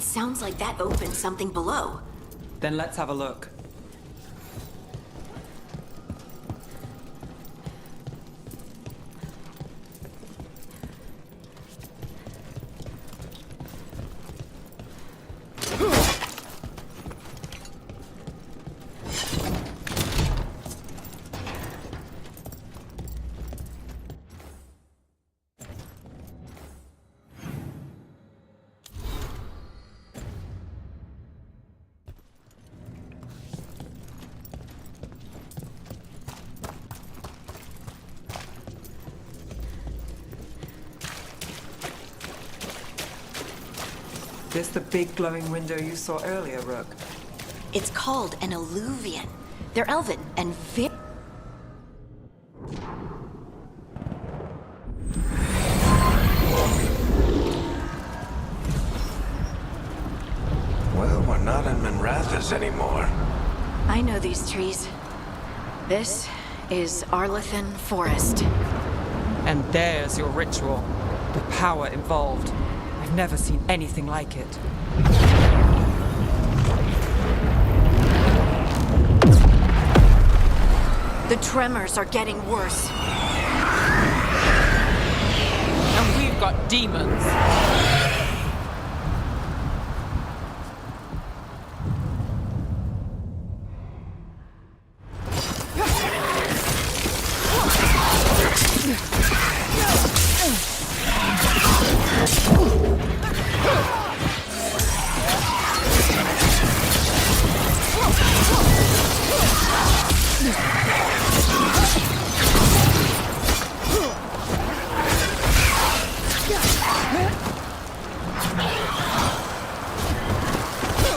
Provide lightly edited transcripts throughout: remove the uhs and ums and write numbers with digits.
sounds like that opened something below. Then let's have a look. This the big glowing window you saw earlier, Rook? It's called an alluvian. They're elven and very... Well, we're not in Minrathous anymore. I know these trees. This is Arlethan Forest. And there's your ritual. The power involved. I've never seen anything like it. The tremors are getting worse. And we've got demons.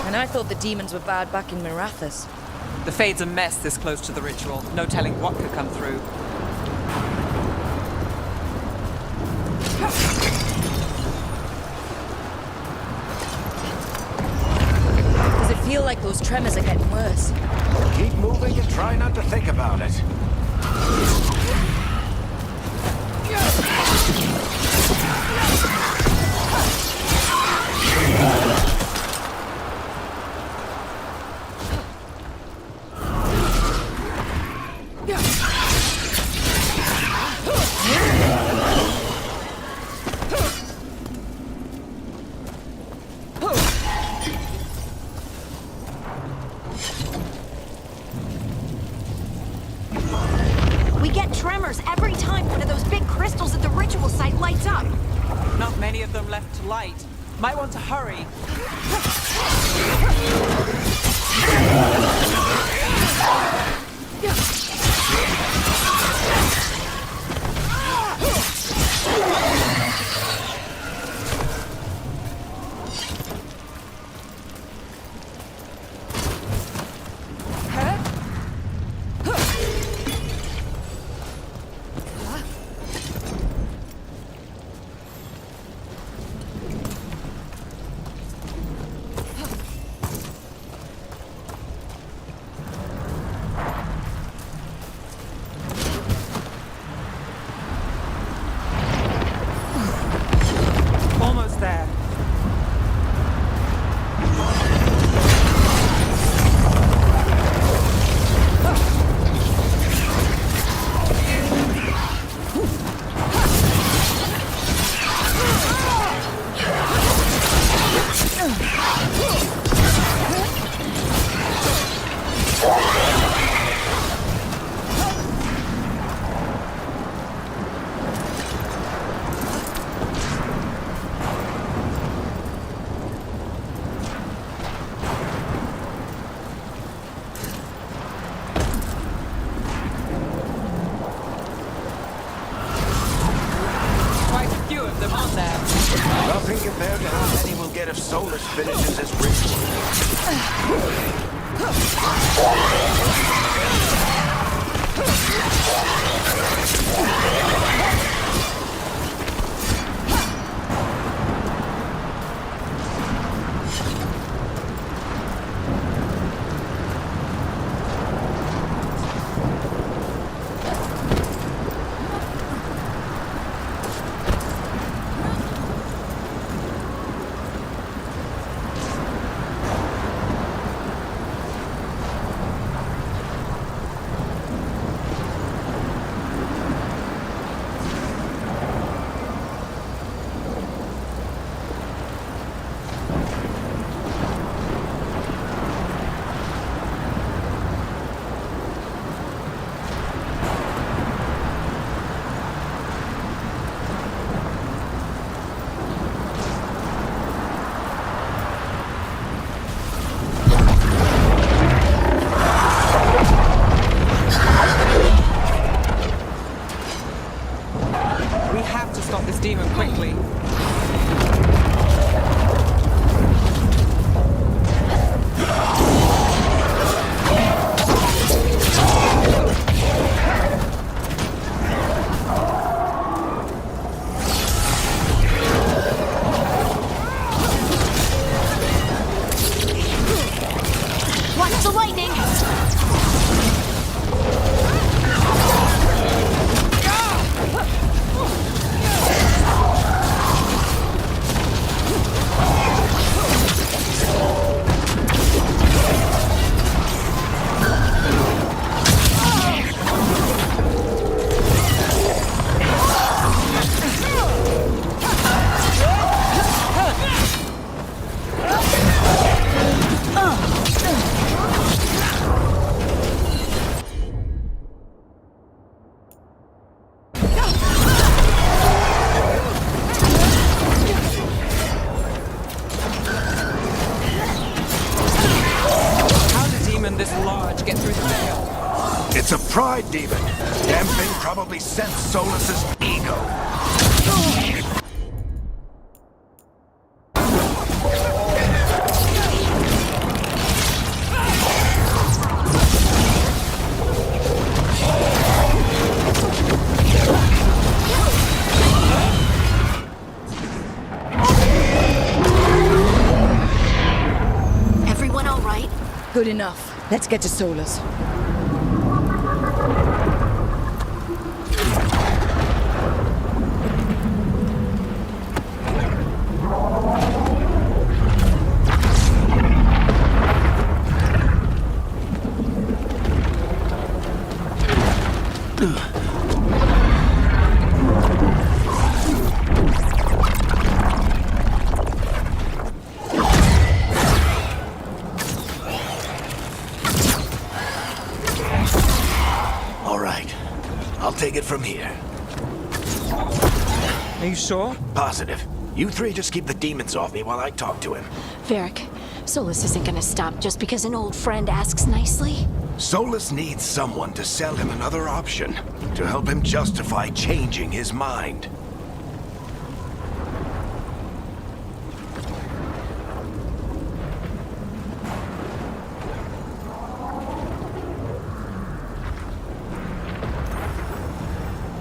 And I thought the demons were bad back in Minrathous. The Fade's a mess this close to the ritual. No telling what could come through. Does it feel like those tremors are getting worse? Keep moving and try not to think about it. We get tremors every time one of those big crystals at the ritual site lights up. Not many of them left to light. Might want to hurry. Almost there. Quite a few of them, aren't there? Nothing compared to how many we'll get if Solus finishes his ritual. large get through the veil? It's a pride demon. Damn thing probably sensed Solus's ego. Everyone all right? Good enough. Let's get to Solus. All right. I'll take it from here. Are you sure? Positive. You three just keep the demons off me while I talk to him. Varric, Solus isn't gonna stop just because an old friend asks nicely. Solus needs someone to sell him another option, to help him justify changing his mind.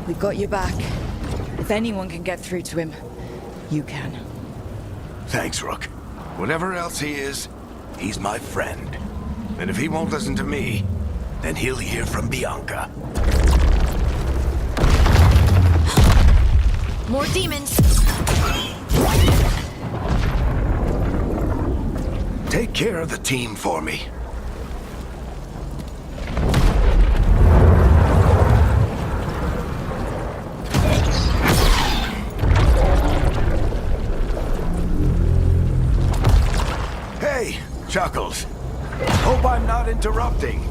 We got you back. If anyone can get through to him, you can. Thanks, Rook. Whatever else he is, he's my friend. And if he won't listen to me, then he'll hear from Bianca. More demons! Take care of the team for me. Hey, Chuckles. Hope I'm not interrupting.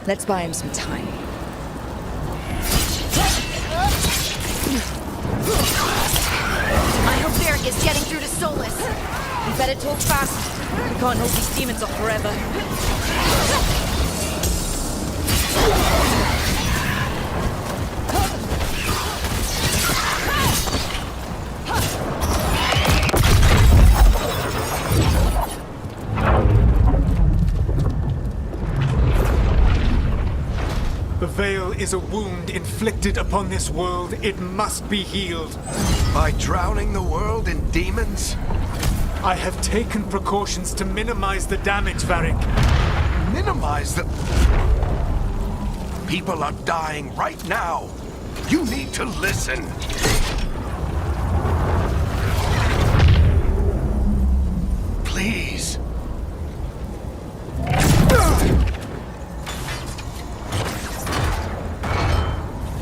Let's buy him some time. I hope Varric is getting through to Solus. We better talk fast. We can't hold these demons off forever. The veil is a wound inflicted upon this world. It must be healed. By drowning the world in demons? I have taken precautions to minimize the damage, Varric. Minimize the... People are dying right now. You need to listen. Please.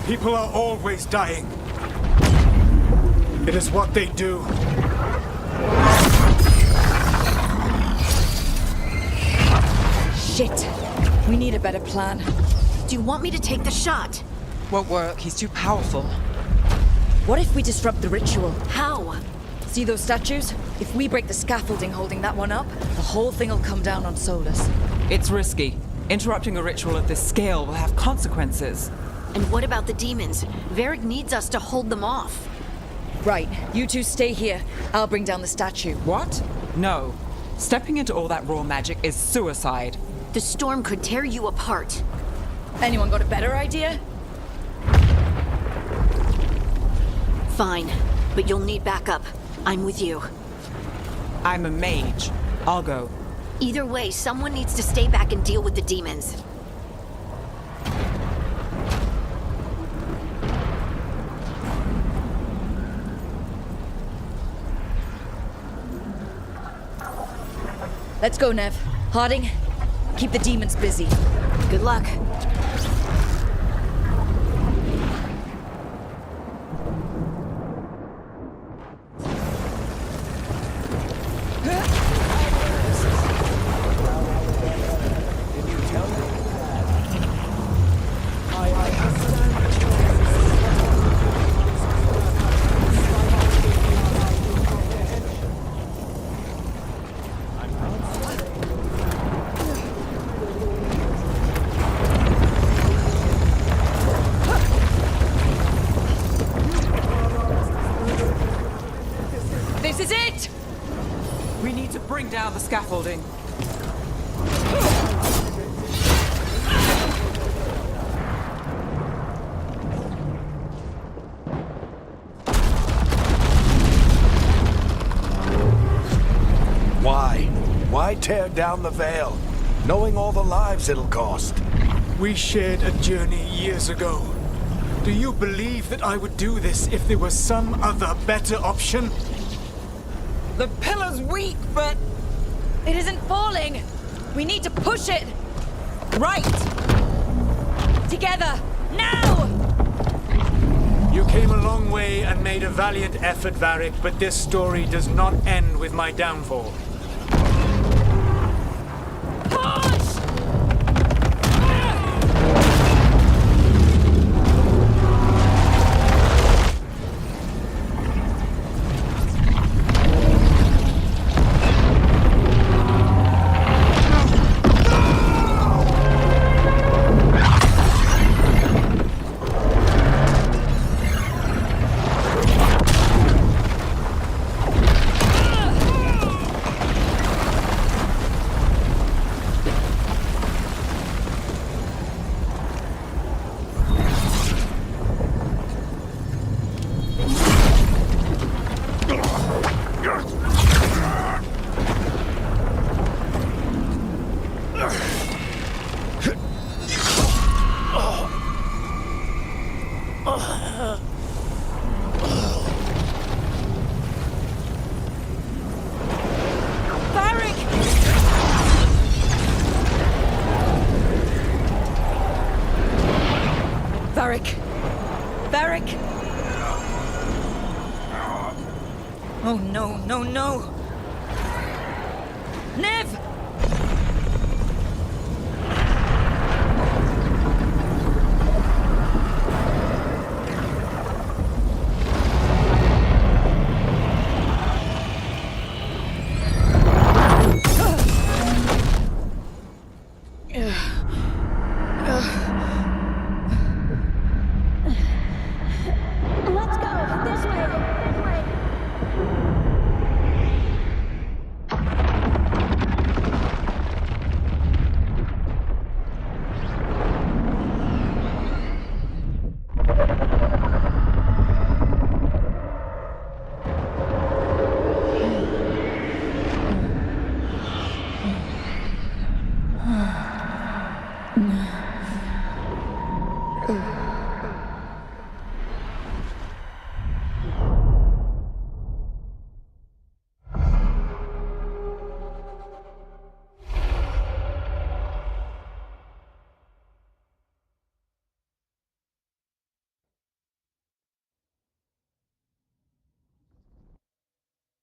People are always dying. It is what they do. Shit. We need a better plan. Do you want me to take the shot? Won't work. He's too powerful. What if we disrupt the ritual? How? See those statues? If we break the scaffolding holding that one up, the whole thing will come down on Solus. It's risky. Interrupting a ritual of this scale will have consequences. And what about the demons? Varric needs us to hold them off. Right, you two stay here. I'll bring down the statue. What? No. Stepping into all that raw magic is suicide. The storm could tear you apart. Anyone got a better idea? Fine, but you'll need backup. I'm with you. I'm a mage. I'll go. Either way, someone needs to stay back and deal with the demons. Let's go, Nev. Harding, keep the demons busy. Good luck. down the scaffolding. Why? Why tear down the veil, knowing all the lives it'll cost? We shared a journey years ago. Do you believe that I would do this if there was some other better option? The pillar's weak, but... It isn't falling! We need to push it! Right! Together! Now! You came a long way and made a valiant effort, Varric, but this story does not end with my downfall. Push! Varric! Varric! Oh no, no, no! Nev! Let's go! This way! This way!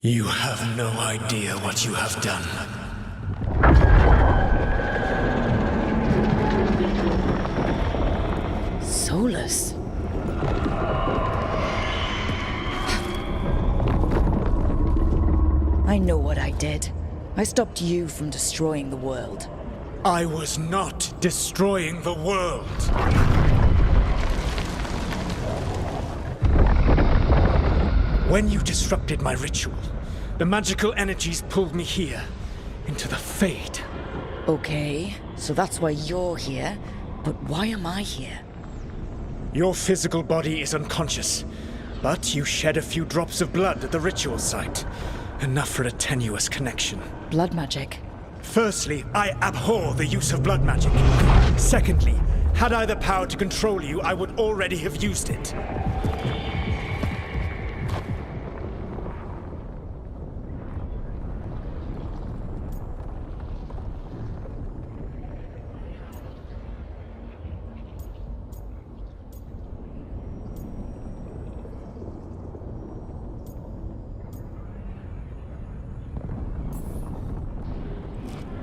You have no idea what you have done. Solus? I know what I did. I stopped you from destroying the world. I was not destroying the world. When you disrupted my ritual, the magical energies pulled me here, into the Fade. Okay, so that's why you're here, but why am I here? Your physical body is unconscious, but you shed a few drops of blood at the ritual site. Enough for a tenuous connection. Blood magic. Firstly, I abhor the use of blood magic. Secondly, had I the power to control you, I would already have used it.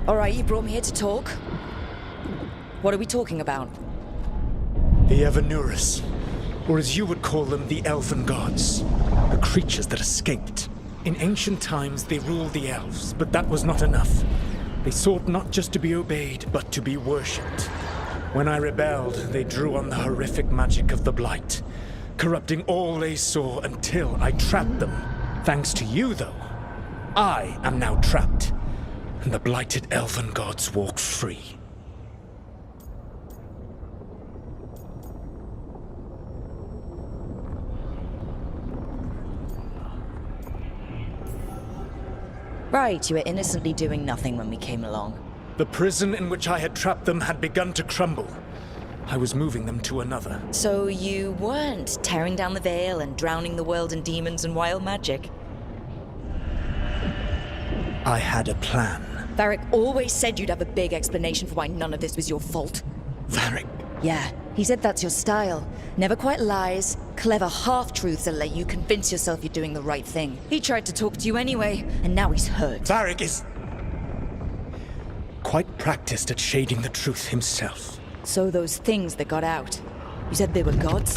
All right, you brought me here to talk. What are we talking about? The Evanurus, or as you would call them, the Elven Gods. The creatures that escaped. In ancient times, they ruled the elves, but that was not enough. They sought not just to be obeyed, but to be worshipped. When I rebelled, they drew on the horrific magic of the Blight, corrupting all they saw until I trapped them. Thanks to you, though, I am now trapped. and the blighted elven gods walk free. Right, you were innocently doing nothing when we came along. The prison in which I had trapped them had begun to crumble. I was moving them to another. So you weren't tearing down the veil and drowning the world in demons and wild magic? I had a plan. Varric always said you'd have a big explanation for why none of this was your fault. Varric. Yeah, he said that's your style. Never quite lies, clever half-truths that let you convince yourself you're doing the right thing. He tried to talk to you anyway, and now he's hurt. Varric is quite practiced at shading the truth himself. So those things that got out, you said they were gods?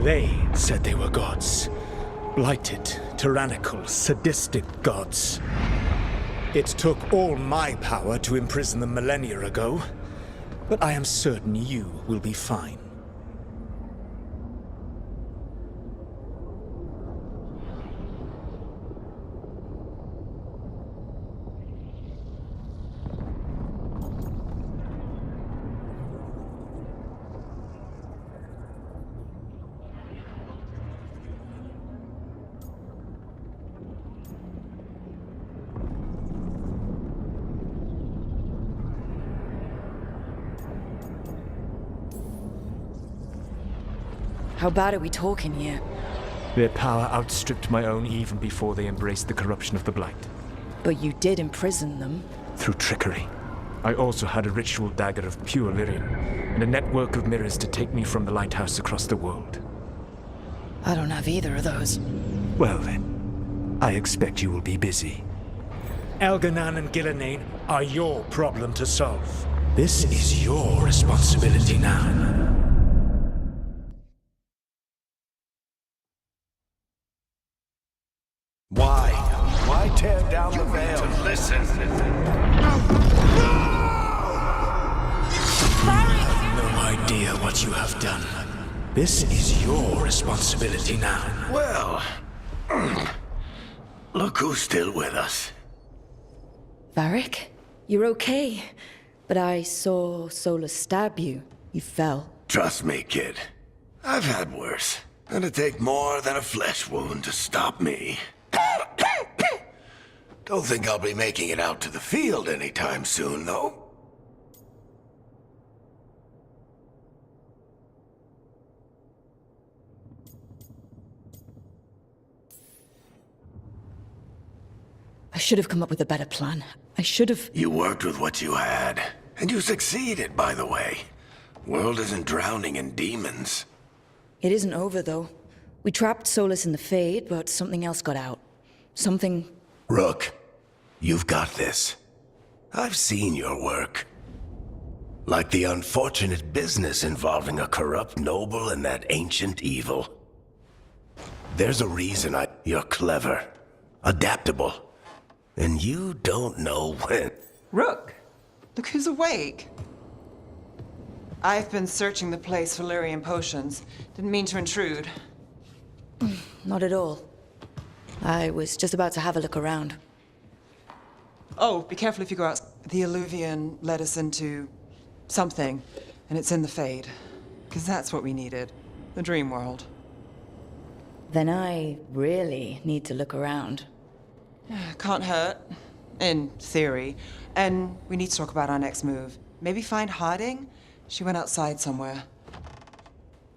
They said they were gods. Blighted, tyrannical, sadistic gods. It took all my power to imprison them millennia ago, but I am certain you will be fine. How bad are we talking here? Their power outstripped my own even before they embraced the corruption of the Blight. But you did imprison them. Through trickery. I also had a ritual dagger of pure lyrium, and a network of mirrors to take me from the lighthouse across the world. I don't have either of those. Well then, I expect you will be busy. Elganan and Gillenane are your problem to solve. This is your responsibility now. Why? Why tear down the veil? To listen. No idea what you have done. This is your responsibility now. Well, look who's still with us. Varric? You're okay. But I saw Solus stab you. You fell. Trust me, kid. I've had worse. It'd take more than a flesh wound to stop me. Don't think I'll be making it out to the field anytime soon, though. I should have come up with a better plan. I should have... You worked with what you had. And you succeeded, by the way. World isn't drowning in demons. It isn't over, though. We trapped Solus in the Fade, but something else got out. Something... Rook, you've got this. I've seen your work. Like the unfortunate business involving a corrupt noble and that ancient evil. There's a reason You're clever, adaptable, and you don't know when. Rook, look who's awake. I've been searching the place for lyrium potions. Didn't mean to intrude. Not at all. I was just about to have a look around. Oh, be careful if you go out. The Alluvian led us into something, and it's in the Fade. Because that's what we needed. The dream world. Then I really need to look around. Can't hurt. In theory. And we need to talk about our next move. Maybe find Harding? She went outside somewhere.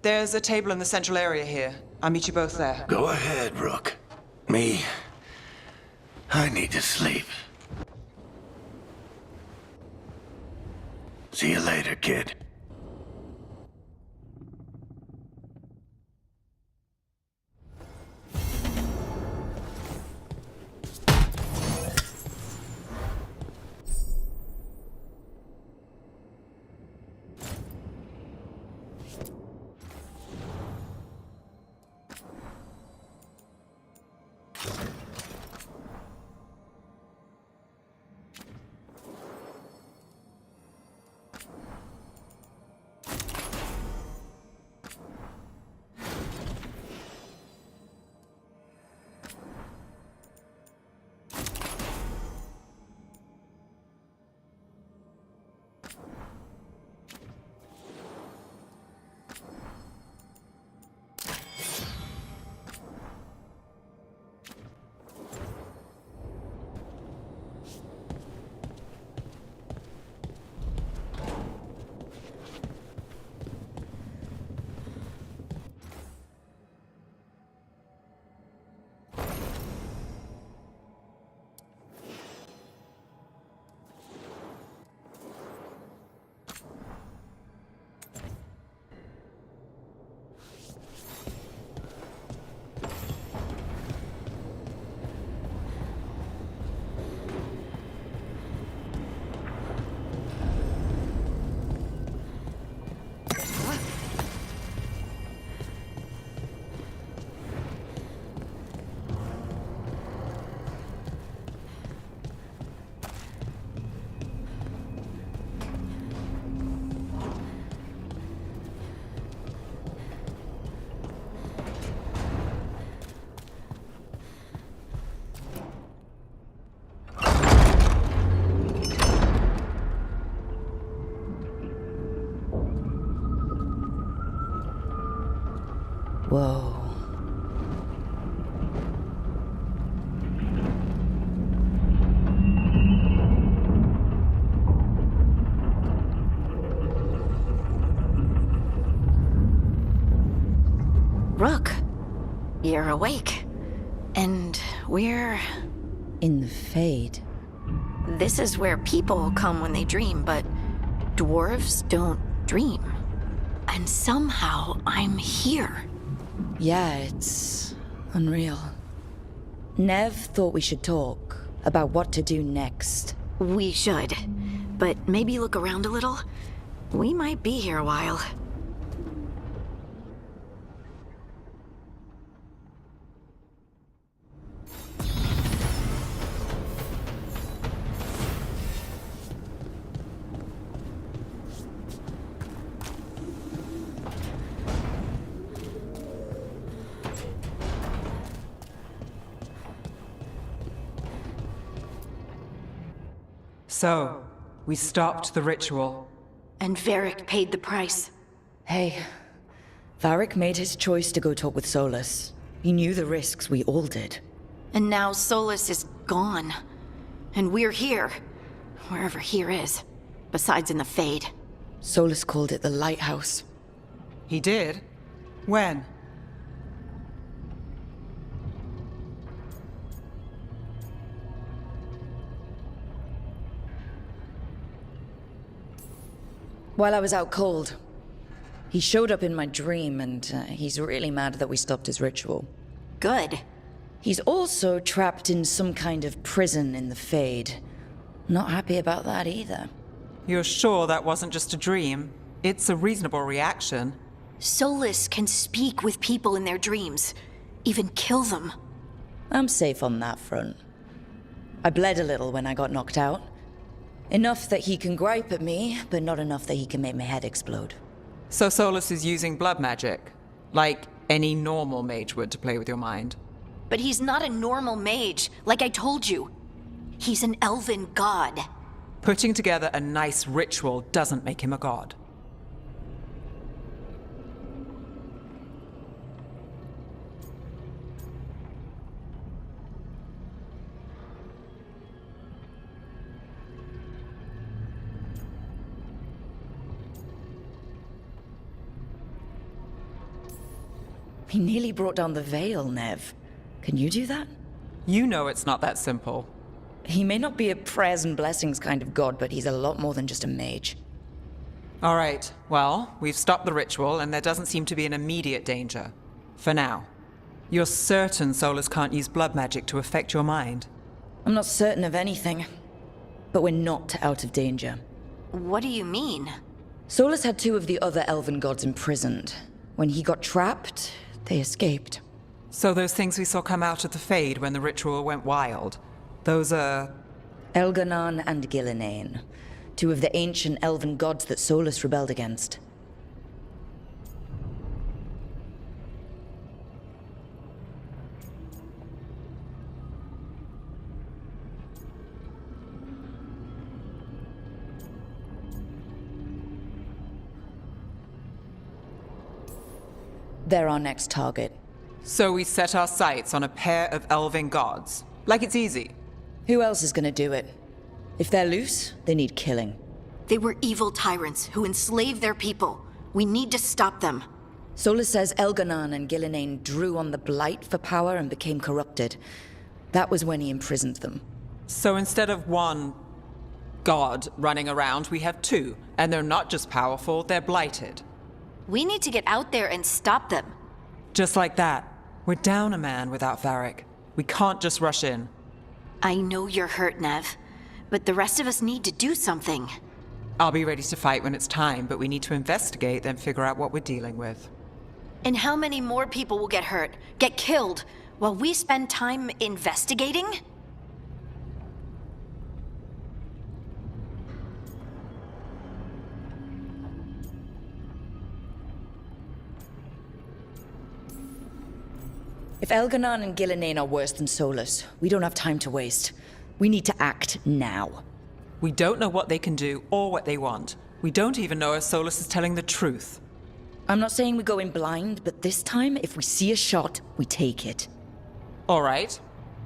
There's a table in the central area here. I'll meet you both there. Go ahead, Rook. Me, I need to sleep. See you later, kid. Whoa. Rook, you're awake. And we're... In the Fade. This is where people come when they dream, but dwarves don't dream. And somehow I'm here. Yeah, it's unreal. Nev thought we should talk about what to do next. We should. But maybe look around a little. We might be here a while. So, we stopped the ritual. And Varric paid the price. Hey, Varric made his choice to go talk with Solus. He knew the risks, we all did. And now Solus is gone. And we're here. Wherever here is. Besides in the Fade. Solus called it the Lighthouse. He did? When? While I was out cold. He showed up in my dream, and he's really mad that we stopped his ritual. Good. He's also trapped in some kind of prison in the Fade. Not happy about that either. You're sure that wasn't just a dream? It's a reasonable reaction. Solus can speak with people in their dreams. Even kill them. I'm safe on that front. I bled a little when I got knocked out. Enough that he can gripe at me, but not enough that he can make my head explode. So Solus is using blood magic? Like any normal mage would to play with your mind? But he's not a normal mage, like I told you. He's an elven god. Putting together a nice ritual doesn't make him a god. He nearly brought down the veil, Nev. Can you do that? You know it's not that simple. He may not be a prayers and blessings kind of god, but he's a lot more than just a mage. All right, well, we've stopped the ritual and there doesn't seem to be an immediate danger. For now. You're certain Solus can't use blood magic to affect your mind? I'm not certain of anything, but we're not out of danger. What do you mean? Solus had two of the other elven gods imprisoned. When he got trapped, they escaped. So those things we saw come out of the Fade when the ritual went wild, those are... Elganon and Gillinane, two of the ancient elven gods that Solus rebelled against. They're our next target. So we set our sights on a pair of elven gods. Like it's easy. Who else is gonna do it? If they're loose, they need killing. They were evil tyrants who enslaved their people. We need to stop them. Solus says Elganon and Gillinane drew on the Blight for power and became corrupted. That was when he imprisoned them. So instead of one god running around, we have two. And they're not just powerful, they're blighted. We need to get out there and stop them. Just like that. We're down a man without Varric. We can't just rush in. I know you're hurt, Nev, but the rest of us need to do something. I'll be ready to fight when it's time, but we need to investigate, then figure out what we're dealing with. And how many more people will get hurt, get killed, while we spend time investigating? If Elganon and Gillinane are worse than Solus, we don't have time to waste. We need to act now. We don't know what they can do or what they want. We don't even know if Solus is telling the truth. I'm not saying we go in blind, but this time, if we see a shot, we take it. All right.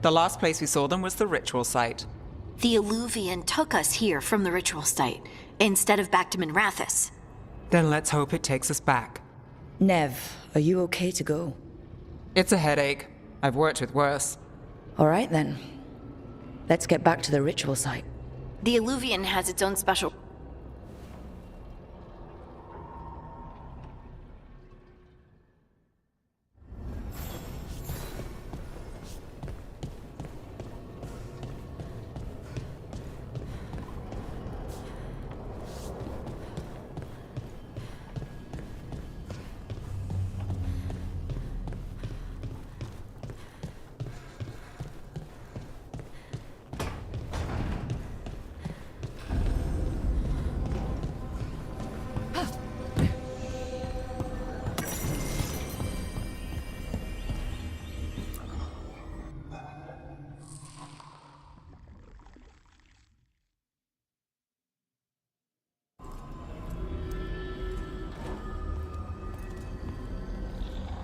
The last place we saw them was the ritual site. The Illuvian took us here from the ritual site, instead of back to Minrathous. Then let's hope it takes us back. Nev, are you okay to go? It's a headache. I've worked with worse. All right then. Let's get back to the ritual site. The Illuvian has its own special...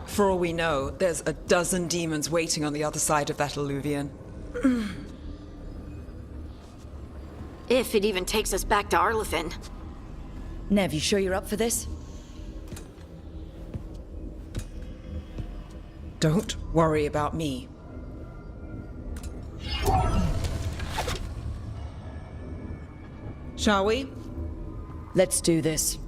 For all we know, there's a dozen demons waiting on the other side of that Illuvian. If it even takes us back to Arlethan. Nev, you sure you're up for this? Don't worry about me. Shall we? Let's do this.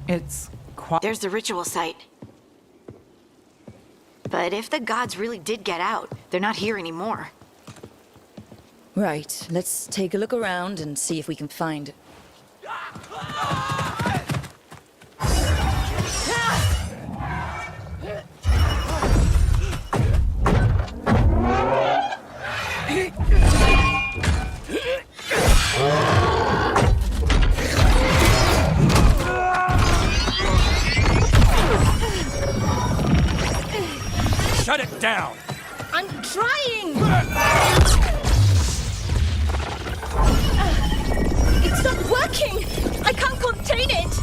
It's quite... There's the ritual site. But if the gods really did get out, they're not here anymore. Right, let's take a look around and see if we can find... Shut it down! I'm trying! It's not working! I can't contain it!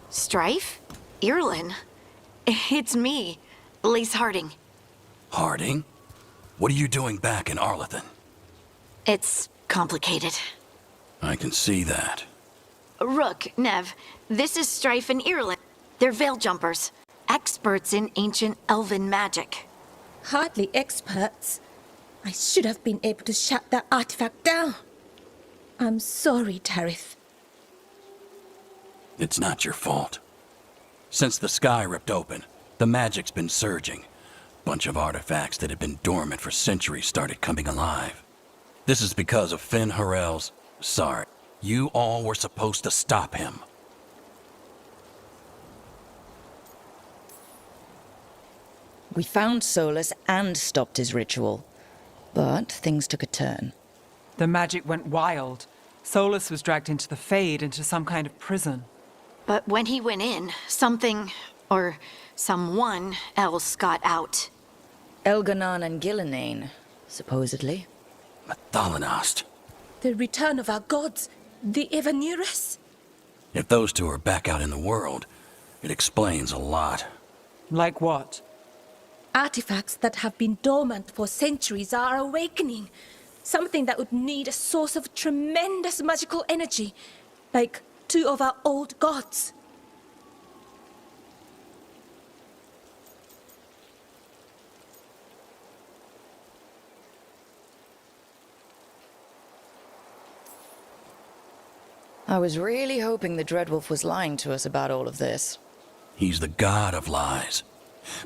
Strife? Irlin? It's me, Lace Harding. Harding? What are you doing back in Arlethan? It's complicated. I can see that. Rook, Nev, this is Strife and Irlin. They're veil jumpers, experts in ancient elven magic. Hardly experts. I should have been able to shut that artifact down. I'm sorry, Tarith. It's not your fault. Since the sky ripped open, the magic's been surging. Bunch of artifacts that had been dormant for centuries started coming alive. This is because of Finn Harel's... Sorry, you all were supposed to stop him. We found Solus and stopped his ritual. But things took a turn. The magic went wild. Solus was dragged into the Fade, into some kind of prison. But when he went in, something, or someone else got out. Elganon and Gillenane, supposedly. Mathalanost. The return of our gods, the Evanurus. If those two are back out in the world, it explains a lot. Like what? Artifacts that have been dormant for centuries are awakening. Something that would need a source of tremendous magical energy, like two of our old gods. I was really hoping the Dreadwolf was lying to us about all of this. He's the god of lies.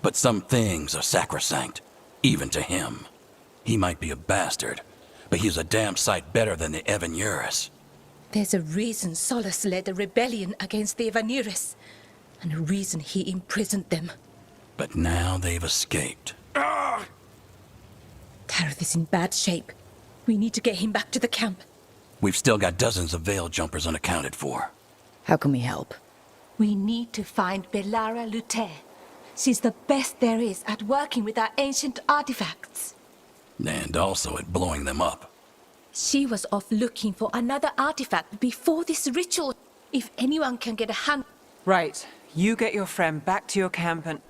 But some things are sacrosanct, even to him. He might be a bastard, but he's a damn sight better than the Evan Uris. There's a reason Solus led a rebellion against the Evanuris, and a reason he imprisoned them. But now they've escaped. Tareth is in bad shape. We need to get him back to the camp. We've still got dozens of Veil Jumpers unaccounted for. How can we help? We need to find Belara Luther. She's the best there is at working with our ancient artifacts. And also at blowing them up. She was off looking for another artifact before this ritual. If anyone can get a hand... Right. You get your friend back to your camp and...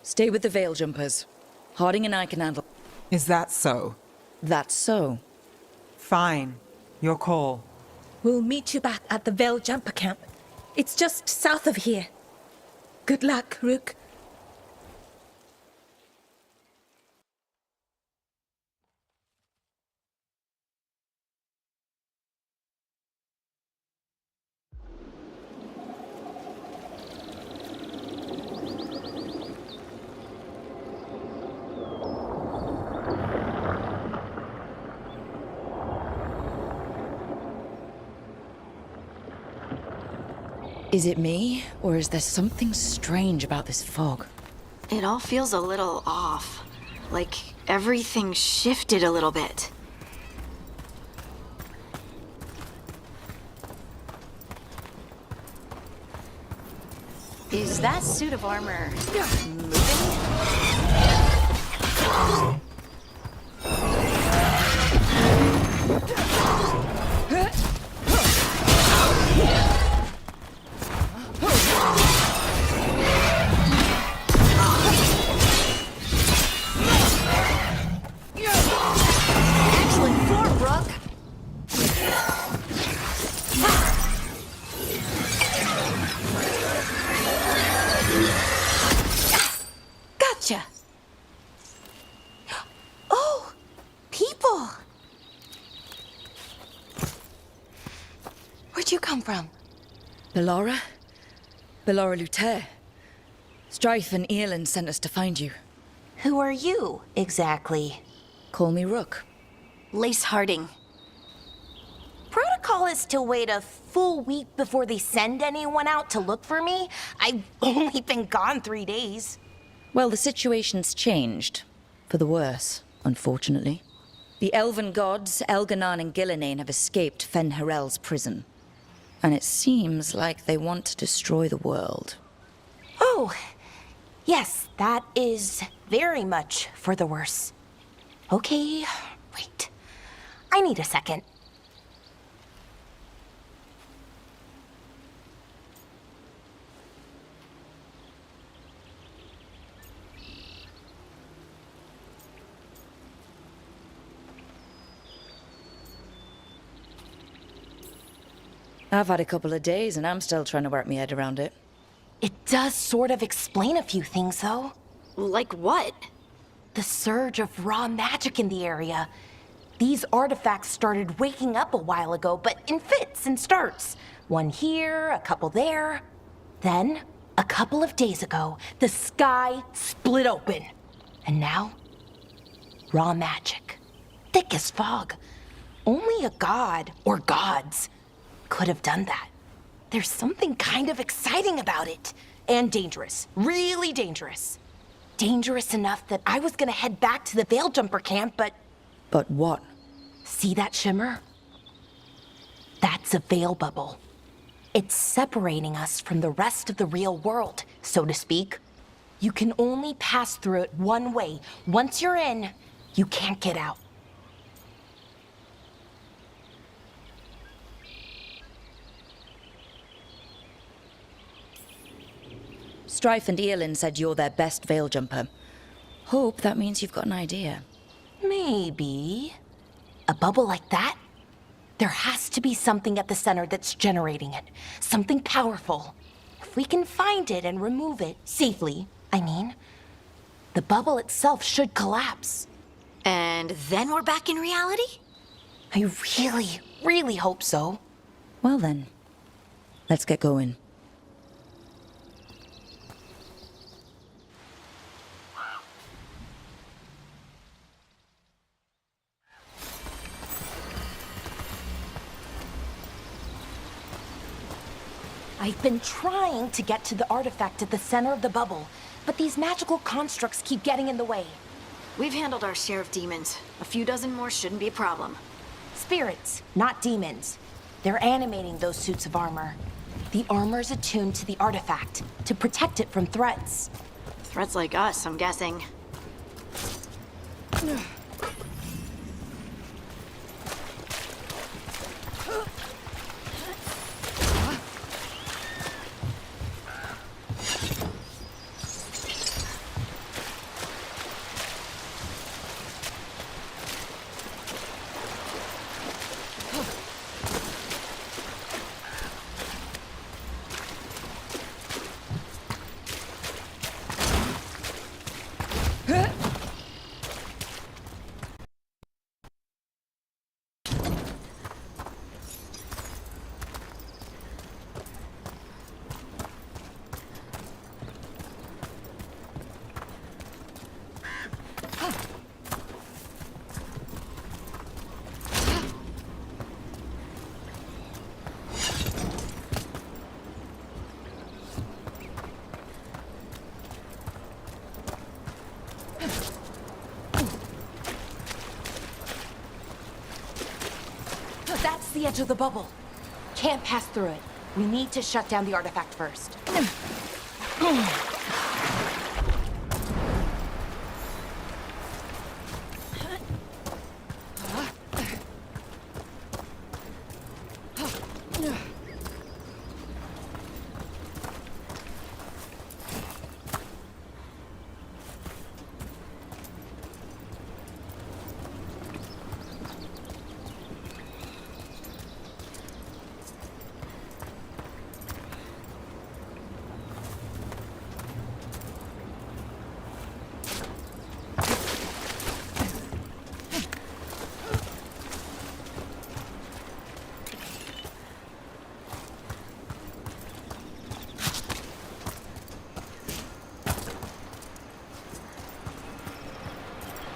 Stay with the Veil Jumpers. Harding and I can handle... Is that so? That's so. Fine. Your call. We'll meet you back at the Veil Jumper camp. It's just south of here. Good luck, Rook. Is it me, or is there something strange about this fog? It all feels a little off. Like everything shifted a little bit. Is that suit of armor moving? Excellent form, Brooke. Gotcha. Oh, people. Where'd you come from? Belara? Belara Luther. Strife and Earlin sent us to find you. Who are you, exactly? Call me Rook. Lace Harding. Protocol is to wait a full week before they send anyone out to look for me. I've only been gone 3 days. Well, the situation's changed. For the worse, unfortunately. The elven gods, Elganan and Gillinane, have escaped Fen'Harel's prison. And it seems like they want to destroy the world. Oh, yes, that is very much for the worse. Okay, wait. I need a second. I've had a couple of days and I'm still trying to wrap my head around it. It does sort of explain a few things, though. Like what? The surge of raw magic in the area. These artifacts started waking up a while ago, but in fits and starts. One here, a couple there. Then, a couple of days ago, the sky split open. And now, raw magic. Thick as fog. Only a god, or gods, could have done that. There's something kind of exciting about it. And dangerous. Really dangerous. Dangerous enough that I was gonna head back to the Veil Jumper camp, but... But what? See that shimmer? That's a veil bubble. It's separating us from the rest of the real world, so to speak. You can only pass through it one way. Once you're in, you can't get out. Strife and Earlin said you're their best Veil Jumper. Hope that means you've got an idea. Maybe. A bubble like that? There has to be something at the center that's generating it. Something powerful. If we can find it and remove it, safely, I mean, the bubble itself should collapse. And then we're back in reality? I really, really hope so. Well then, let's get going. I've been trying to get to the artifact at the center of the bubble, but these magical constructs keep getting in the way. We've handled our share of demons. A few dozen more shouldn't be a problem. Spirits, not demons. They're animating those suits of armor. The armor's attuned to the artifact to protect it from threats. Threats like us, I'm guessing. That's the edge of the bubble. Can't pass through it. We need to shut down the artifact first.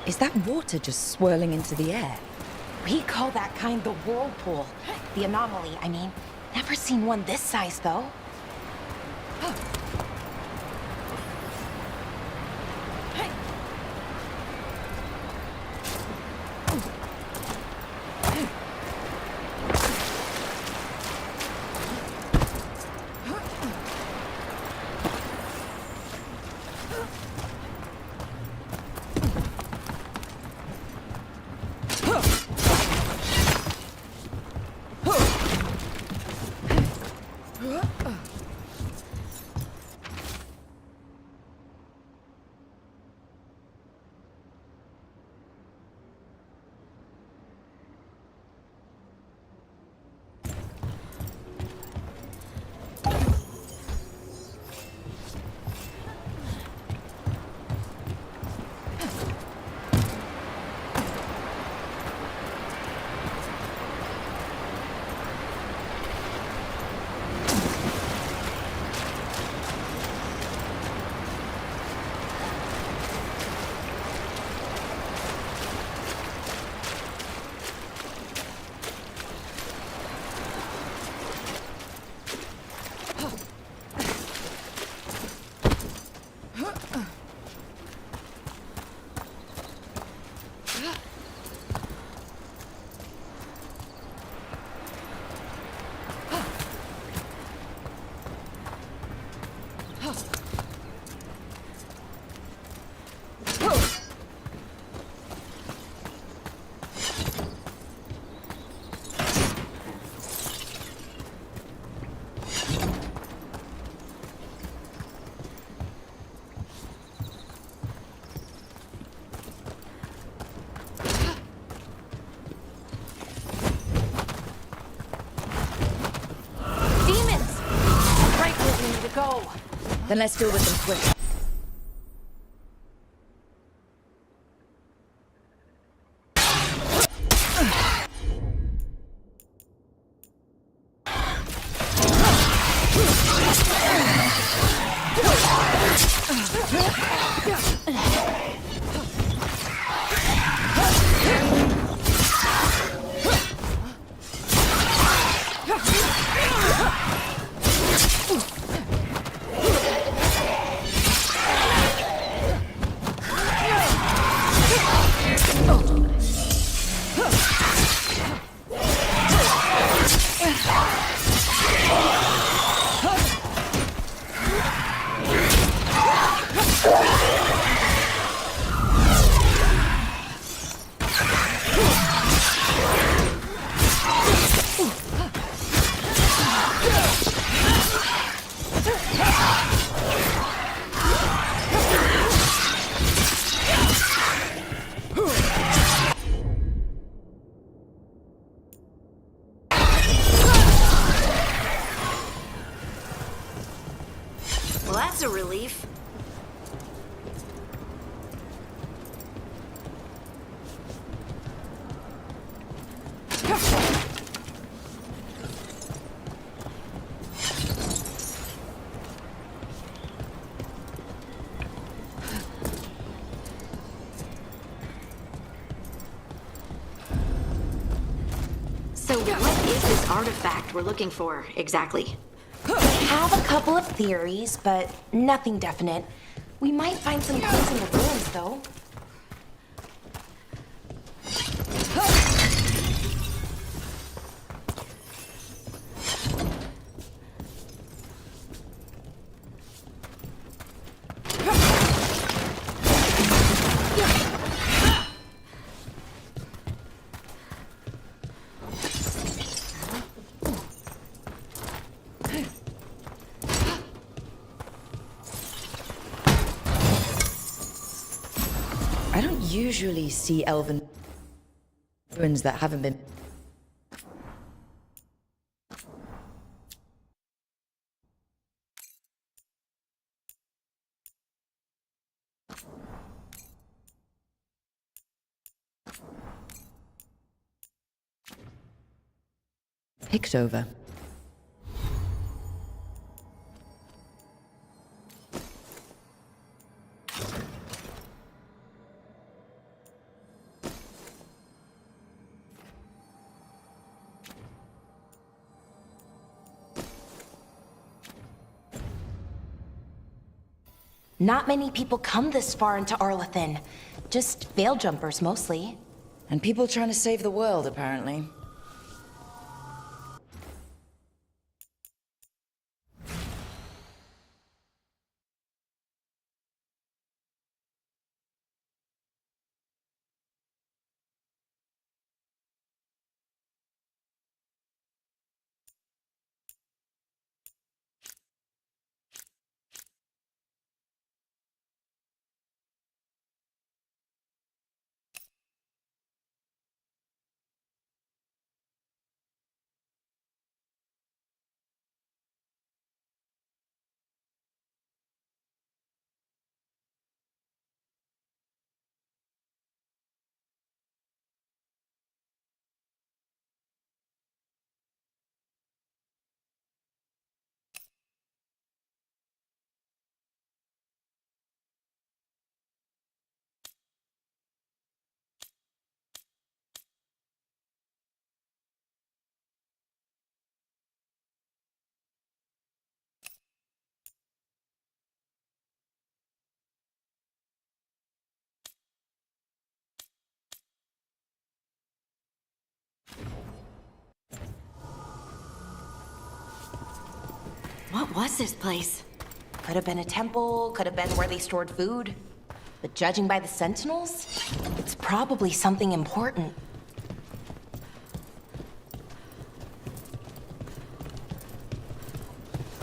Is that water just swirling into the air? We call that kind the whirlpool. The anomaly, I mean. Never seen one this size, though. Then let's deal with them quick. Well, that's a relief. So what is this artifact we're looking for, exactly? Have a couple of theories, but nothing definite. We might find some clues in the ruins, though. I don't usually see elven ruins that haven't been... picked over. Not many people come this far into Arlathan. Just veil jumpers, mostly. And people trying to save the world, apparently. What was this place? Could have been a temple, could have been where they stored food. But judging by the sentinels, it's probably something important.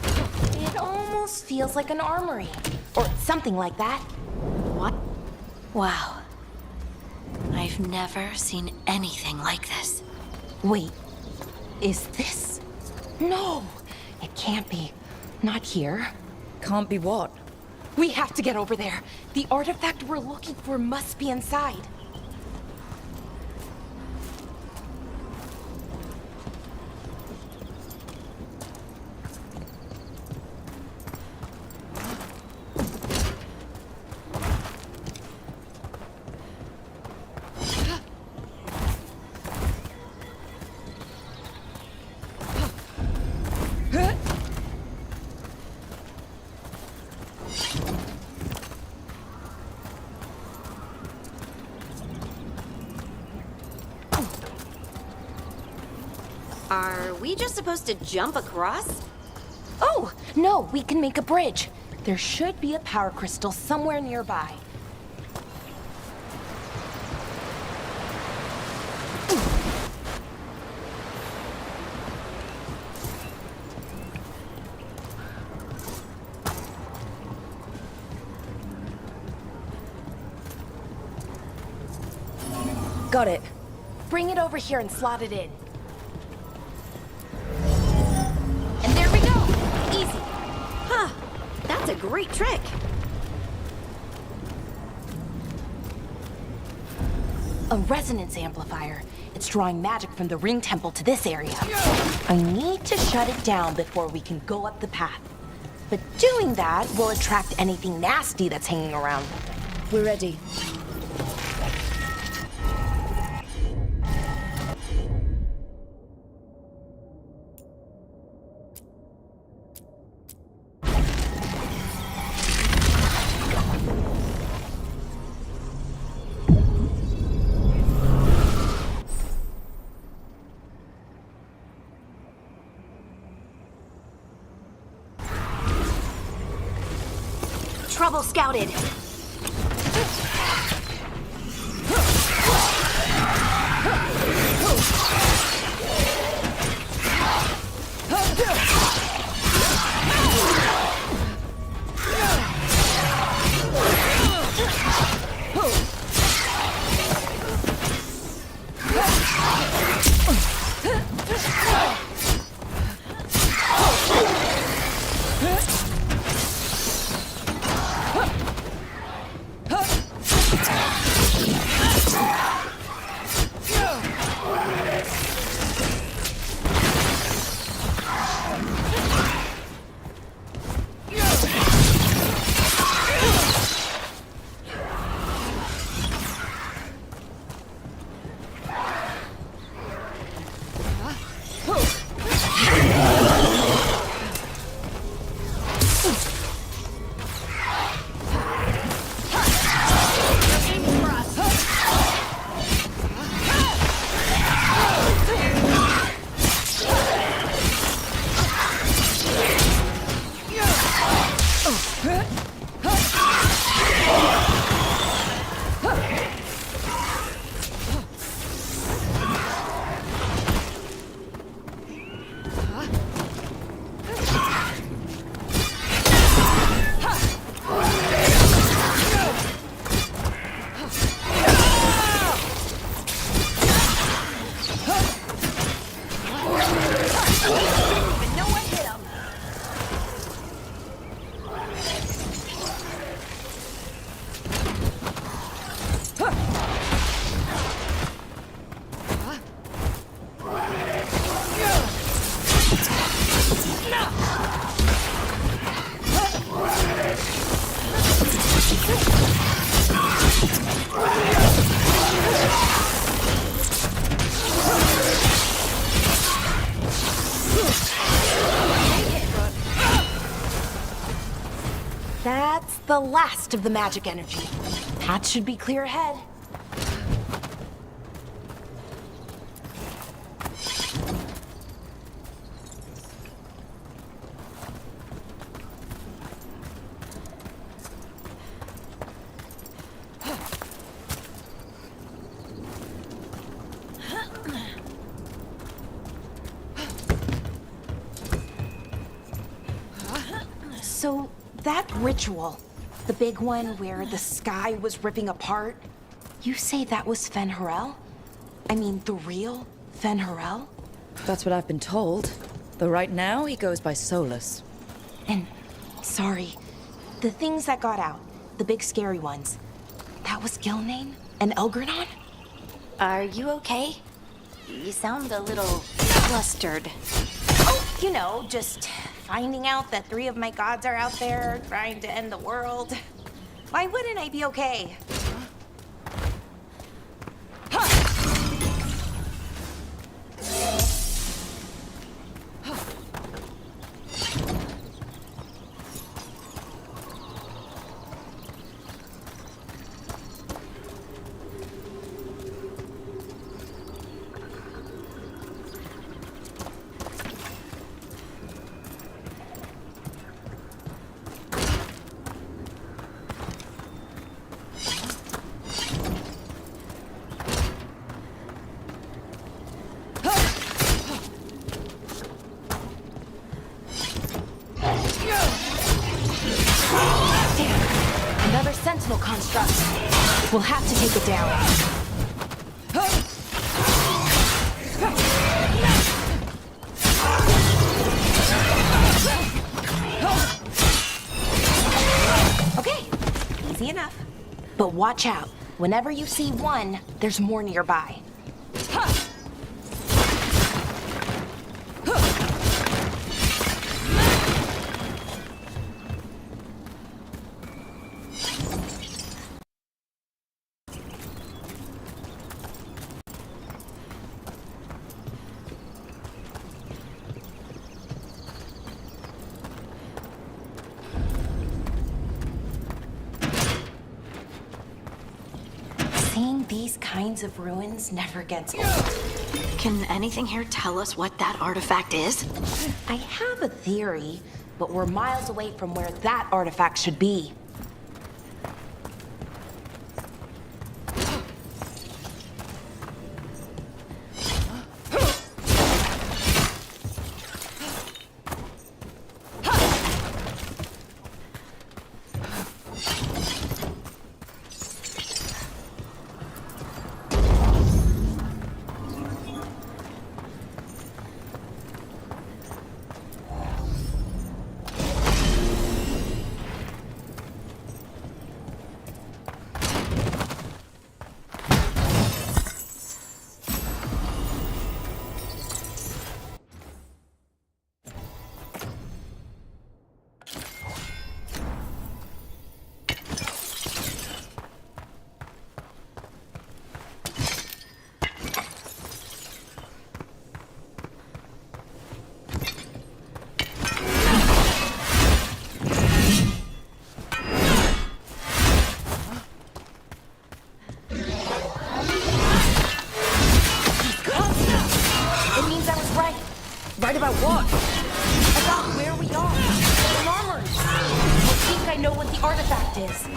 It almost feels like an armory, or something like that. What? Wow. I've never seen anything like this. Wait, is this? No, it can't be. Not here. can't be what? We have to get over there. The artifact we're looking for must be inside. Are we just supposed to jump across? Oh, no, we can make a bridge. There should be a power crystal somewhere nearby. Got it. Bring it over here and slot it in. And there we go! Easy. Huh. That's a great trick. A resonance amplifier. It's drawing magic from the ring temple to this area. I need to shut it down before we can go up the path. But doing that will attract anything nasty that's hanging around. We're ready. Trouble scouted. That's the last of the magic energy. Path should be clear ahead. So, that ritual, the big one where the sky was ripping apart, you say that was Fen Harel? I mean, the real Fen Harel? That's what I've been told. Though right now, he goes by Solus. And Sorry. The things that got out, the big scary ones, that was Gilnane and Elgranon? Are you okay? You sound a little flustered. Oh, you know, just finding out that 3 of my gods are out there trying to end the world. Why wouldn't I be okay? Another sentinel construct. We'll have to take it down. Okay, easy enough. But watch out. Whenever you see one, there's more nearby. Seeing these kinds of ruins never gets old. Can anything here tell us what that artifact is? I have a theory, but we're miles away from where that artifact should be. Right about what? About where we are. The armors. I think I know what the artifact is.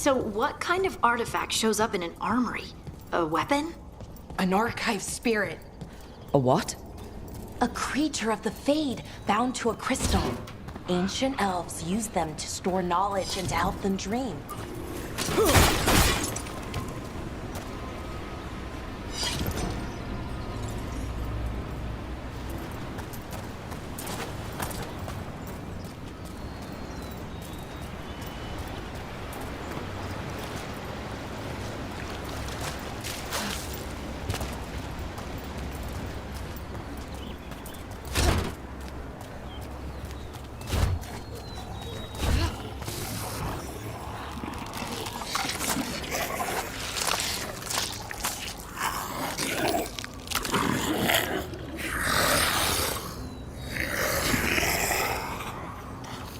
So what kind of artifact shows up in an armory? A weapon? An archive spirit. A what? A creature of the Fade bound to a crystal. Ancient elves use them to store knowledge and to help them dream.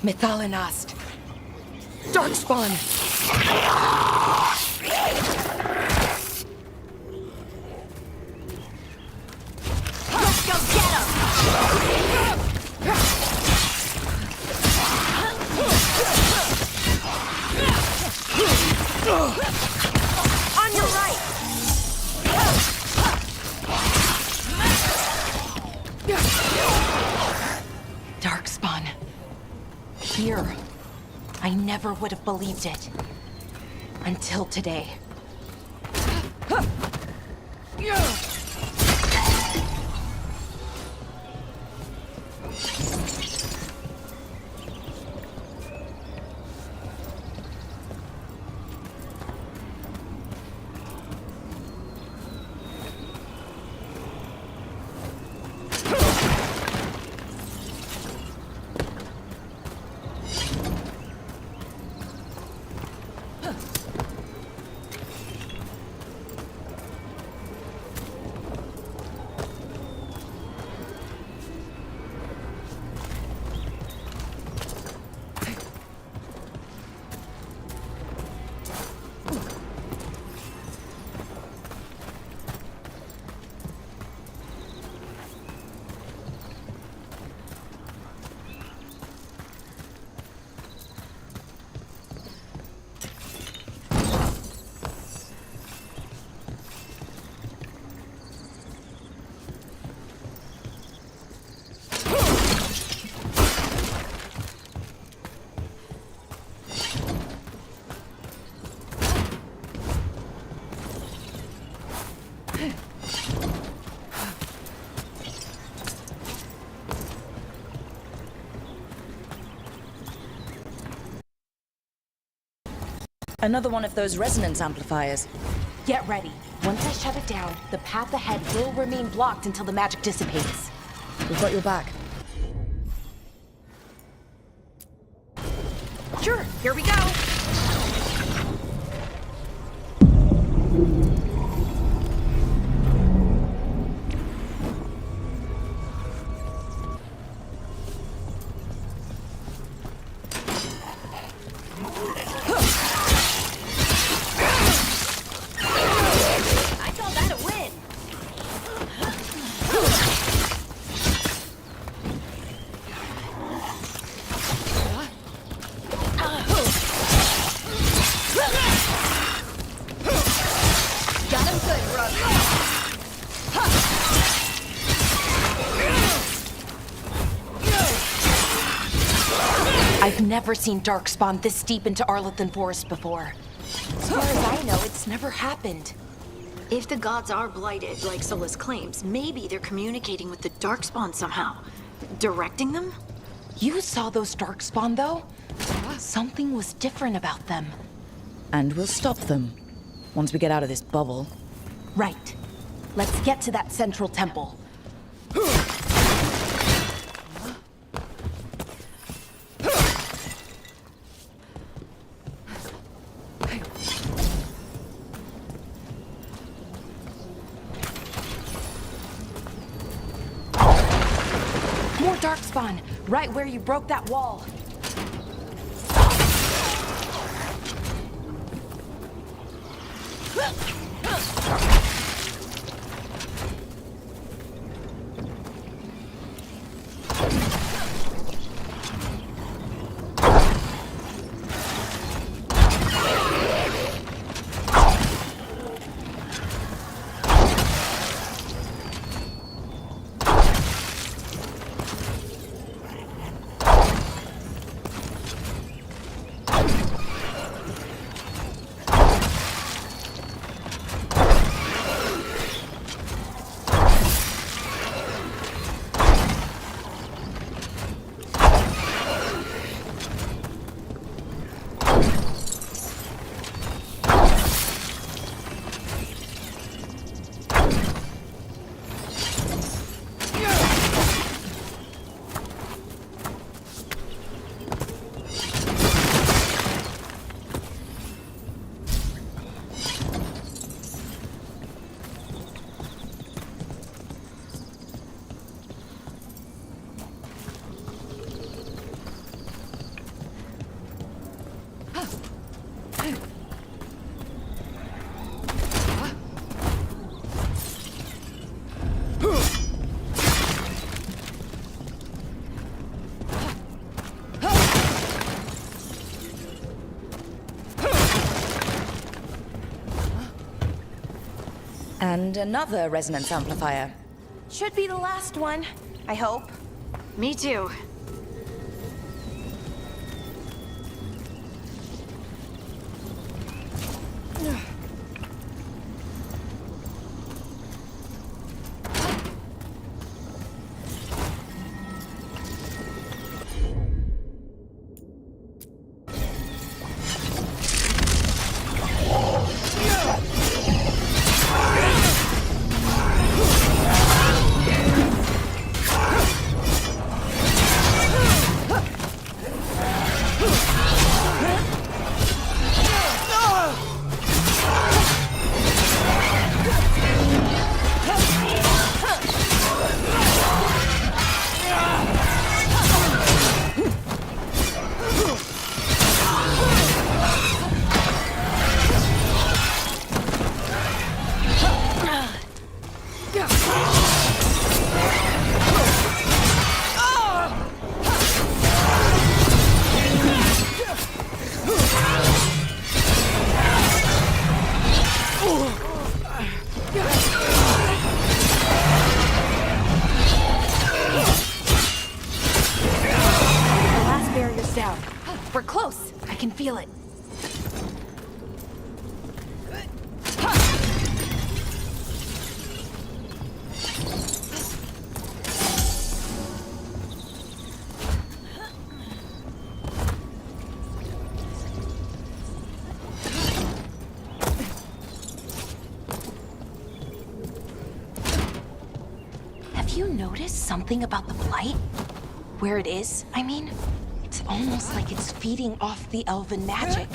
Mythalinast. Darkspawn! Let's go get him! On your right! Darkspawn. Here. I never would have believed it. Until today. Another one of those resonance amplifiers. Get ready. Once I shut it down, the path ahead will remain blocked until the magic dissipates. We've got your back. Sure, here we go! I've never seen Darkspawn this deep into Arlethan Forest before. As far as I know, it's never happened. If the gods are blighted, like Solus claims, maybe they're communicating with the Darkspawn somehow. Directing them? You saw those Darkspawn, though? Something was different about them. And we'll stop them. Once we get out of this bubble. Right. Let's get to that central temple. More Darkspawn, right where you broke that wall. And another resonance amplifier. Should be the last one, I hope. Me too. We're close. I can feel it. Have you noticed something about the blight? Where it is, I mean? It's almost like it's feeding off the elven magic.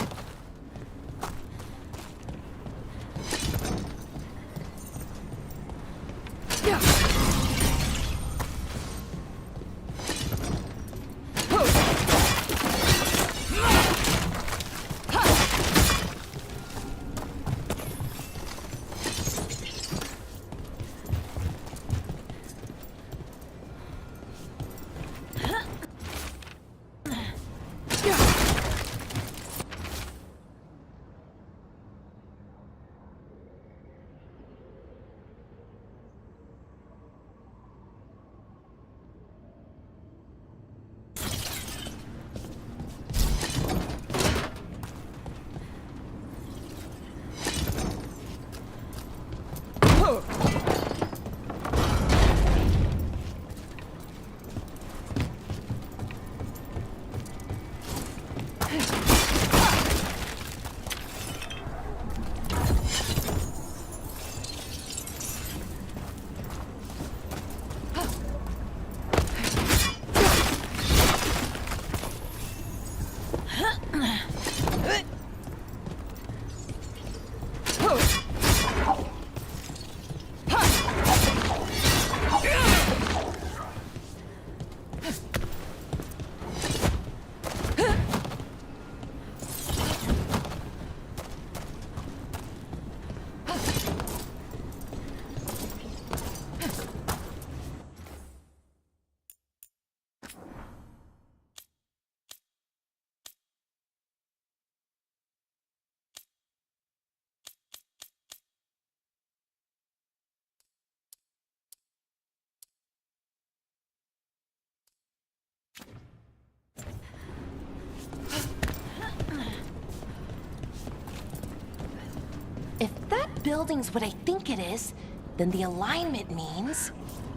If that building's what I think it is, then the alignment means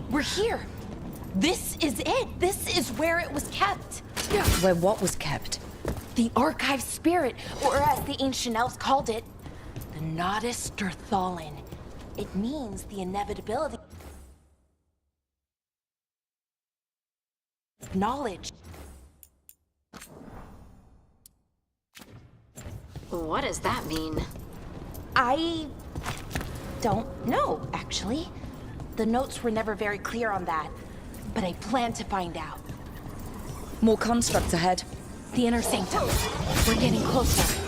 we're here. This is it. This is where it was kept. Where what was kept? The archive spirit, or as the ancient elves called it, the Nodus Derthalin. It means the inevitability of knowledge. What does that mean? I don't know, actually. The notes were never very clear on that, but I plan to find out. More constructs ahead. The inner sanctum. We're getting closer.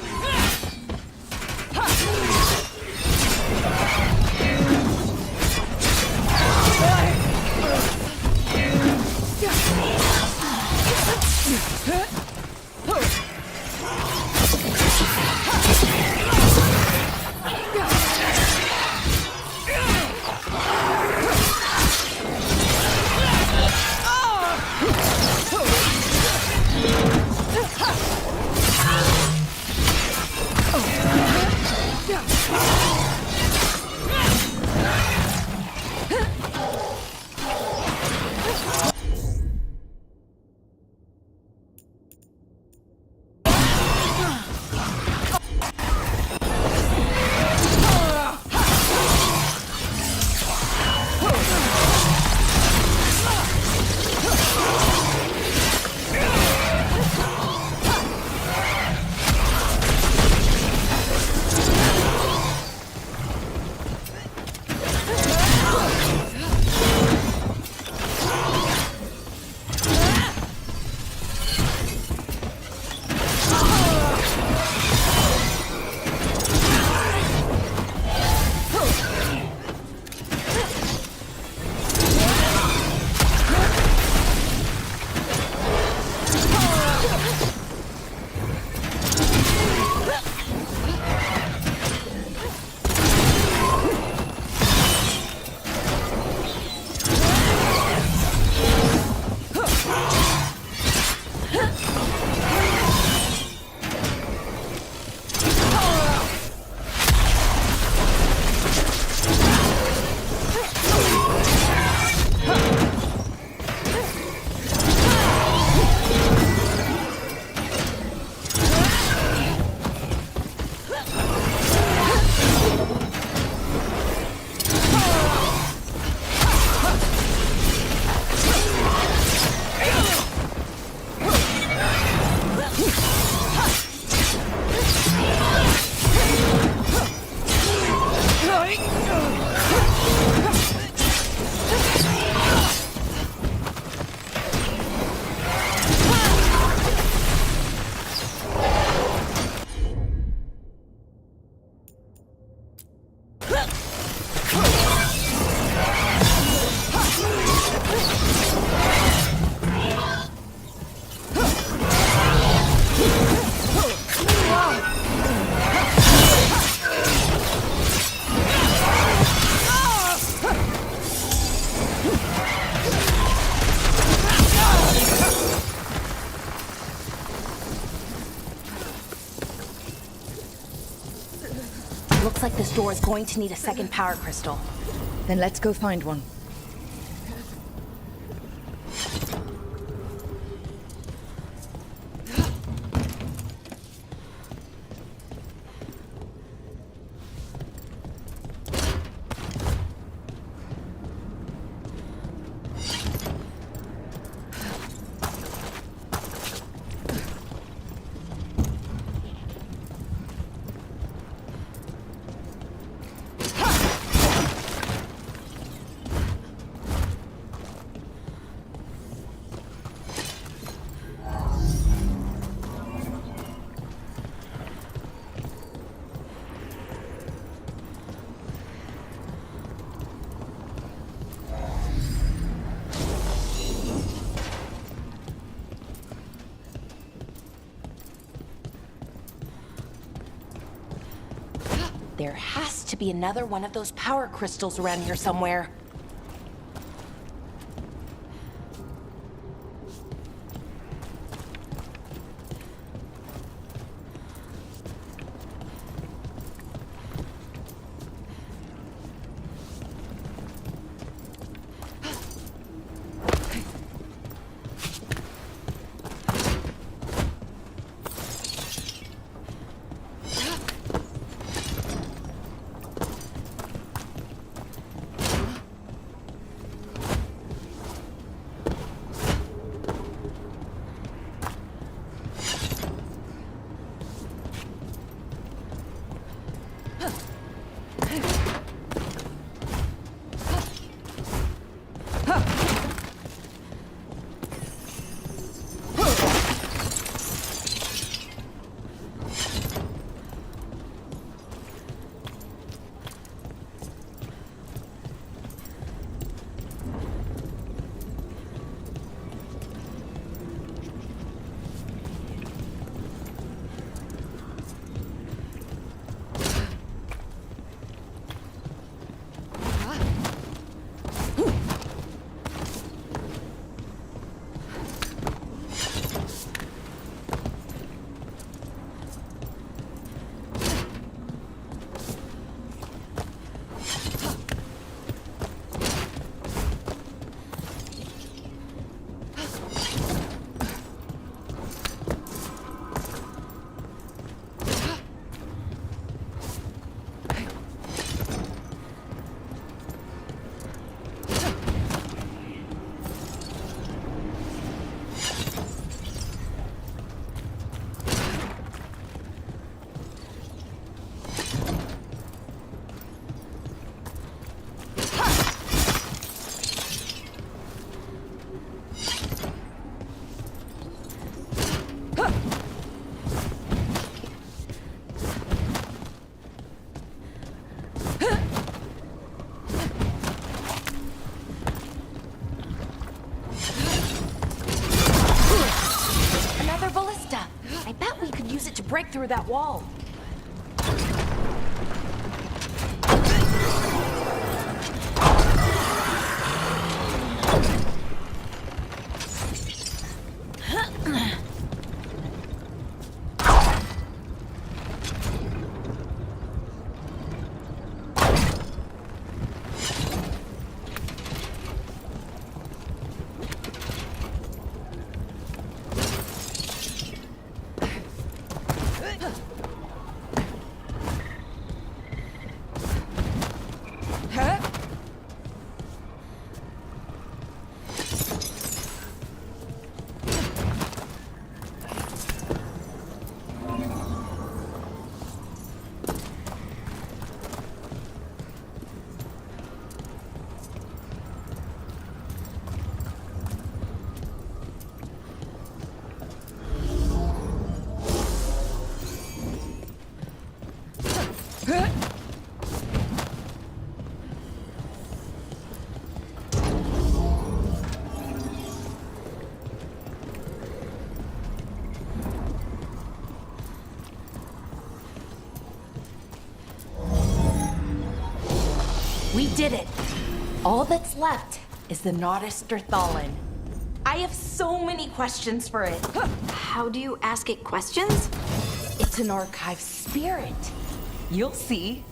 like this door is going to need a second power crystal. Then let's go find one. There has to be another one of those power crystals around here somewhere. Break through that wall. We did it. All that's left is the Nodus Derthalin. I have so many questions for it. How do you ask it questions? It's an archive spirit. You'll see.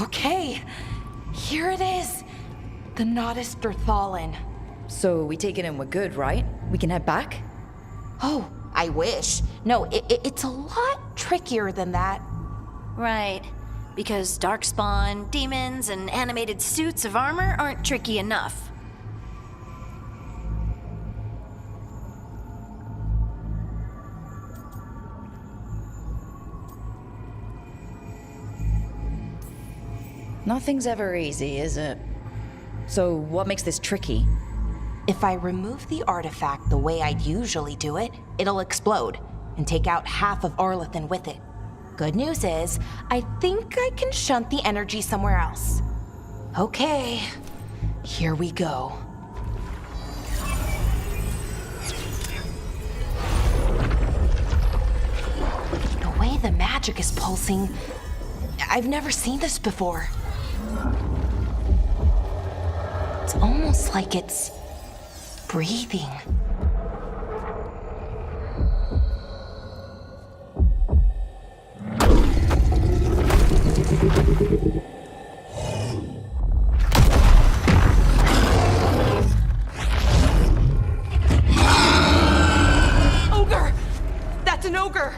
Okay, here it is. The Nodus Derthalin. So we take it and we're good, right? We can head back? Oh, I wish. No, it's a lot trickier than that. Right. Because darkspawn, demons, and animated suits of armor aren't tricky enough. Nothing's ever easy, is it? So what makes this tricky? If I remove the artifact the way I'd usually do it, it'll explode and take out half of Arlathan with it. Good news is, I think I can shunt the energy somewhere else. Okay, here we go. The way the magic is pulsing, I've never seen this before. It's almost like it's breathing. Ogre! That's an ogre!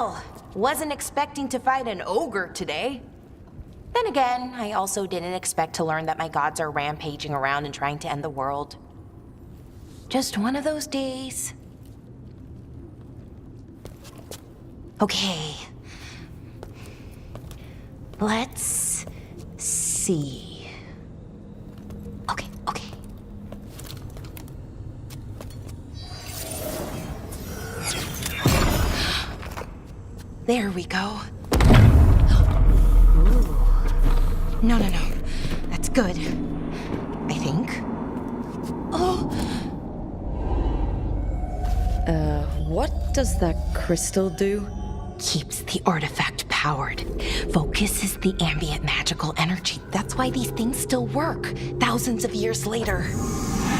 Well, wasn't expecting to fight an ogre today. Then again, I also didn't expect to learn that my gods are rampaging around and trying to end the world. Just one of those days. Okay. Let's see. Okay. There we go. Ooh. No. That's good. I think. Oh! What does that crystal do? Keeps the artifact powered. Focuses the ambient magical energy. That's why these things still work, thousands of years later.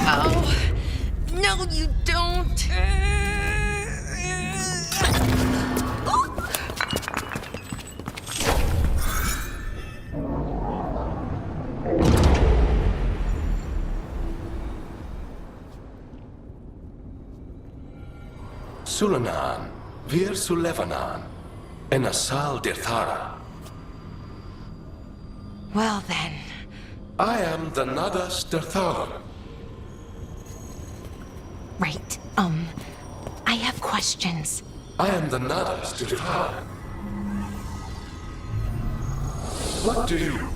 Oh! No, you don't! Sulanan, Vir Sulevanan, and Asal Dirthara. Well then. I am the Nadas Dirtharan. Right, I have questions. I am the Nadas Dirtharan. What do you?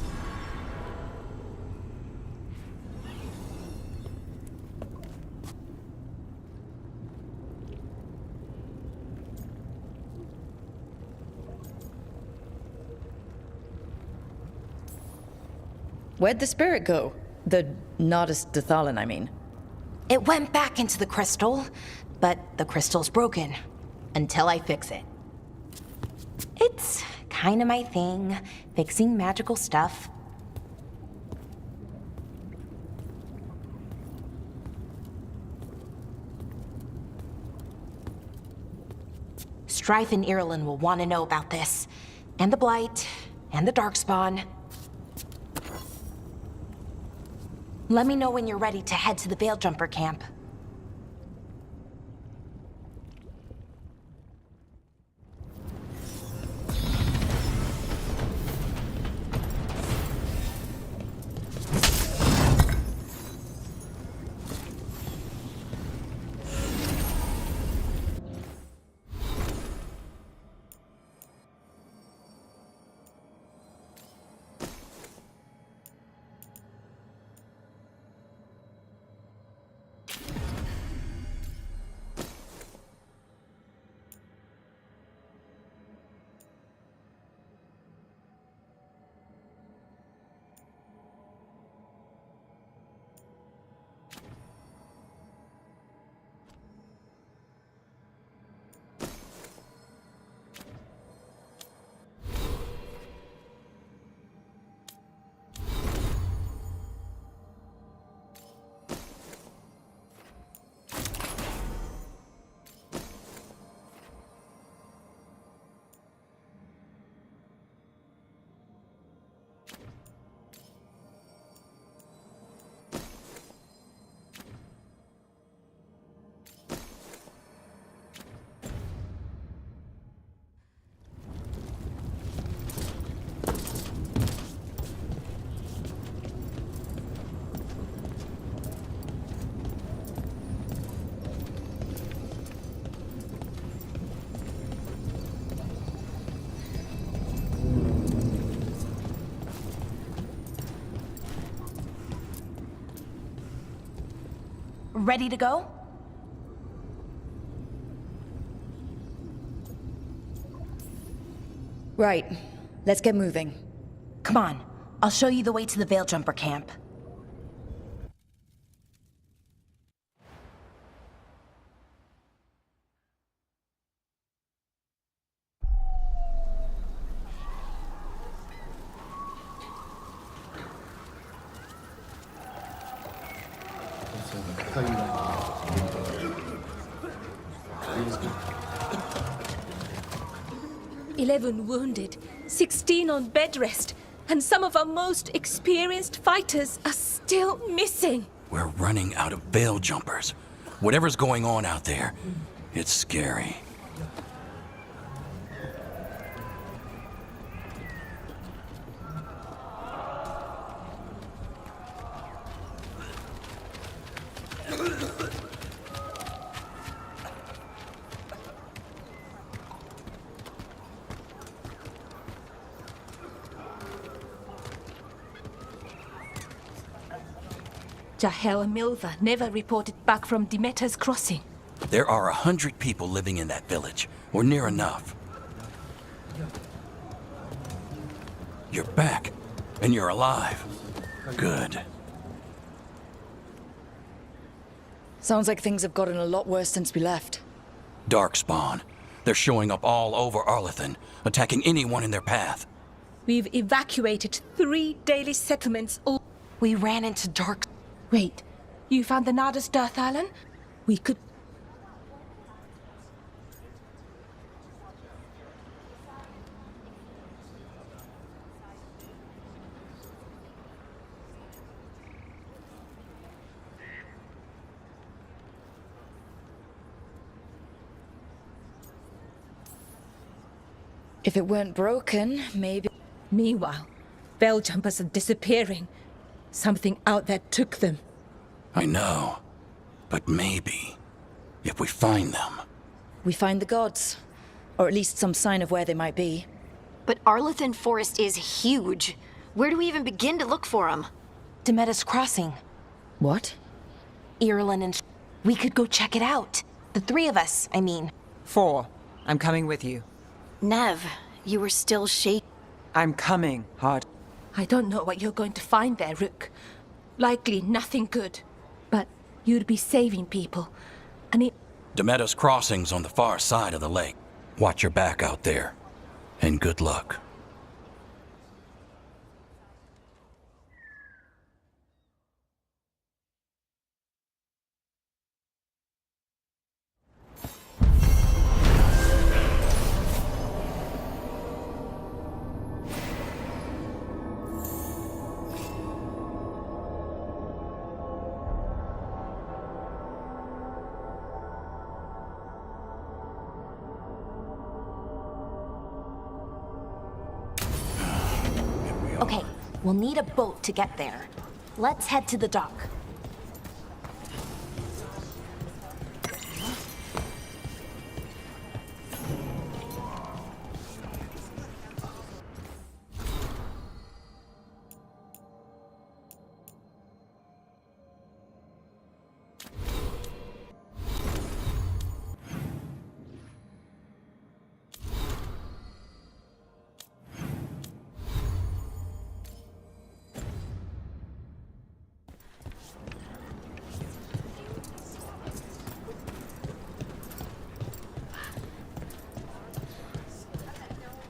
Where'd the spirit go? The Nardis Dathalan, I mean. It went back into the crystal, but the crystal's broken. Until I fix it. It's kinda my thing, fixing magical stuff. Strife and Irulan will want to know about this. And the Blight, and the Darkspawn. Let me know when you're ready to head to the Veil Jumper camp. Ready to go? Right. Let's get moving. Come on, I'll show you the way to the Veil Jumper camp. "11 wounded, 16 on bed rest, and some of our most experienced fighters are still missing." We're running out of Veil Jumpers. Whatever's going on out there, it's scary. Jahel and Milva never reported back from Demeter's crossing. There are 100 people living in that village, or near enough. You're back, and you're alive. Good. Sounds like things have gotten a lot worse since we left. Darkspawn. They're showing up all over Arlethan, attacking anyone in their path. We've evacuated 3 daily settlements. We ran into Dark. Wait, you found the Nada's Death Island? We could... If it weren't broken, maybe... Meanwhile, bell jumpers are disappearing. Something out there took them. I know. But maybe, if we find them... we find the gods. Or at least some sign of where they might be. But Arlethan Forest is huge. Where do we even begin to look for them? Demeter's crossing. What? Ireland and... We could go check it out. The 3 of us, I mean. 4. I'm coming with you. Nev, you were still shaking. I'm coming, Hard. I don't know what you're going to find there, Rook. Likely nothing good. But you'd be saving people. And it... Demeter's crossing's on the far side of the lake. Watch your back out there. And good luck. Okay, we'll need a boat to get there. Let's head to the dock.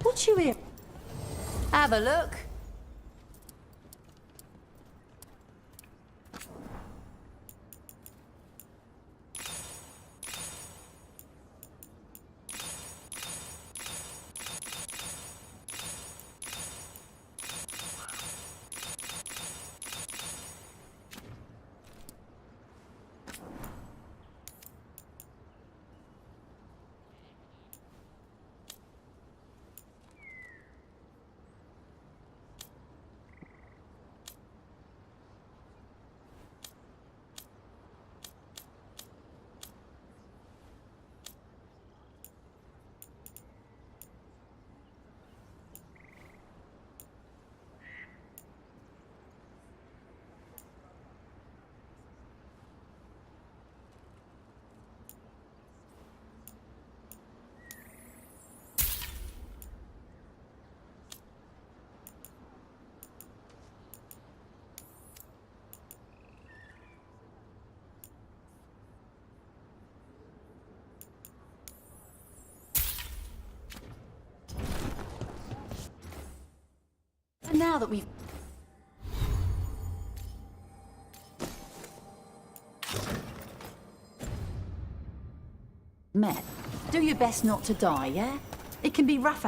What you here? Have a look. And now that we've... met, do your best not to die, yeah? It can be rough.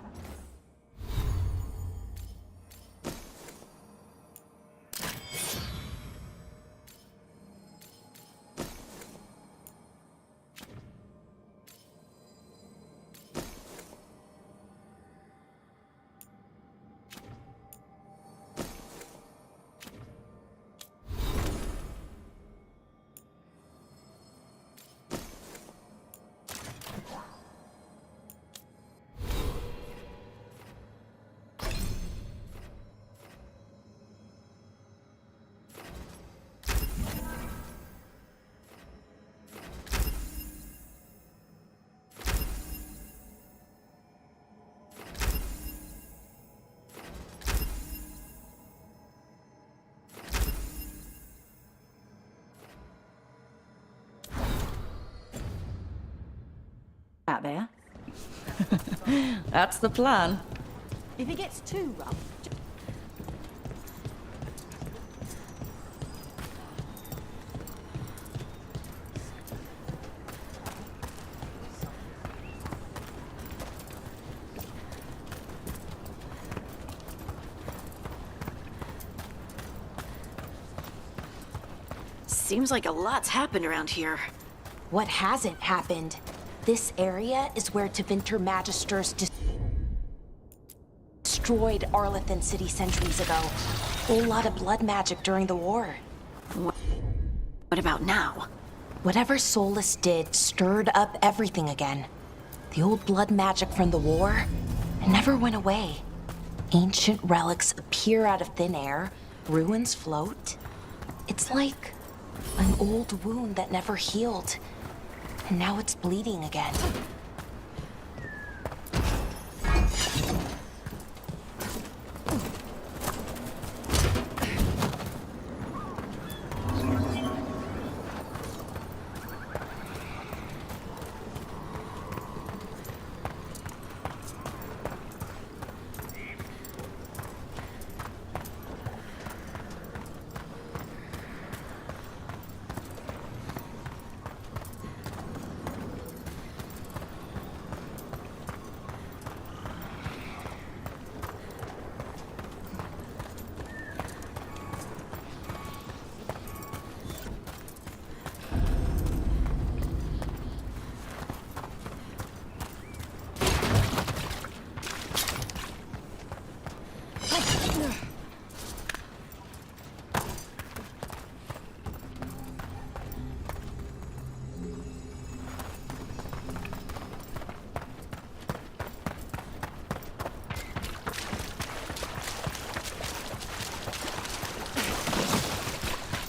That's the plan. If it gets too rough, Seems like a lot's happened around here. What hasn't happened? This area is where Tevinter Magisters destroyed Arlathan City centuries ago. Whole lot of blood magic during the war. What about now? Whatever Solus did stirred up everything again. The old blood magic from the war, it never went away. Ancient relics appear out of thin air, ruins float. It's like an old wound that never healed, and now it's bleeding again.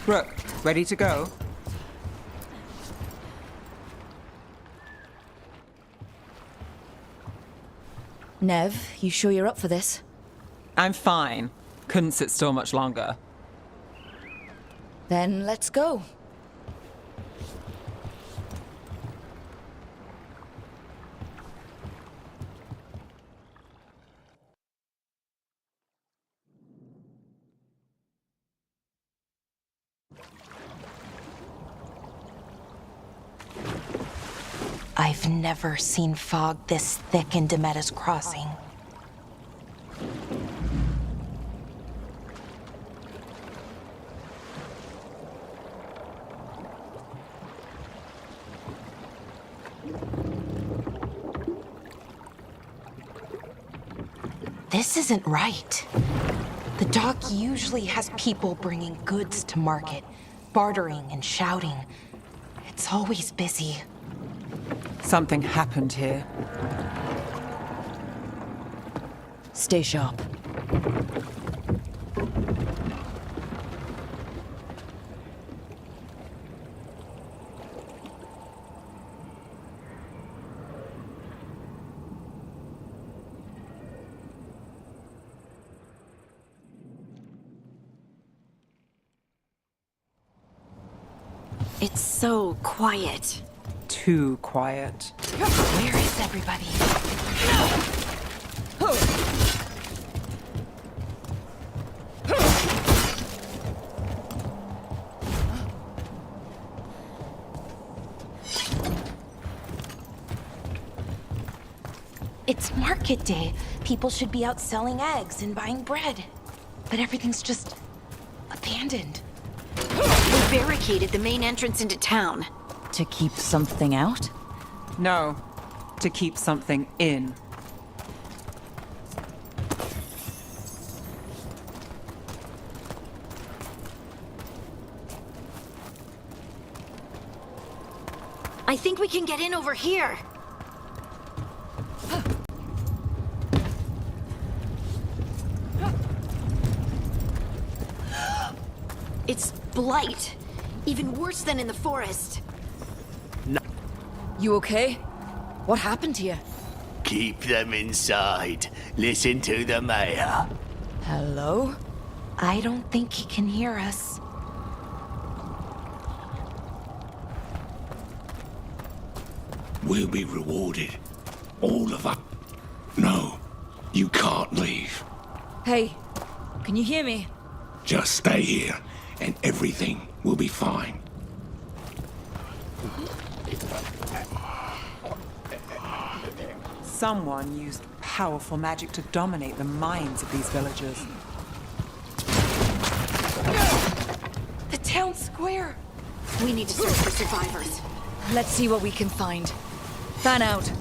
Rook, ready to go? Nev, you sure you're up for this? I'm fine. Couldn't sit still much longer. Then let's go. I've never seen fog this thick in Demetta's Crossing. This isn't right. The dock usually has people bringing goods to market, bartering and shouting. It's always busy. Something happened here. Stay sharp. It's so quiet. Too quiet. Where is everybody? It's market day. People should be out selling eggs and buying bread. But everything's just abandoned. They barricaded the main entrance into town. To keep something out? No, to keep something in. I think we can get in over here. It's blight. Even worse than in the forest. You okay? What happened here? Keep them inside. Listen to the mayor. Hello? I don't think he can hear us. We'll be rewarded. All of them. No, you can't leave. Hey, can you hear me? Just stay here, and everything will be fine. Someone used powerful magic to dominate the minds of these villagers. The town square! We need to search for survivors. Let's see what we can find. Fan out.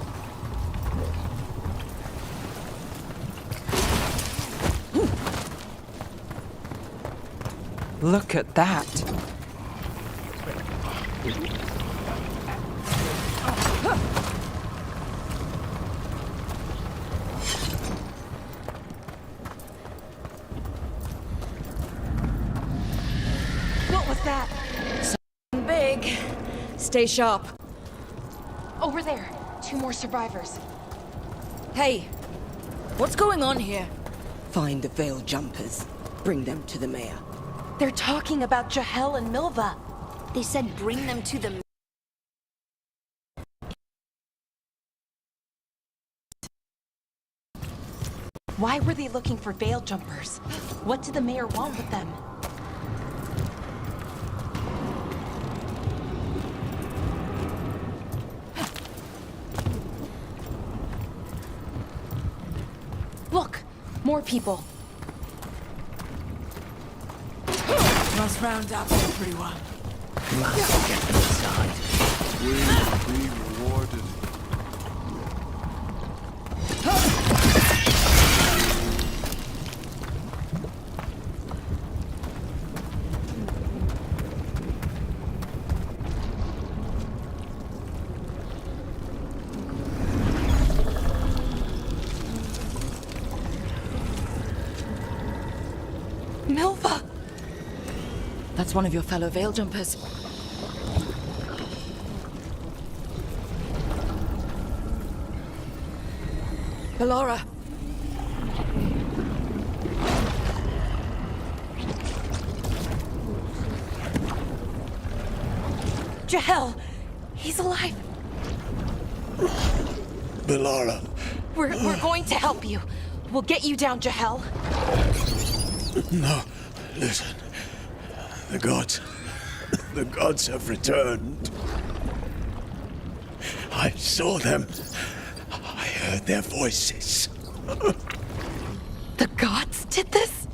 Look at that. What was that? Big. Stay sharp. Over there. 2 more survivors. Hey, what's going on here? Find the veil jumpers. Bring them to the mayor. They're talking about Jahel and Milva. They said bring them to the... Why were they looking for veil jumpers? What did the mayor want with them? Look! More people. Must round up everyone. Must get them inside. Will be rewarded. Milva! That's one of your fellow veil jumpers. Ballora. Jahel! He's alive! Ballora. We're going to help you. We'll get you down, Jahel. No, listen. The gods have returned. I saw them. I heard their voices. The gods did this?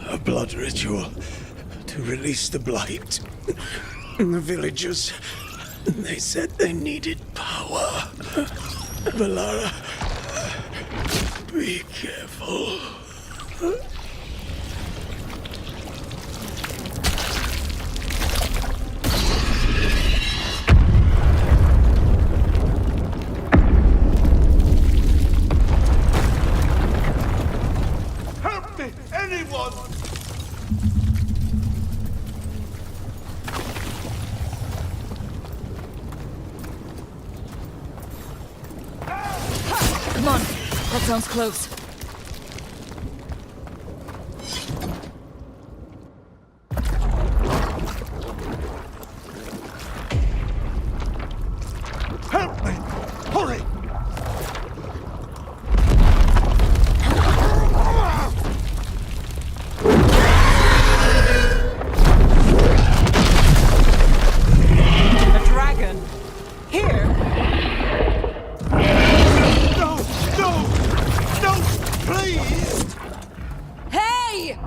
A blood ritual to release the blight. The villagers, they said they needed power. Ballora, be careful. Help me! Anyone! Come on, that sounds close. Help me! Hurry! A dragon? Here? No! No! No! Please! Hey!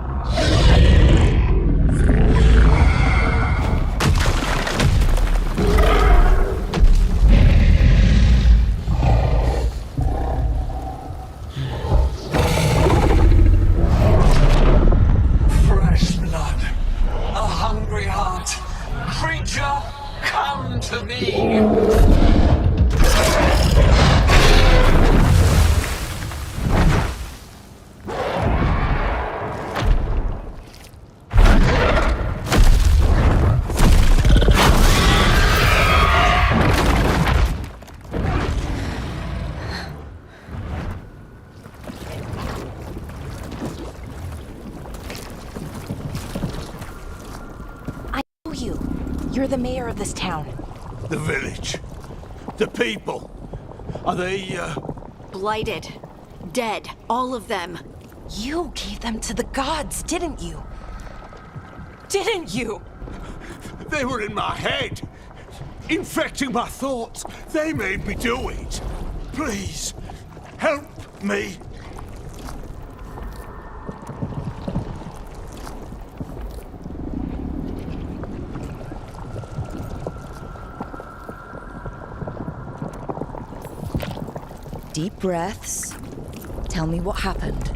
Fresh blood. A hungry heart. Creature, come to me. I know you. You're the mayor of this town. The village. The people. Are they, Blighted. Dead. All of them. You gave them to the gods, didn't you? Didn't you? They were in my head, infecting my thoughts. They made me do it. Please, help me. Deep breaths. Tell me what happened.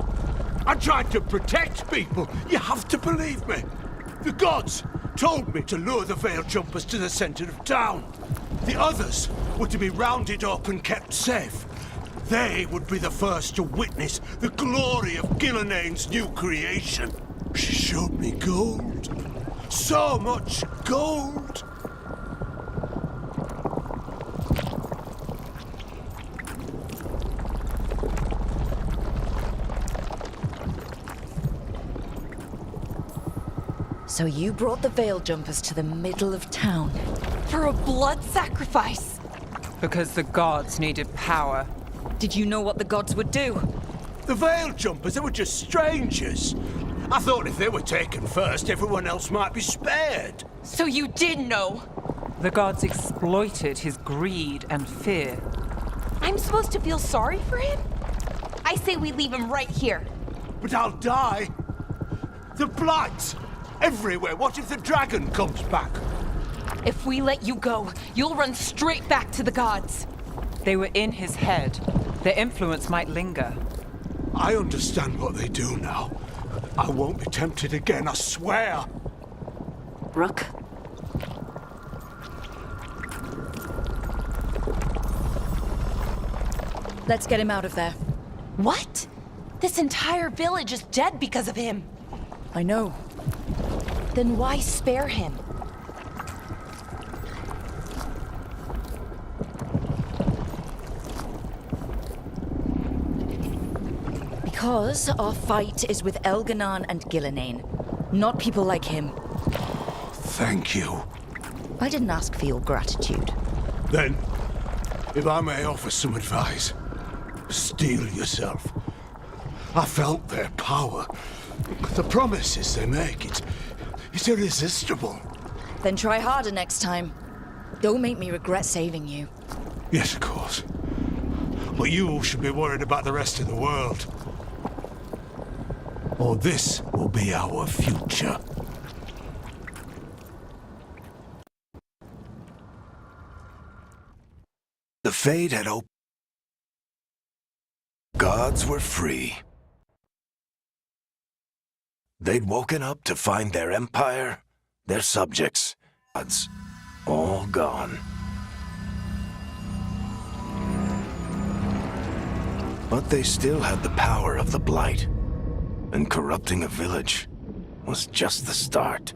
I tried to protect people. You have to believe me. The gods told me to lure the Veil Jumpers to the center of town. The others were to be rounded up and kept safe. They would be the first to witness the glory of Gillenane's new creation. She showed me gold. So much gold. So you brought the Veil Jumpers to the middle of town. For a blood sacrifice. Because the gods needed power. Did you know what the gods would do? The Veil Jumpers, they were just strangers. I thought if they were taken first, everyone else might be spared. So you did know? The gods exploited his greed and fear. I'm supposed to feel sorry for him? I say we leave him right here. But I'll die. The blight everywhere. What if the dragon comes back? If we let you go, you'll run straight back to the gods. They were in his head. Their influence might linger. I understand what they do now. I won't be tempted again, I swear. Rook? Let's get him out of there. What? This entire village is dead because of him. I know. Then why spare him? Because our fight is with Elganan and Gillenane, not people like him. Thank you. I didn't ask for your gratitude. Then, if I may offer some advice, steel yourself. I felt their power. The promises they make, it's irresistible. Then try harder next time. Don't make me regret saving you. Yes, of course. But you should be worried about the rest of the world. Or this will be our future. The Fade had opened. Gods were free. They'd woken up to find their empire, their subjects, gods, all gone. But they still had the power of the Blight, and corrupting a village was just the start.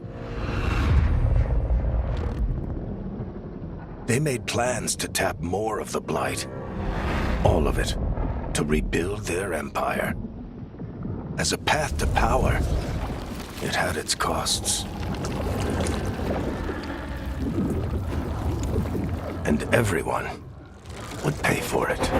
They made plans to tap more of the Blight, all of it, to rebuild their empire. As a path to power, it had its costs. And everyone would pay for it.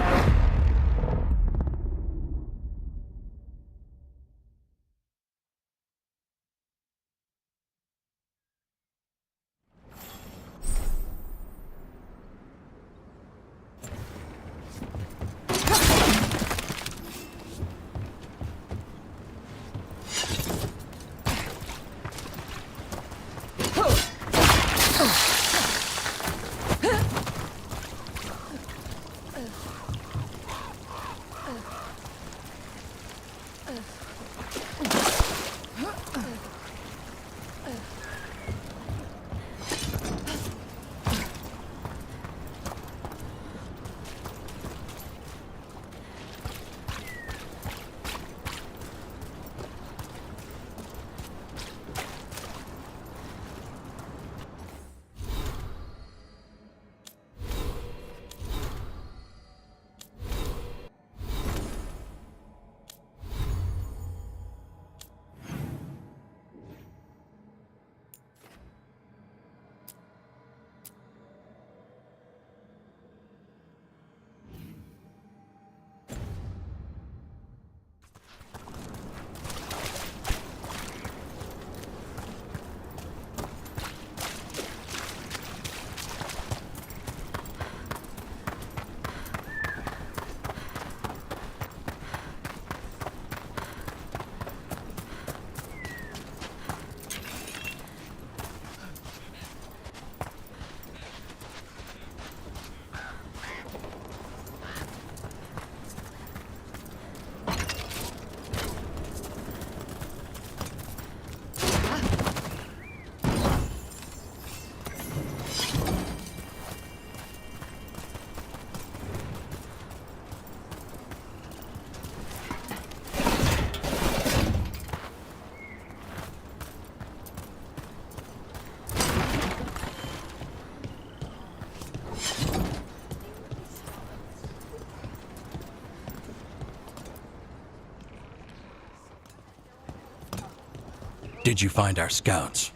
Did you find our scouts?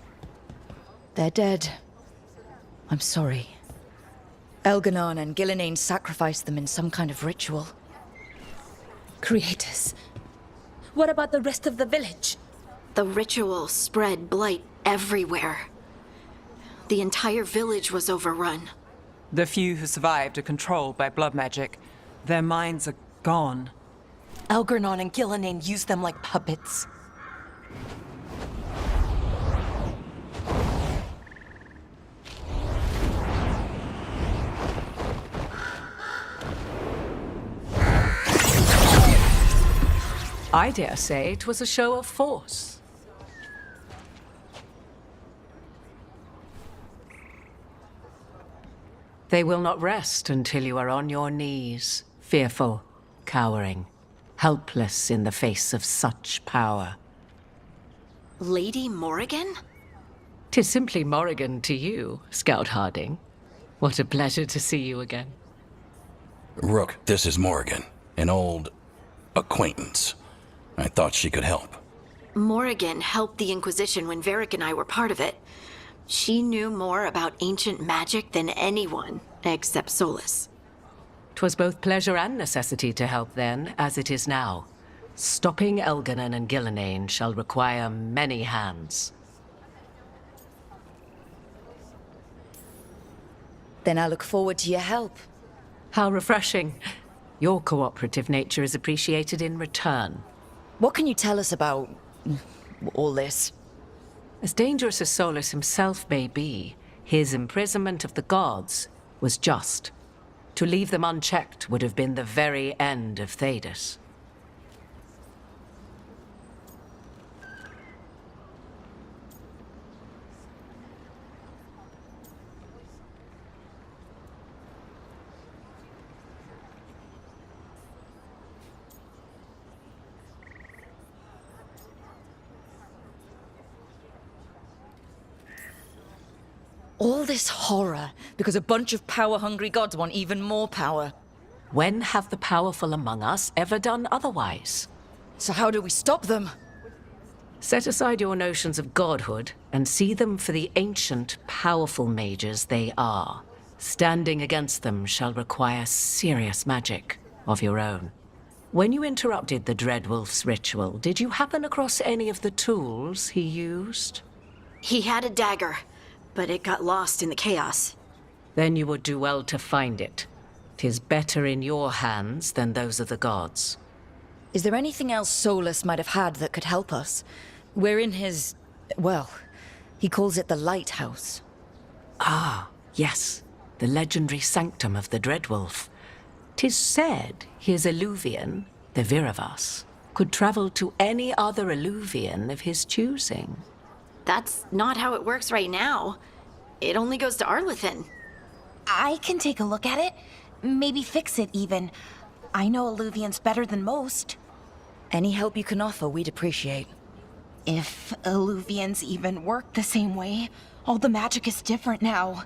They're dead. I'm sorry. Elganon and Gillenane sacrificed them in some kind of ritual. Creators. What about the rest of the village? The ritual spread blight everywhere. The entire village was overrun. The few who survived are controlled by blood magic. Their minds are gone. Elgarnon and Gillenane used them like puppets. I dare say it was a show of force. They will not rest until you are on your knees, fearful, cowering, helpless in the face of such power. Lady Morrigan? 'Tis simply Morrigan to you, Scout Harding. What a pleasure to see you again. Rook, this is Morrigan, an old acquaintance. I thought she could help. Morrigan helped the Inquisition when Varric and I were part of it. She knew more about ancient magic than anyone, except Solus. 'Twas both pleasure and necessity to help then, as it is now. Stopping Elganon and Gillenane shall require many hands. Then I look forward to your help. How refreshing. Your cooperative nature is appreciated in return. What can you tell us about all this? As dangerous as Solus himself may be, his imprisonment of the gods was just. To leave them unchecked would have been the very end of Thedas. All this horror because a bunch of power-hungry gods want even more power. When have the powerful among us ever done otherwise? So how do we stop them? Set aside your notions of godhood and see them for the ancient, powerful mages they are. Standing against them shall require serious magic of your own. When you interrupted the Dreadwolf's ritual, did you happen across any of the tools he used? He had a dagger, but it got lost in the chaos. Then you would do well to find it. 'Tis better in your hands than those of the gods. Is there anything else Solus might have had that could help us? We're in his... well, he calls it the Lighthouse. Ah, yes. The legendary sanctum of the Dreadwolf. 'Tis said his Illuvian, the Viravas, could travel to any other Illuvian of his choosing. That's not how it works right now. It only goes to Arlethan. I can take a look at it. Maybe fix it, even. I know Illuvians better than most. Any help you can offer, we'd appreciate. If Illuvians even work the same way, all the magic is different now.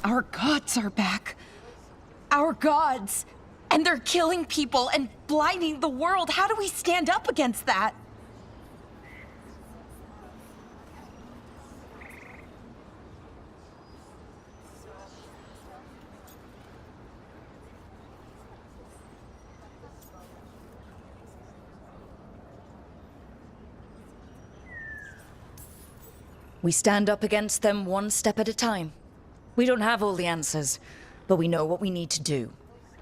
Our gods are back. Our gods! And they're killing people and blinding the world. How do we stand up against that? We stand up against them one step at a time. We don't have all the answers, but we know what we need to do.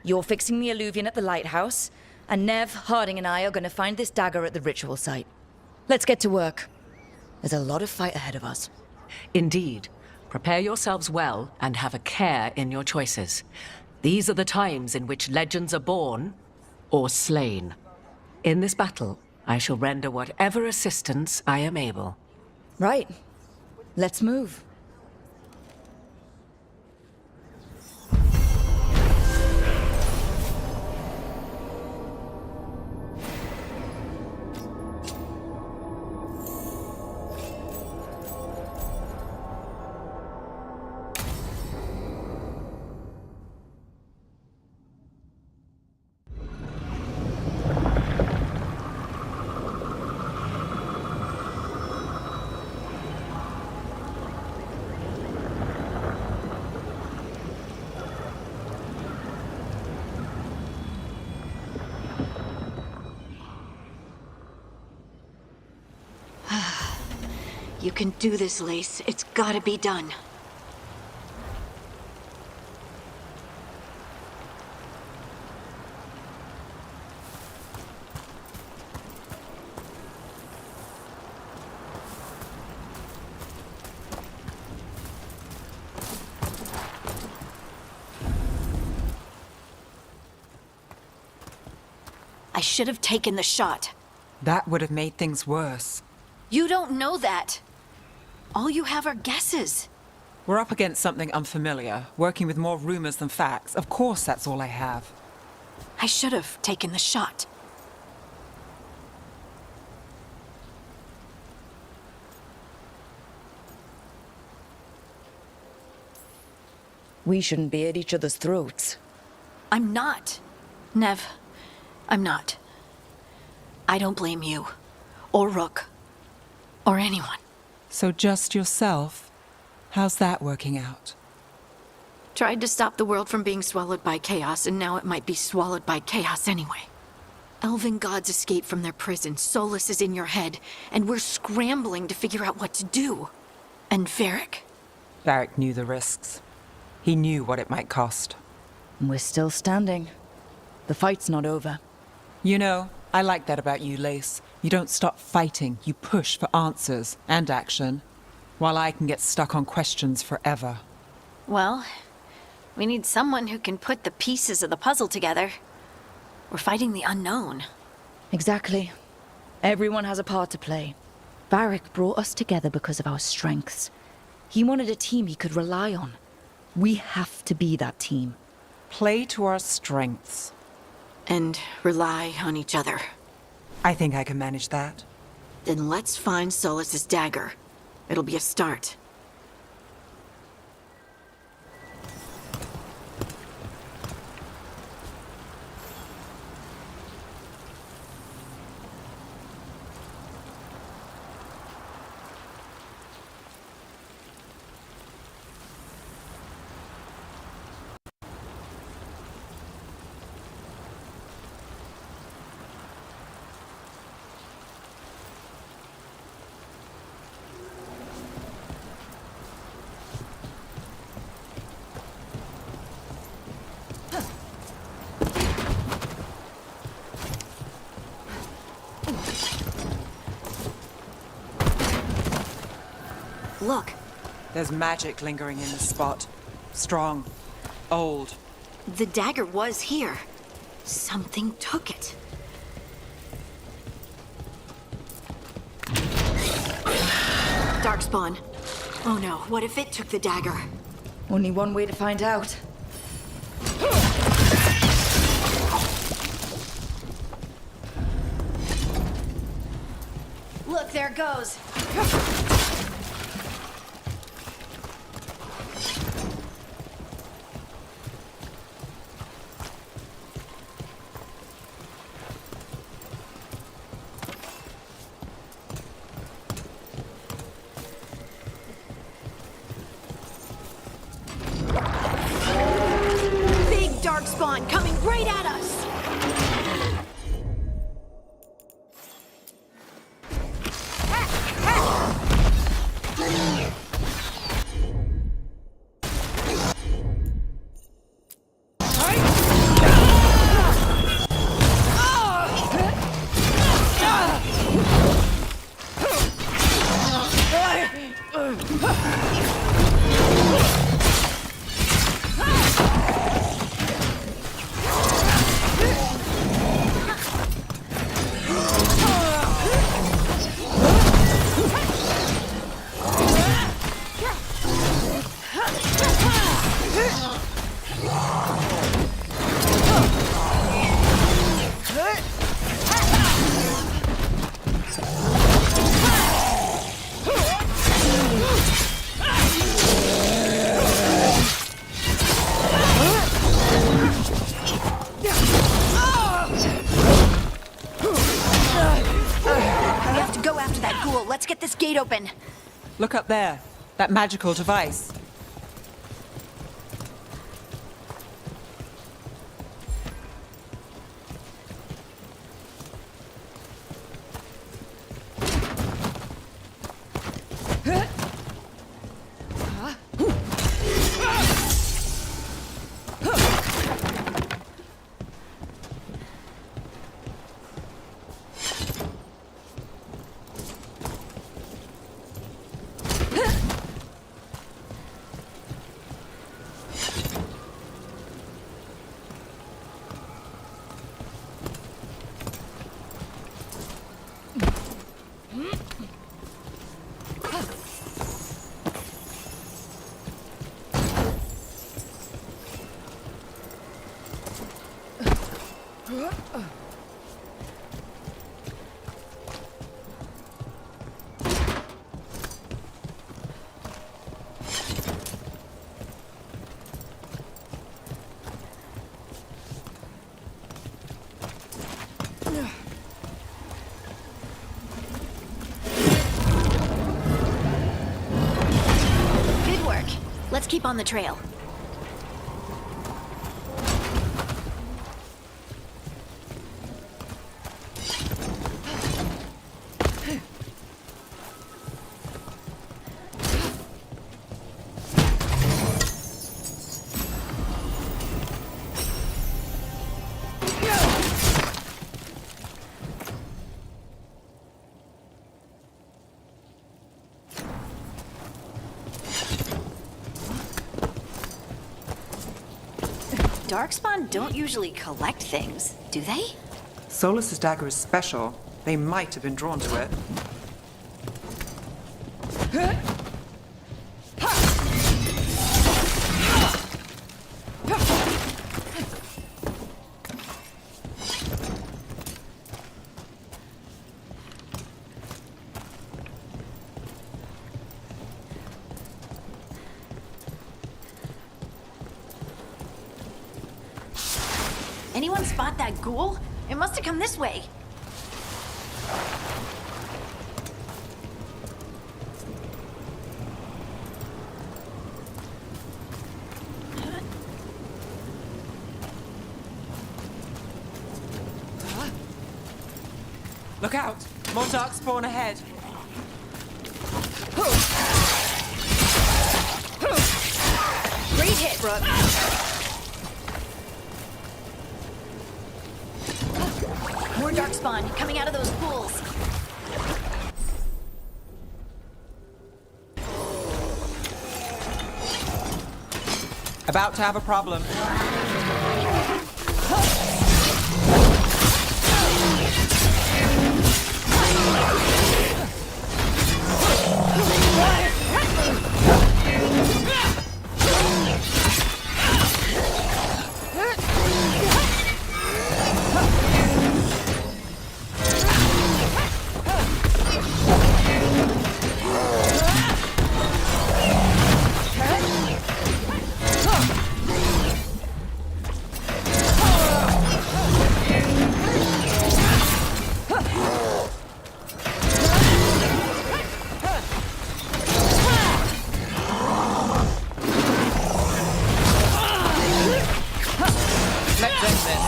You're fixing the Illuvian at the lighthouse, and Nev, Harding, and I are going to find this dagger at the ritual site. Let's get to work. There's a lot of fight ahead of us. Indeed. Prepare yourselves well and have a care in your choices. These are the times in which legends are born or slain. In this battle, I shall render whatever assistance I am able. Right. Let's move. You can do this, Lace. It's gotta be done. I should have taken the shot. That would have made things worse. You don't know that. All you have are guesses. We're up against something unfamiliar, working with more rumors than facts. Of course, that's all I have. I should have taken the shot. We shouldn't be at each other's throats. I'm not. Nev, I'm not. I don't blame you, or Rook, or anyone. So just yourself? How's that working out? Tried to stop the world from being swallowed by chaos, and now it might be swallowed by chaos anyway. Elven gods escaped from their prison, Solus is in your head, and we're scrambling to figure out what to do. And Varric? Varric knew the risks. He knew what it might cost. We're still standing. The fight's not over. You know, I like that about you, Lace. You don't stop fighting, you push for answers and action, while I can get stuck on questions forever. Well, we need someone who can put the pieces of the puzzle together. We're fighting the unknown. Exactly. Everyone has a part to play. Varric brought us together because of our strengths. He wanted a team he could rely on. We have to be that team. Play to our strengths. And rely on each other. I think I can manage that. Then let's find Solus's dagger. It'll be a start. Look. There's magic lingering in this spot. Strong. Old. The dagger was here. Something took it. Darkspawn. Oh no, what if it took the dagger? Only one way to find out. Look, there it goes. Big Darkspawn coming right at us! Let's get this gate open. Look up there. That magical device. Good work. Let's keep on the trail. Darkspawn don't usually collect things, do they? Solus's dagger is special. They might have been drawn to it. Anyone spot that ghoul? It must have come this way. Look out! More dark spawn ahead. Great hit, Rook. More darkspawn coming out of those pools. About to have a problem. Let's end this.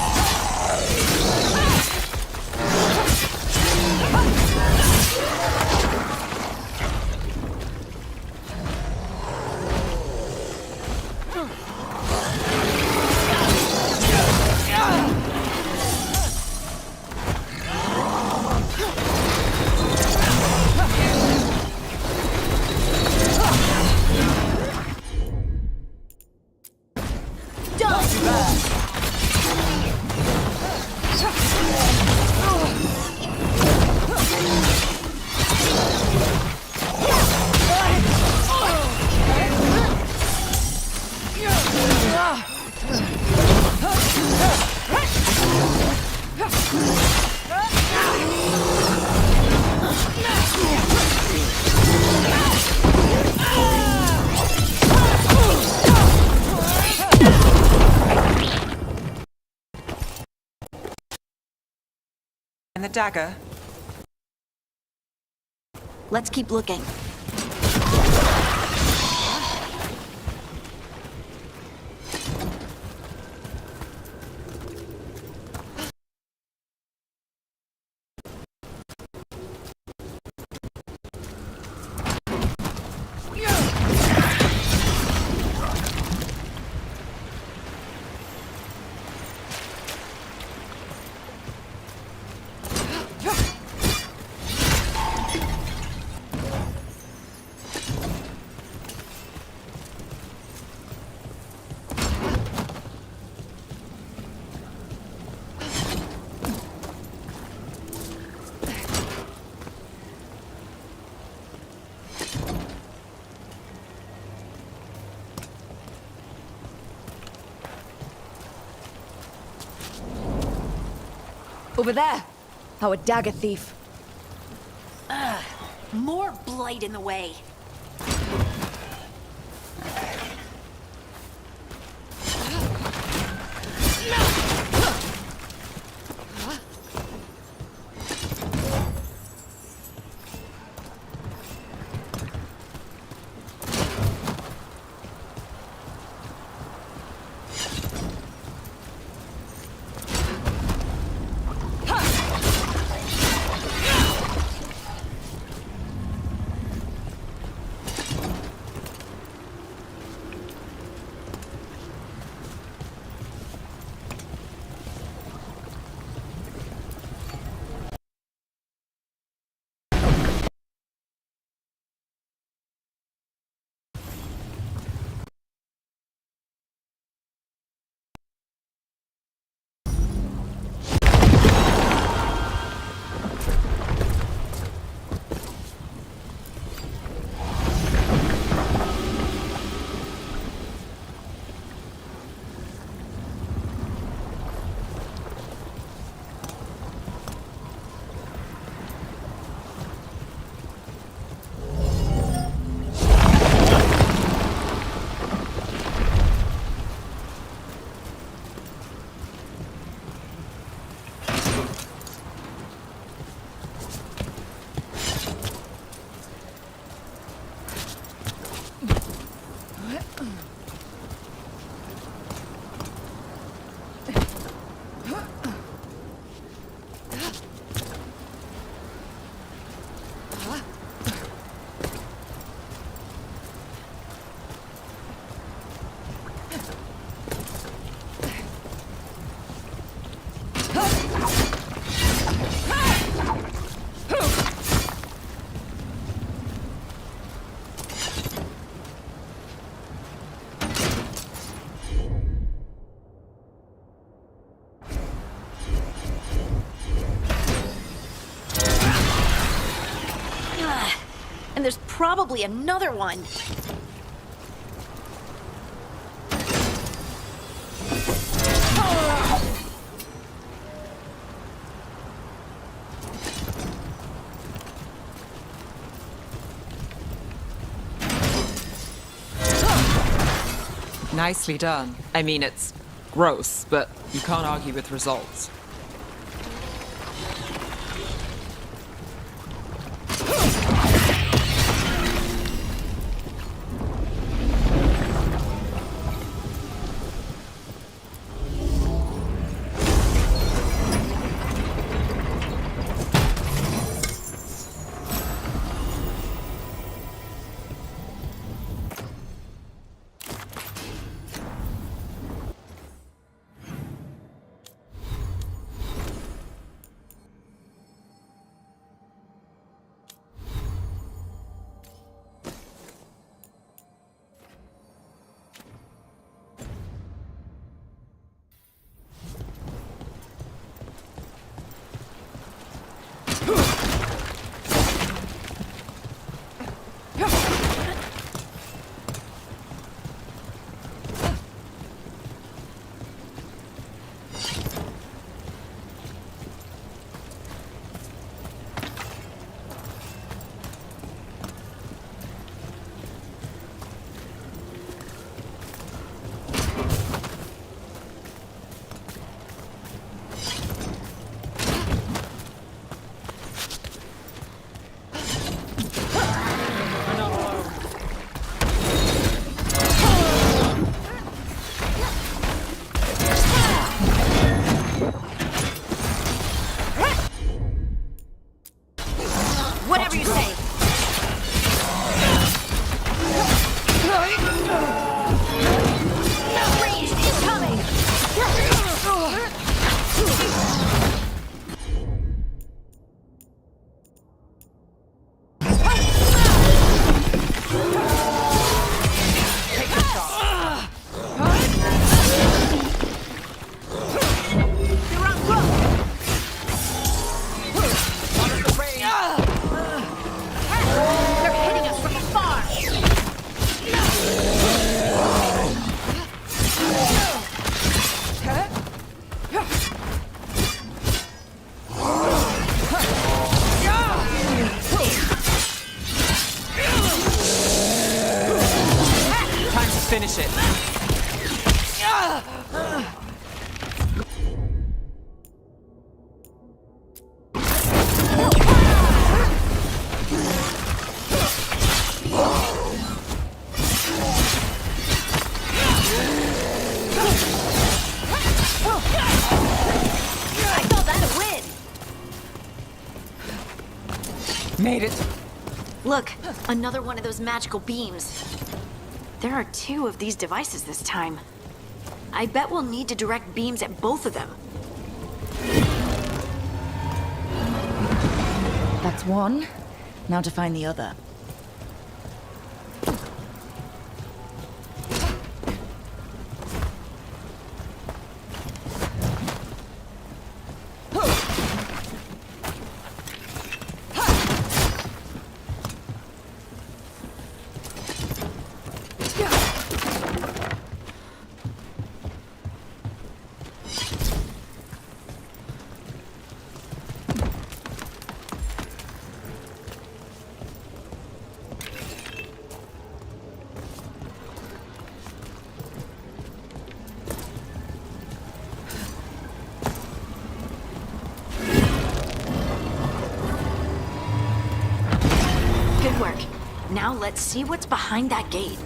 Not too bad. And the dagger? Let's keep looking. Over there! Our dagger thief. More blight in the way. And there's probably another one. Nicely done. I mean, it's gross, but you can't argue with results. Made it. Look, another one of those magical beams. There are 2 of these devices this time. I bet we'll need to direct beams at both of them. That's one. Now to find the other. Good work. Now let's see what's behind that gate.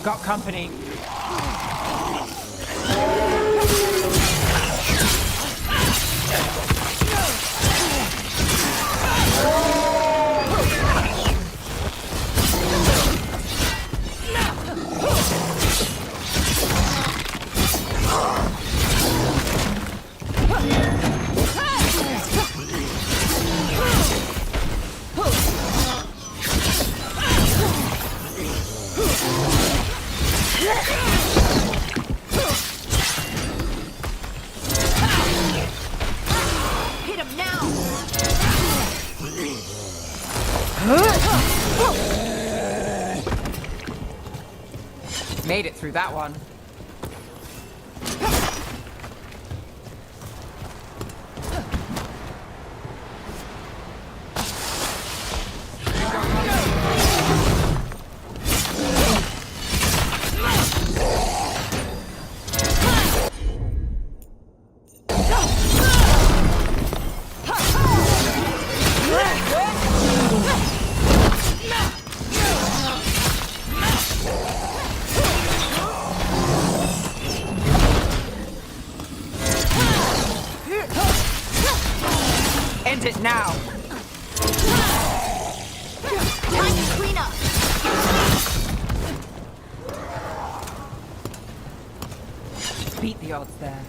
Got company. Hit him now! Made it through that one. End it now! Time to clean up! Beat the odds there.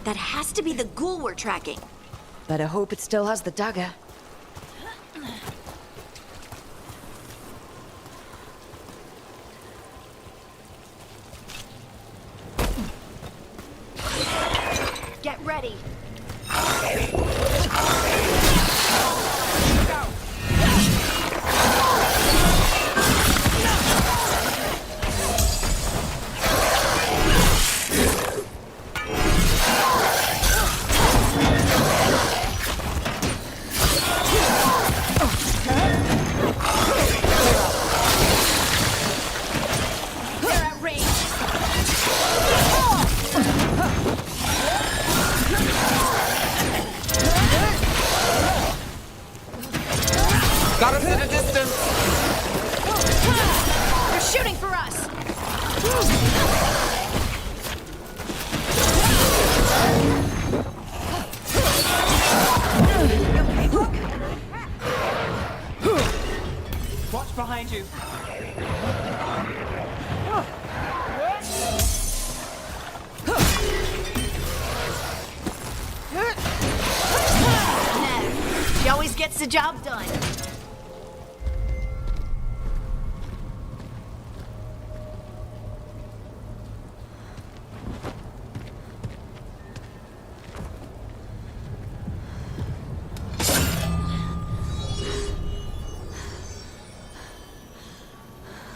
That has to be the ghoul we're tracking. Better hope it still has the dagger. Get ready. Got us at a distance. They're shooting for us. Watch behind you. She always gets the job done.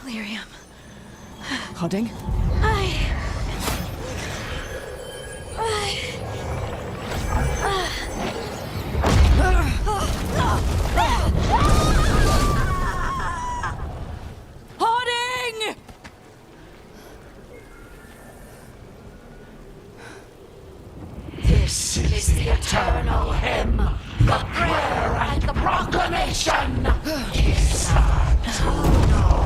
Lyrium. Harding? Harding! This is the eternal hymn, the prayer and the proclamation. It's hard to know.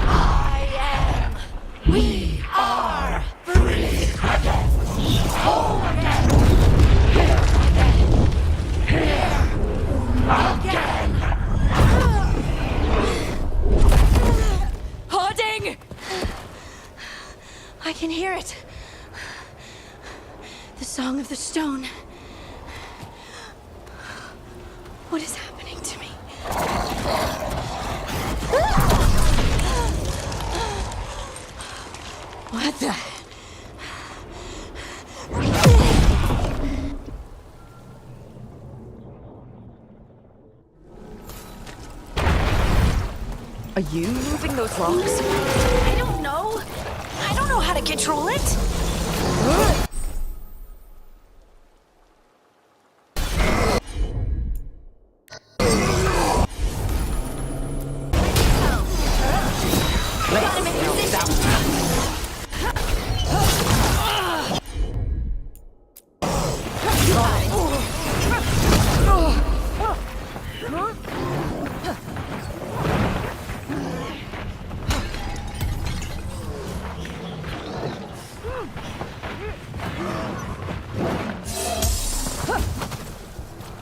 I am. We are free again. Whole again. Here again. Here again. Harding! I can hear it. The song of the stone. What is happening to me? What the? Are you moving those rocks? I don't know. I don't know how to control it.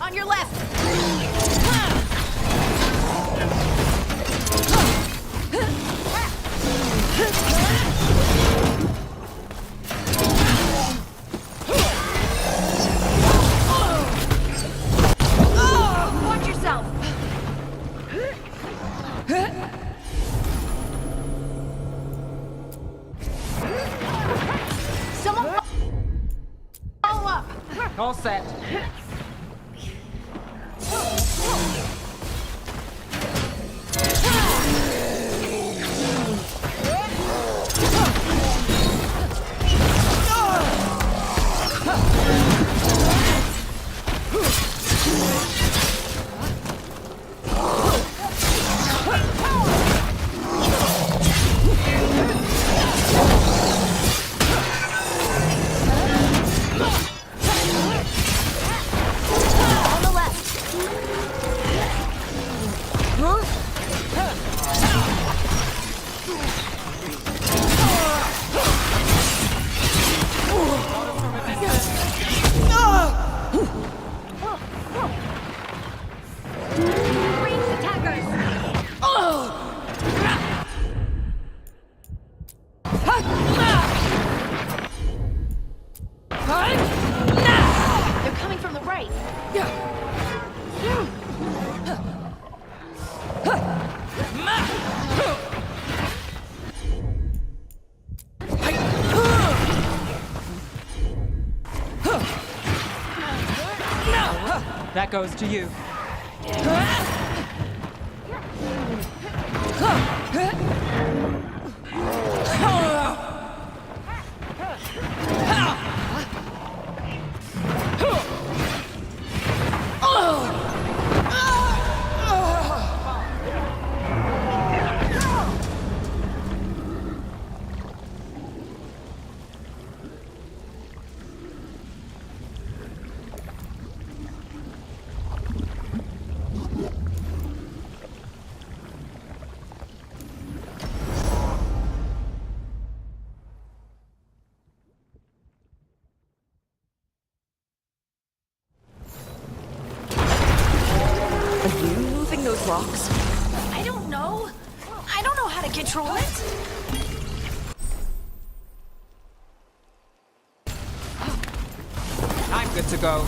On your left. Watch yourself. Someone follow up. All set. That goes to you. Are you moving those rocks? I don't know. I don't know how to control it. I'm good to go.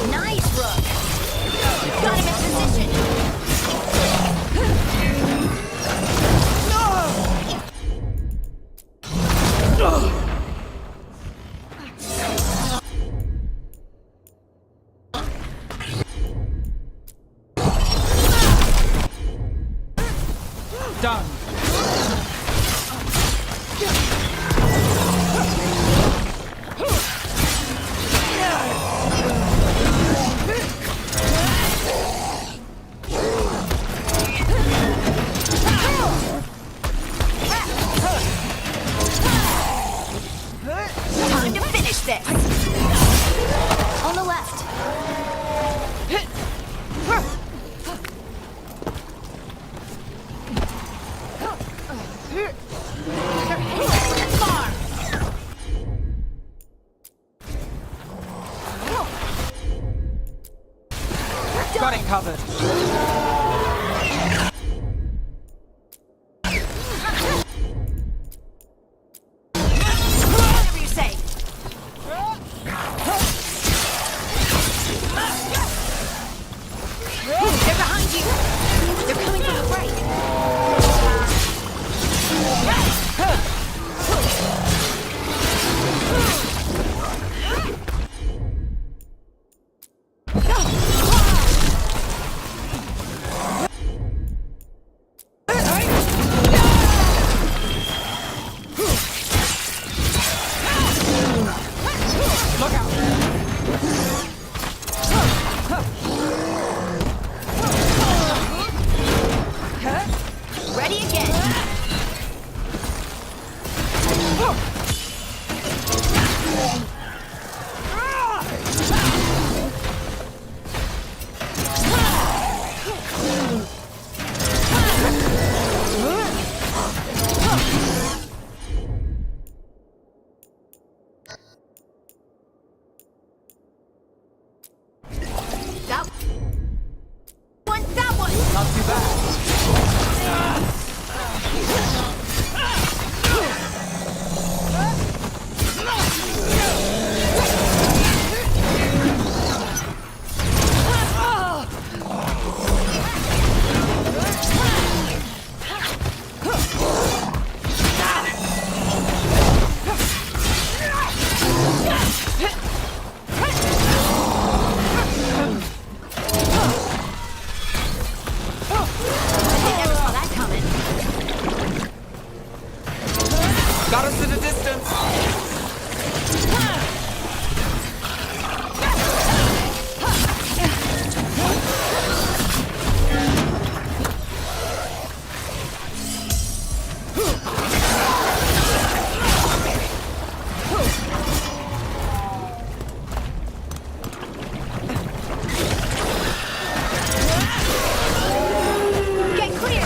Nice, Rook. Got him in position. Done. Time to finish this. On the left. Far. Got it covered. Whatever you say. They're behind you. They're coming from the right. Look out. Ready again. That one. Not too bad. They never saw that coming. Got us at a distance. Get clear.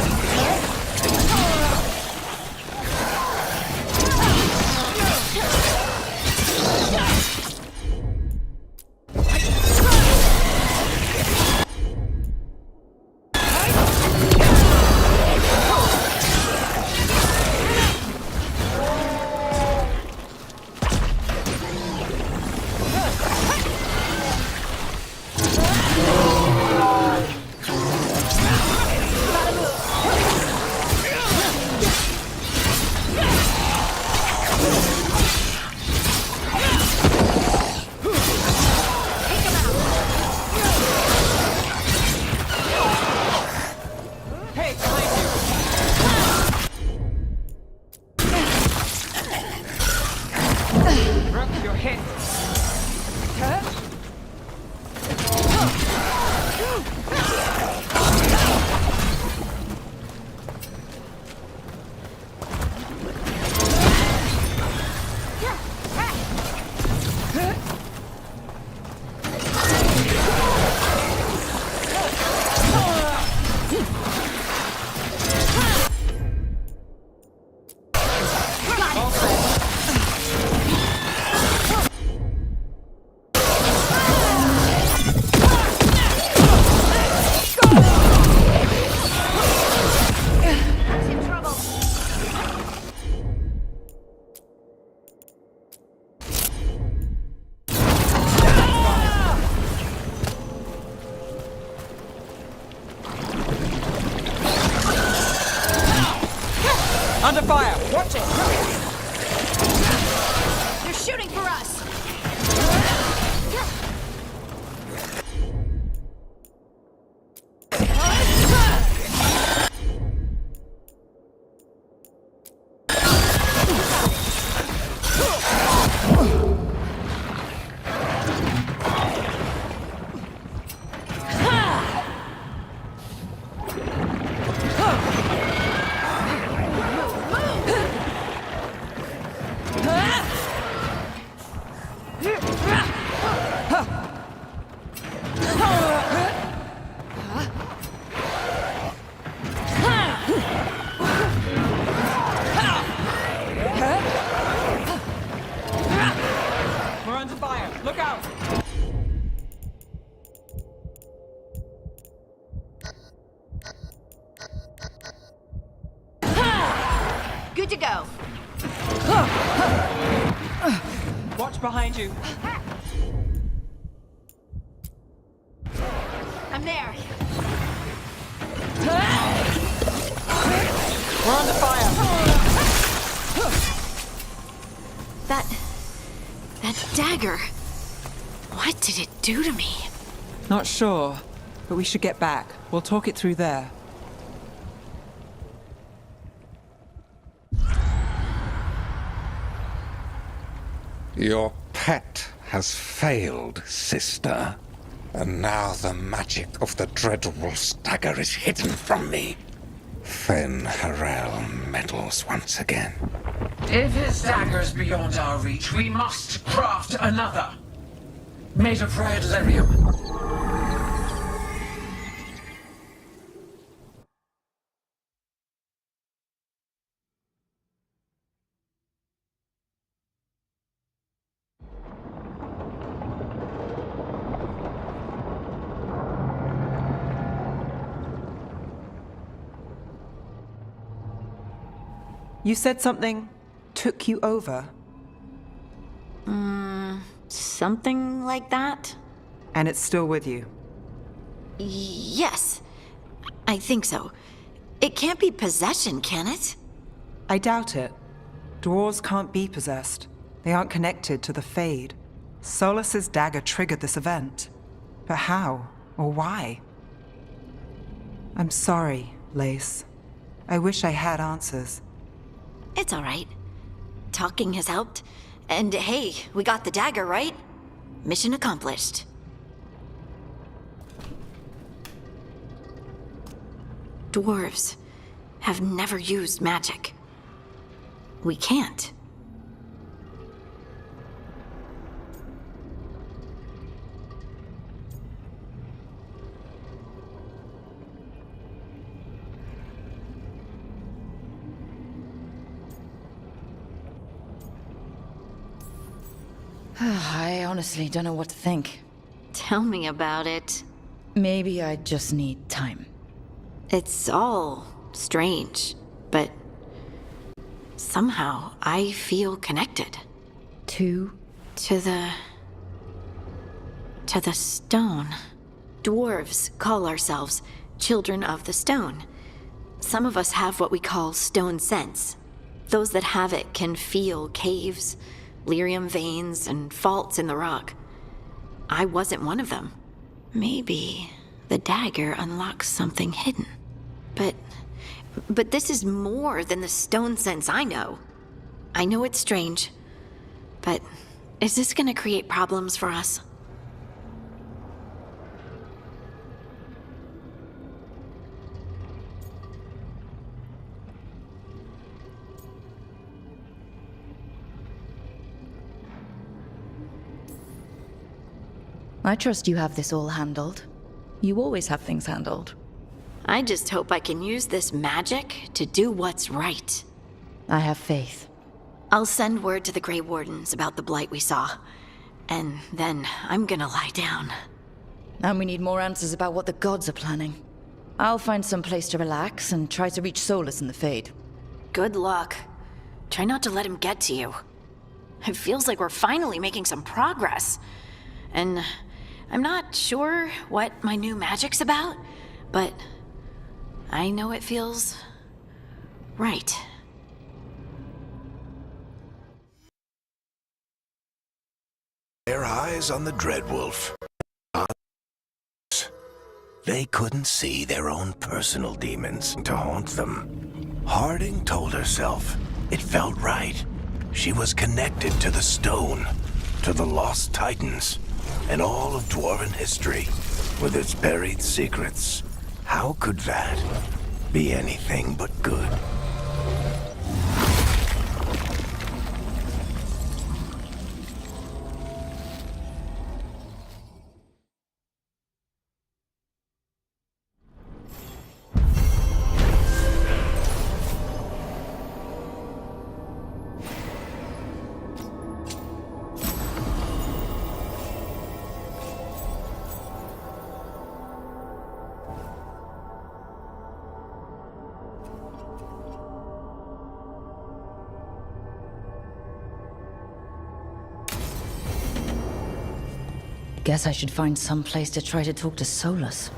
hit. Under fire! Watch it! They're shooting for us! We're under fire! Look out! Good to go. Watch behind you. I'm there. We're under fire! That dagger. What did it do to me? Not sure, but we should get back. We'll talk it through there. Your pet has failed, sister. And now the magic of the Dreadwolf's dagger is hidden from me. Fen Harel meddles once again. If his dagger's beyond our reach, we must craft another. Made of red lyrium. You said something took you over, Something like that? and it's still with you. Yes. I think so. It can't be possession, can it? I doubt it. Dwarves can't be possessed. They aren't connected to the Fade. Solus's dagger triggered this event. But how? Or why? I'm sorry, Lace. I wish I had answers. It's all right. Talking has helped. And hey, we got the dagger, right? Mission accomplished. Dwarves have never used magic. We can't. I honestly don't know what to think. Tell me about it. Maybe I just need time. It's all strange, but somehow I feel connected. To the stone. Dwarves call ourselves children of the stone. Some of us have what we call stone sense. Those that have it can feel caves, lyrium veins, and faults in the rock. I wasn't one of them. Maybe the dagger unlocks something hidden. But this is more than the stone sense I know. I know it's strange, but Is this gonna create problems for us? I trust you have this all handled. You always have things handled. I just hope I can use this magic to do what's right. I have faith. I'll send word to the Grey Wardens about the blight we saw. And then I'm gonna lie down. And we need more answers about what the gods are planning. I'll find some place to relax and try to reach Solus in the Fade. Good luck. Try not to let him get to you. It feels like we're finally making some progress. And I'm not sure what my new magic's about, but I know it feels right. Their eyes on the Dreadwolf. They couldn't see their own personal demons to haunt them. Harding told herself it felt right. She was connected to the stone, to the lost titans, and all of Dwarven history, with its buried secrets. How could that be anything but good? Guess I should find some place to try to talk to Solus.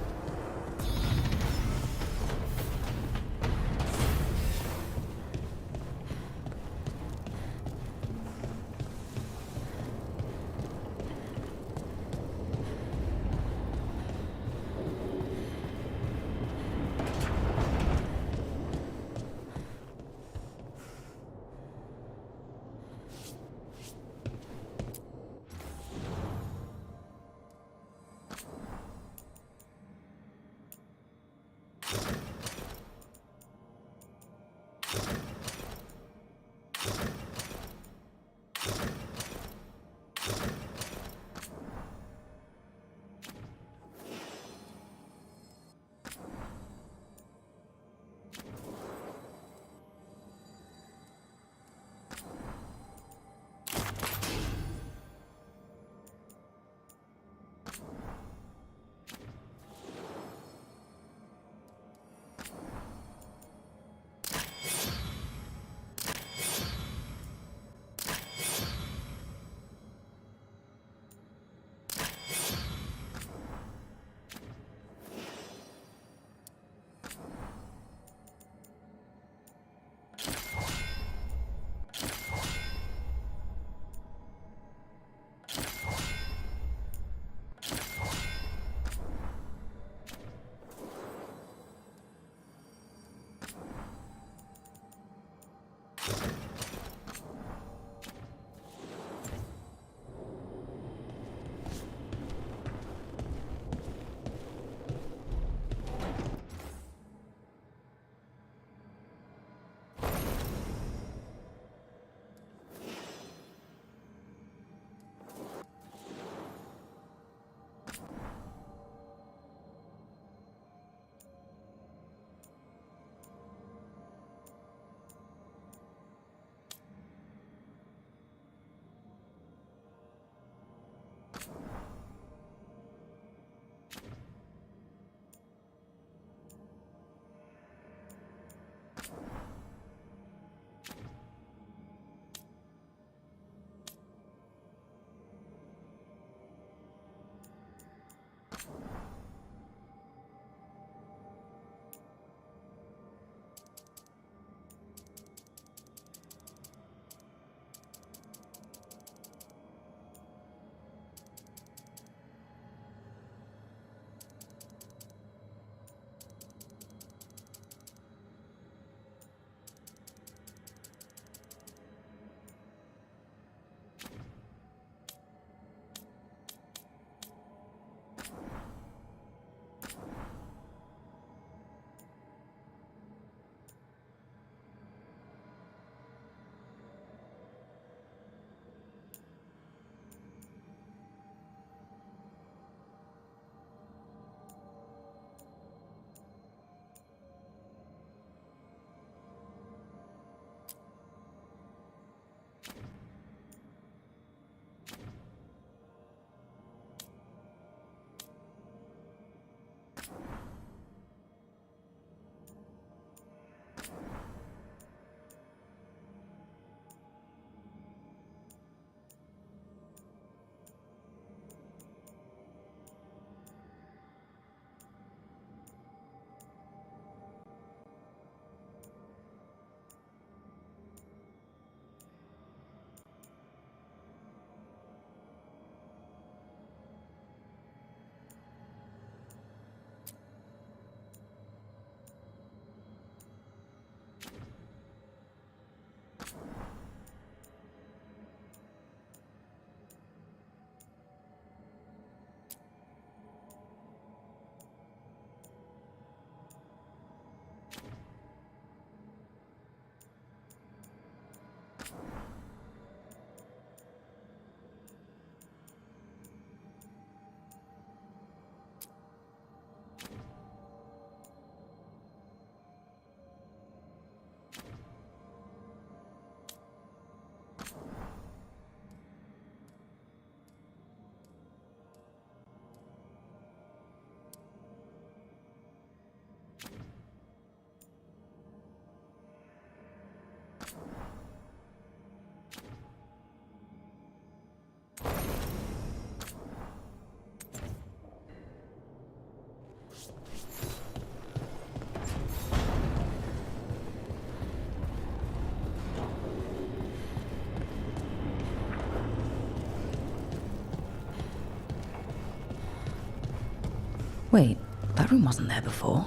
Wait, that room wasn't there before,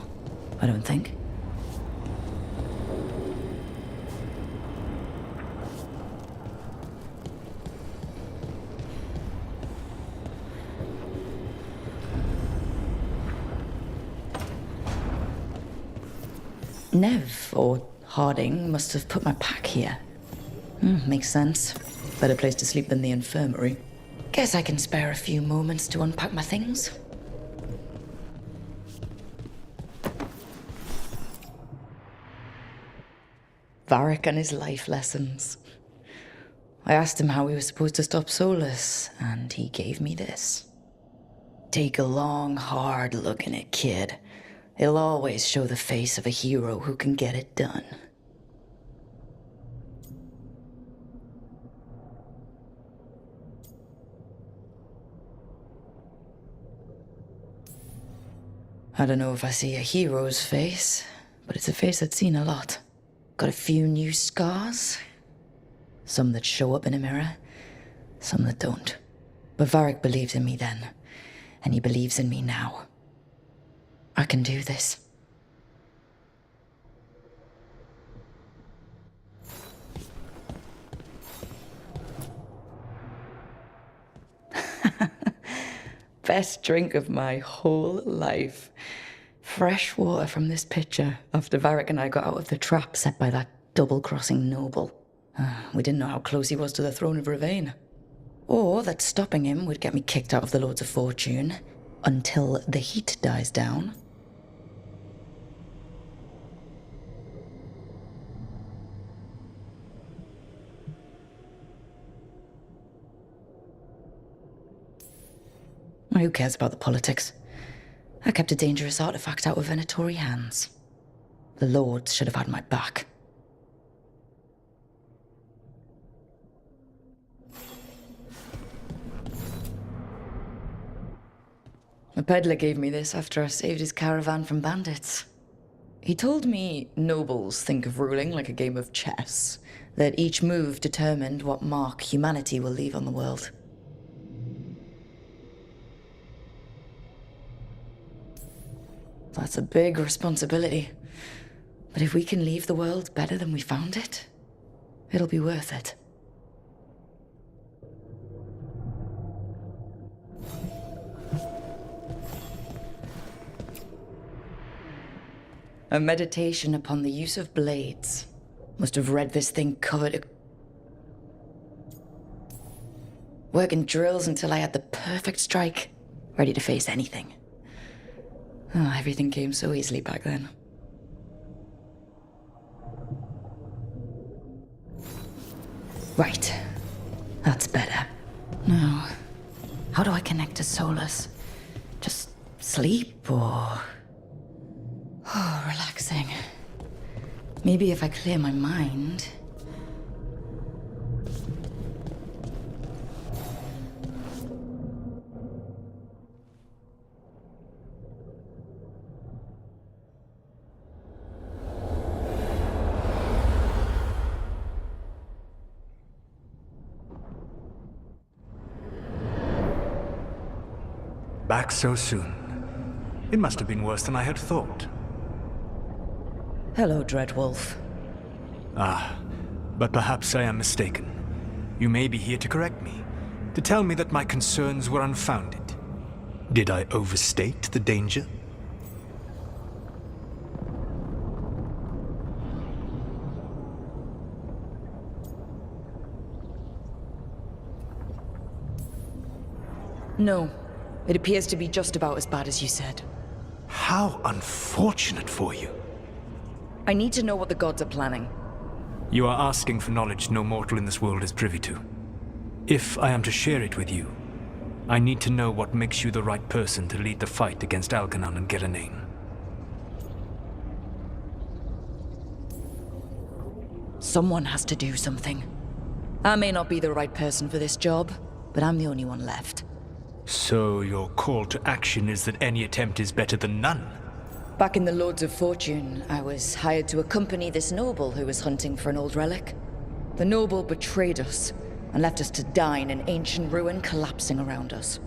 I don't think. Nev, or Harding, must have put my pack here. Makes sense. Better place to sleep than the infirmary. Guess I can spare a few moments to unpack my things. Varric and his life lessons. I asked him how we were supposed to stop Solus, and he gave me this. Take a long, hard look in it, kid. It'll always show the face of a hero who can get it done. I don't know if I see a hero's face, but it's a face I'd seen a lot. Got a few new scars. Some that show up in a mirror, some that don't. But Varric believed in me then, and he believes in me now. I can do this. Best drink of my whole life. Fresh water from this pitcher after Varric and I got out of the trap set by that double-crossing noble. We didn't know how close he was to the throne of Ravane. Or that stopping him would get me kicked out of the Lords of Fortune until the heat dies down. Who cares about the politics? I kept a dangerous artifact out of Venatori hands. The Lords should have had my back. A peddler gave me this after I saved his caravan from bandits. He told me nobles think of ruling like a game of chess, that each move determined what mark humanity will leave on the world. That's a big responsibility. But if we can leave the world better than we found it, it'll be worth it. A meditation upon the use of blades. Must have read this thing covered. Working drills until I had the perfect strike, ready to face anything. Oh, everything came so easily back then. Right. That's better. Now, how do I connect to Solus? Just sleep or... Oh, relaxing. Maybe if I clear my mind... Back so soon. It must have been worse than I had thought. Hello, Dreadwolf. But perhaps I am mistaken. You may be here to correct me, to tell me that my concerns were unfounded. Did I overstate the danger? No. It appears to be just about as bad as you said. How unfortunate for you. I need to know what the gods are planning. You are asking for knowledge no mortal in this world is privy to. If I am to share it with you, I need to know what makes you the right person to lead the fight against Algernon and Gillenane. Someone has to do something. I may not be the right person for this job, but I'm the only one left. So your call to action is that any attempt is better than none? Back in the Lords of Fortune, I was hired to accompany this noble who was hunting for an old relic. The noble betrayed us and left us to die in an ancient ruin collapsing around us.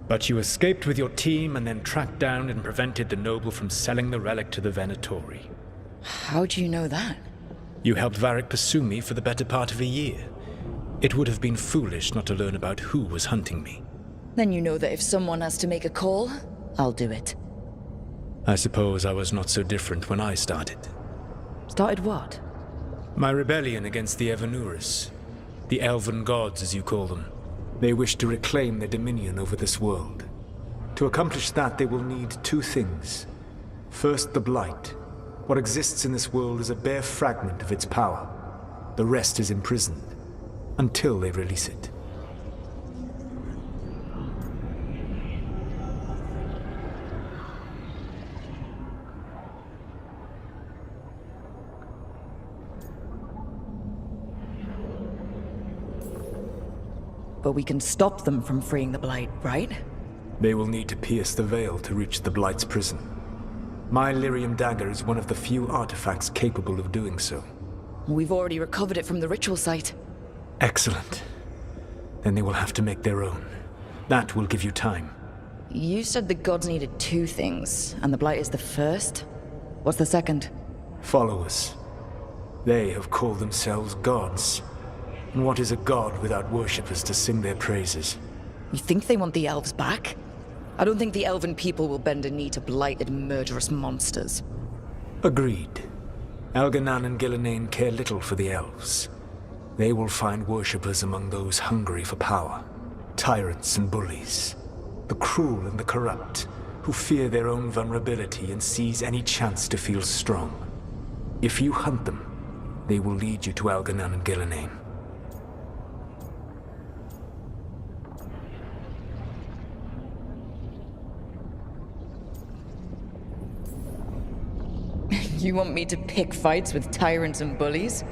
But you escaped with your team and then tracked down and prevented the noble from selling the relic to the Venatori. How do you know that? You helped Varric pursue me for the better part of a year. It would have been foolish not to learn about who was hunting me. Then you know that if someone has to make a call, I'll do it. I suppose I was not so different when I started. Started what? My rebellion against the Evanuris. The Elven Gods, as you call them. They wish to reclaim their dominion over this world. To accomplish that, they will need two things. First, the Blight. What exists in this world is a bare fragment of its power. The rest is imprisoned, until they release it. But we can stop them from freeing the Blight, right? They will need to pierce the veil to reach the Blight's prison. My Lyrium dagger is one of the few artifacts capable of doing so. We've already recovered it from the ritual site. Excellent. Then they will have to make their own. That will give you time. You said the gods needed two things, and the Blight is the first? What's the second? Followers. They have called themselves gods. And what is a god without worshippers to sing their praises? You think they want the elves back? I don't think the elven people will bend a knee to blighted, murderous monsters. Agreed. Elganan and Gillenane care little for the elves. They will find worshippers among those hungry for power. Tyrants and bullies. The cruel and the corrupt, who fear their own vulnerability and seize any chance to feel strong. If you hunt them, they will lead you to Elganan and Gillenane. You want me to pick fights with tyrants and bullies?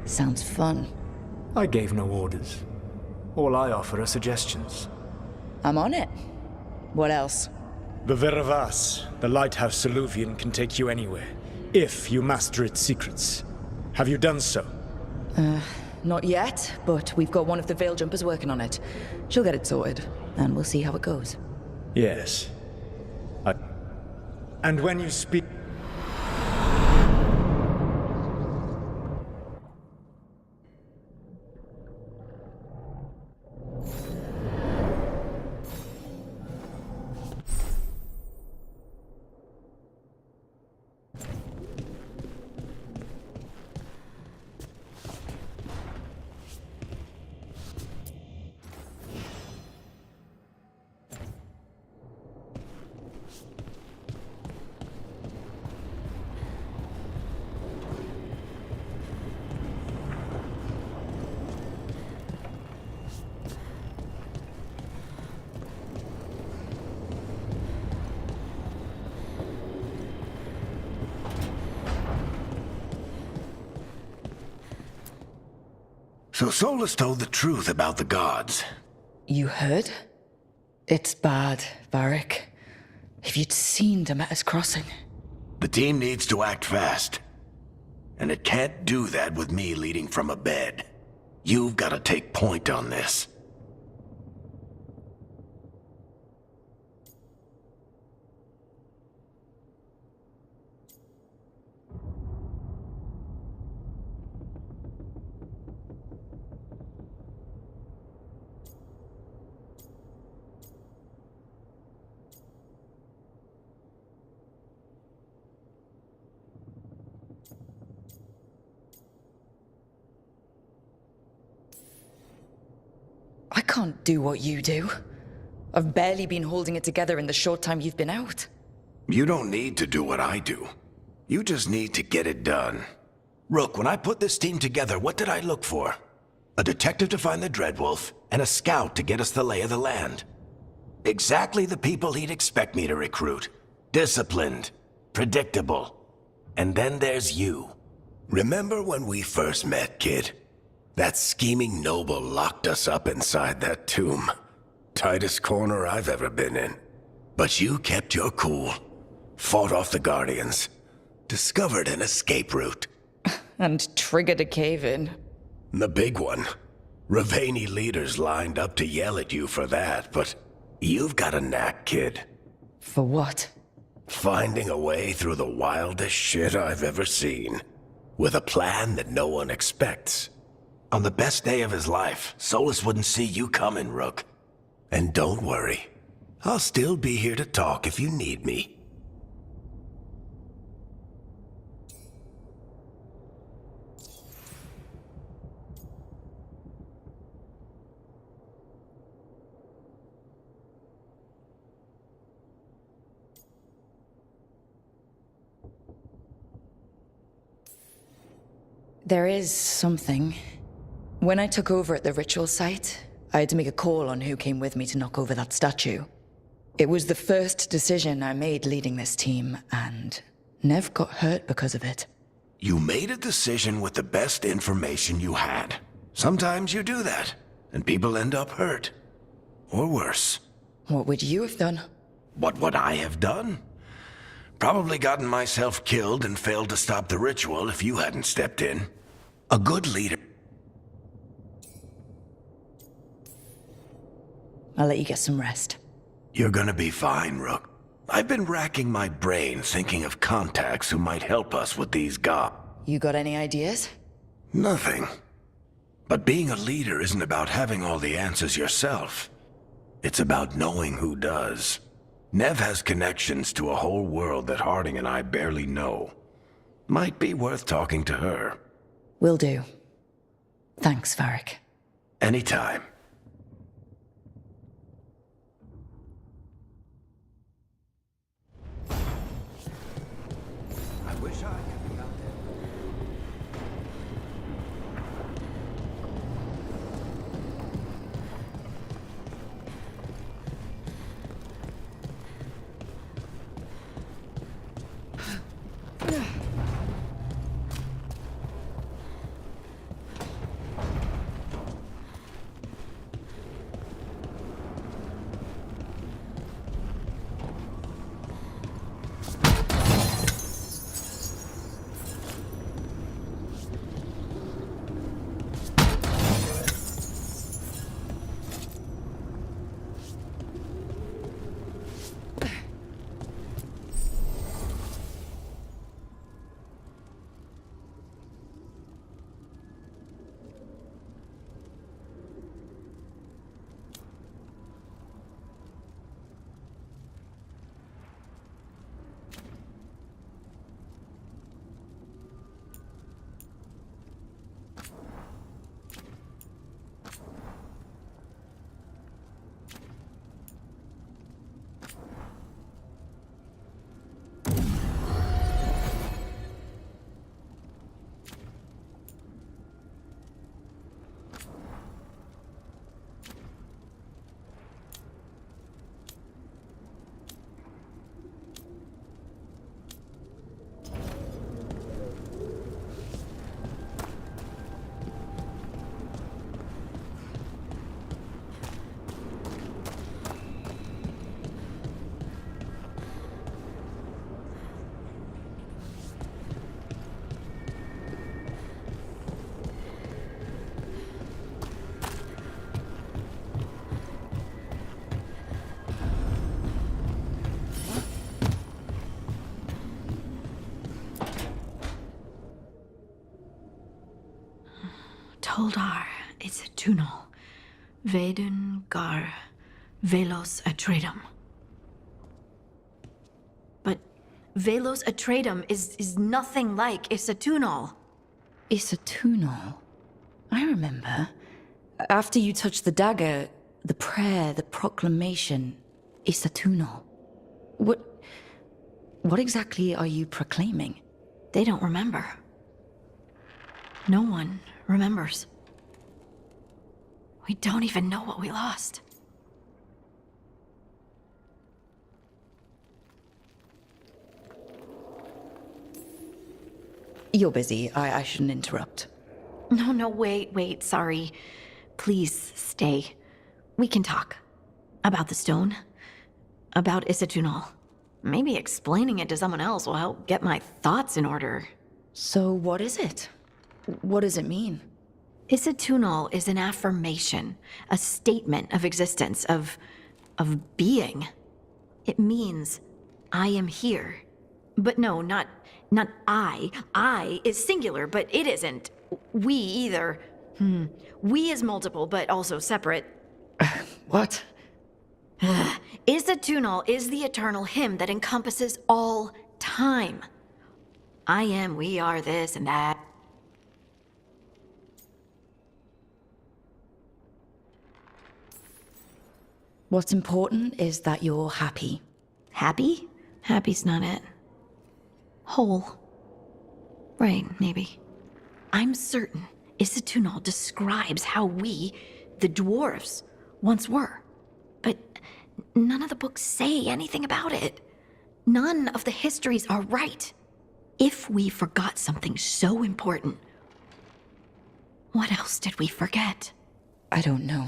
Sounds fun. I gave no orders. All I offer are suggestions. I'm on it. What else? The Veravas, the lighthouse Soluvian, can take you anywhere, if you master its secrets. Have you done so? Not yet, but we've got one of the Veil Jumpers working on it. She'll get it sorted, and we'll see how it goes. Yes. And when you speak... So Solus told the truth about the gods. You heard? It's bad, Varric. If you'd seen Demeter's crossing. The team needs to act fast. And it can't do that with me leading from a bed. You've got to take point on this. I can't do what you do. I've barely been holding it together in the short time you've been out. You don't need to do what I do. You just need to get it done. Rook, when I put this team together, what did I look for? A detective to find the Dreadwolf, and a scout to get us the lay of the land. Exactly the people he'd expect me to recruit. Disciplined, predictable. And then there's you. Remember when we first met, kid? That scheming noble locked us up inside that tomb. Tightest corner I've ever been in. But you kept your cool. Fought off the Guardians. Discovered an escape route. And triggered a cave-in. The big one. Ravani leaders lined up to yell at you for that, but You've got a knack, kid. For what? Finding a way through the wildest shit I've ever seen. With a plan that no one expects. On the best day of his life, Solus wouldn't see you coming, Rook. And don't worry. I'll still be here to talk if you need me. There is something. When I took over at the ritual site, I had to make a call on who came with me to knock over that statue. It was the first decision I made leading this team, and Nev got hurt because of it. You made a decision with the best information you had. Sometimes you do that, and people end up hurt. Or worse. What would you have done? What would I have done? Probably gotten myself killed and failed to stop the ritual if you hadn't stepped in. A good leader. I'll let you get some rest. You're gonna be fine, Rook. I've been racking my brain thinking of contacts who might help us with these gods. You got any ideas? Nothing. But being a leader isn't about having all the answers yourself. It's about knowing who does. Nev has connections to a whole world that Harding and I barely know. Might be worth talking to her. Will do. Thanks, Varric. Anytime. I wish I could be out there. Toldar, it's a tunel. Vedun gar velos atredum. But velos atredum is nothing like Isatunal. Isatunal? I remember. After you touched the dagger, the prayer, the proclamation, Isatunal. What exactly are you proclaiming? They don't remember. No one remembers. We don't even know what we lost. You're busy. I shouldn't interrupt. No, wait, sorry. Please, stay. We can talk. About the stone. About Isatunal. Maybe explaining it to someone else will help get my thoughts in order. So what is it? What does it mean? Isatunal is an affirmation, a statement of existence, of of being. It means I am here. But no, not I. I is singular, but it isn't. We either. We is multiple, but also separate. What? Isatunal is the eternal hymn that encompasses all time. I am, we are, this and that. What's important is that you're happy. Happy? Happy's not it. Whole. Right, maybe. I'm certain Isatunal describes how we, the dwarves, once were. But none of the books say anything about it. None of the histories are right. If we forgot something so important, what else did we forget? I don't know.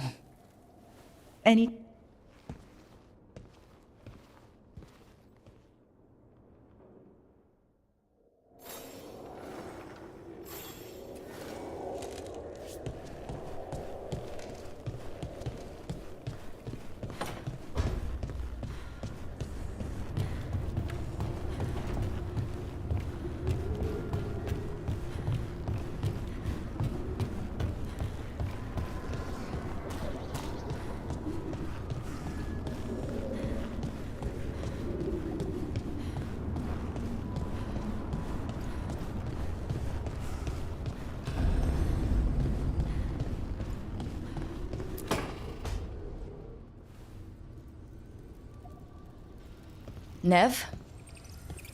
Nev,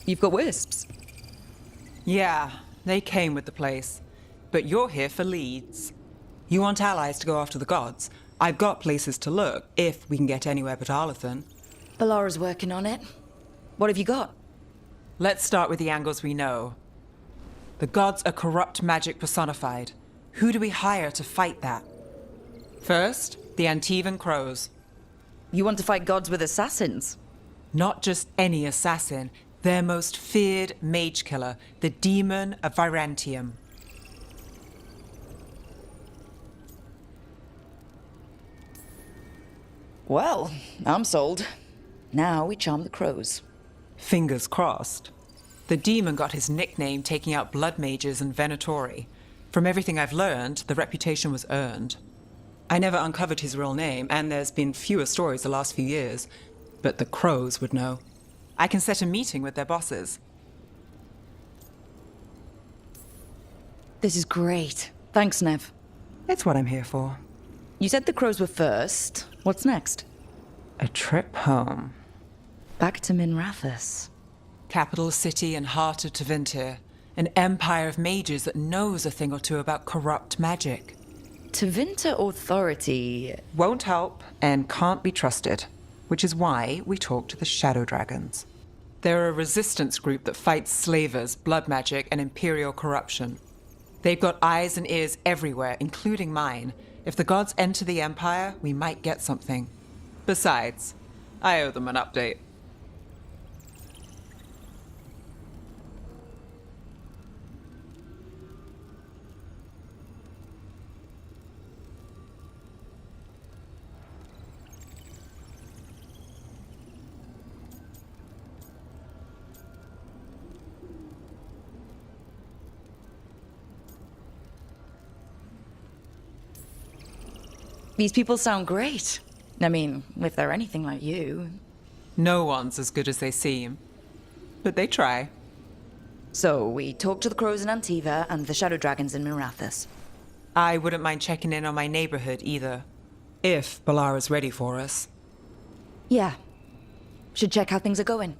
you've got wisps. Yeah, they came with the place. But you're here for leads. You want allies to go after the gods? I've got places to look, if we can get anywhere but Arlathan. Balara's working on it. What have you got? Let's start with the angles we know. The gods are corrupt magic personified. Who do we hire to fight that? First, the Antivan Crows. You want to fight gods with assassins? Not just any assassin, their most feared mage killer, the Demon of Virantium. Well, I'm sold. Now we charm the crows. Fingers crossed. The demon got his nickname taking out blood mages and Venatori. From everything I've learned, the reputation was earned. I never uncovered his real name, and there's been fewer stories the last few years. But the crows would know. I can set a meeting with their bosses. This is great. Thanks, Nev. It's what I'm here for. You said the crows were first. What's next? A trip home. Back to Minrathous. Capital city and heart of Tevinter. An empire of mages that knows a thing or two about corrupt magic. Tevinter authority... won't help and can't be trusted. Which is why we talk to the Shadow Dragons. They're a resistance group that fights slavers, blood magic, and imperial corruption. They've got eyes and ears everywhere, including mine. If the gods enter the Empire, we might get something. Besides, I owe them an update. These people sound great. I mean, if they're anything like you. No one's as good as they seem. But they try. So, we talk to the crows in Antiva and the shadow dragons in Minrathous. I wouldn't mind checking in on my neighborhood either. If Balara's ready for us. Yeah. Should check how things are going.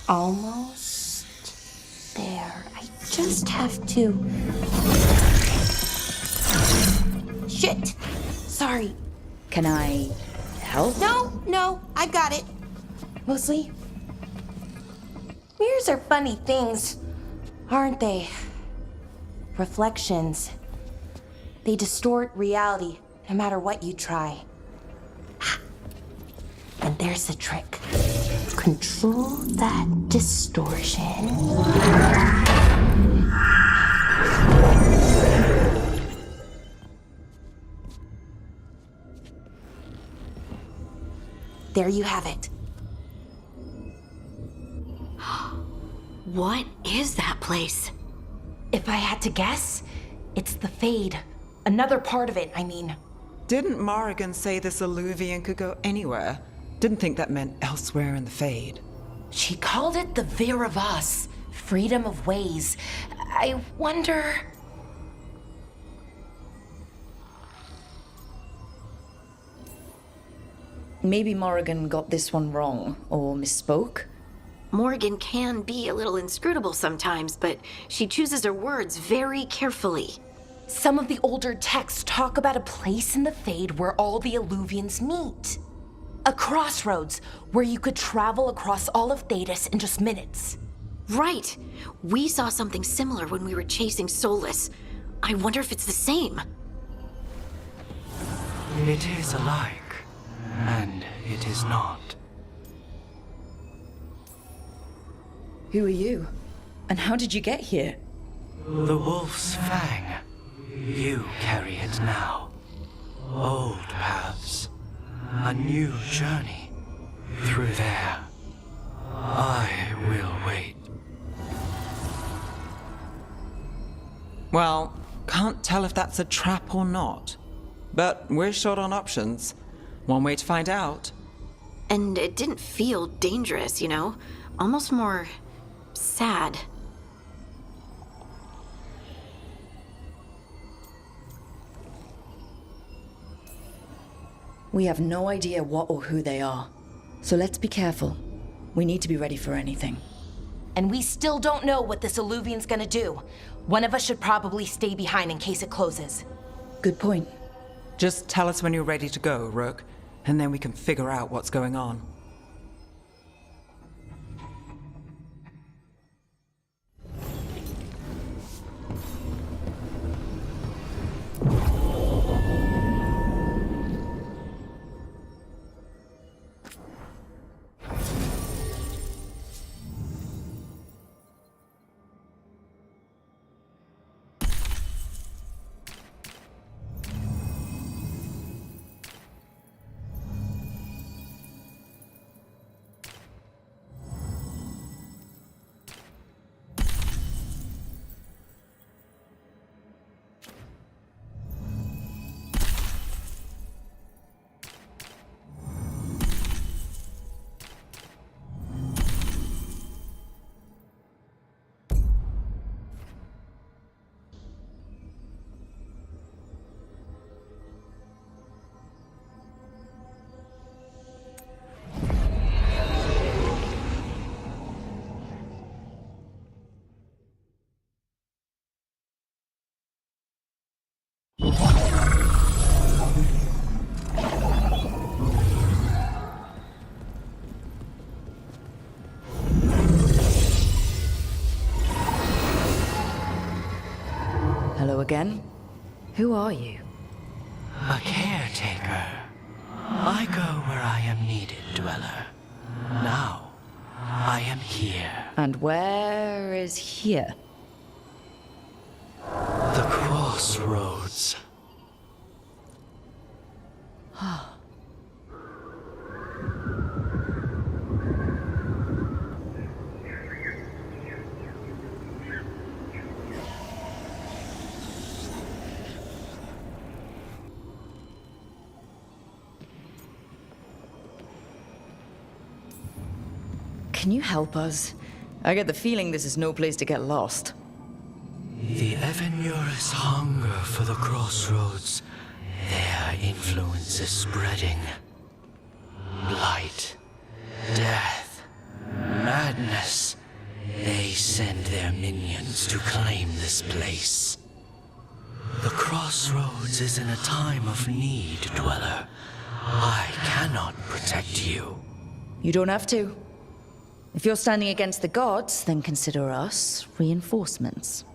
Almost there. I just have to... Shit! Sorry. Can I help? No, I've got it. Mostly, mirrors are funny things, aren't they? Reflections. They distort reality, no matter what you try. And there's the trick. Control that distortion. There you have it. What is that place? If I had to guess, it's the Fade. Another part of it, I mean. Didn't Morrigan say this Illuvian could go anywhere? Didn't think that meant elsewhere in the Fade. She called it the Vir of Us, freedom of ways. I wonder... Maybe Morrigan got this one wrong, or misspoke? Morgan can be a little inscrutable sometimes, but she chooses her words very carefully. Some of the older texts talk about a place in the Fade where all the Illuvians meet. A crossroads where you could travel across all of Thedas in just minutes. Right. We saw something similar when we were chasing Solus. I wonder if it's the same. It is alike, and it is not. Who are you? And how did you get here? The Wolf's Fang. You carry it now. Old paths. A new journey. Through there. I will wait. Well, can't tell if that's a trap or not. But we're short on options. One way to find out. And it didn't feel dangerous, you know? Almost more... sad. We have no idea what or who they are. So let's be careful. We need to be ready for anything. And we still don't know what this Illuvian's gonna do. One of us should probably stay behind in case it closes. Good point. Just tell us when you're ready to go, Rook, and then we can figure out what's going on. Hello again. Who are you? A caretaker. I go where I am needed, Dweller. Now, I am here. And where is here? The crossroads. Can you help us? I get the feeling this is no place to get lost. The Evanurus hunger for the crossroads. Their influence is spreading. Blight, death, Yes. They send their minions to claim this place. The crossroads is in a time of need, Dweller. I cannot protect you. You don't have to. If you're standing against the gods, then consider us reinforcements.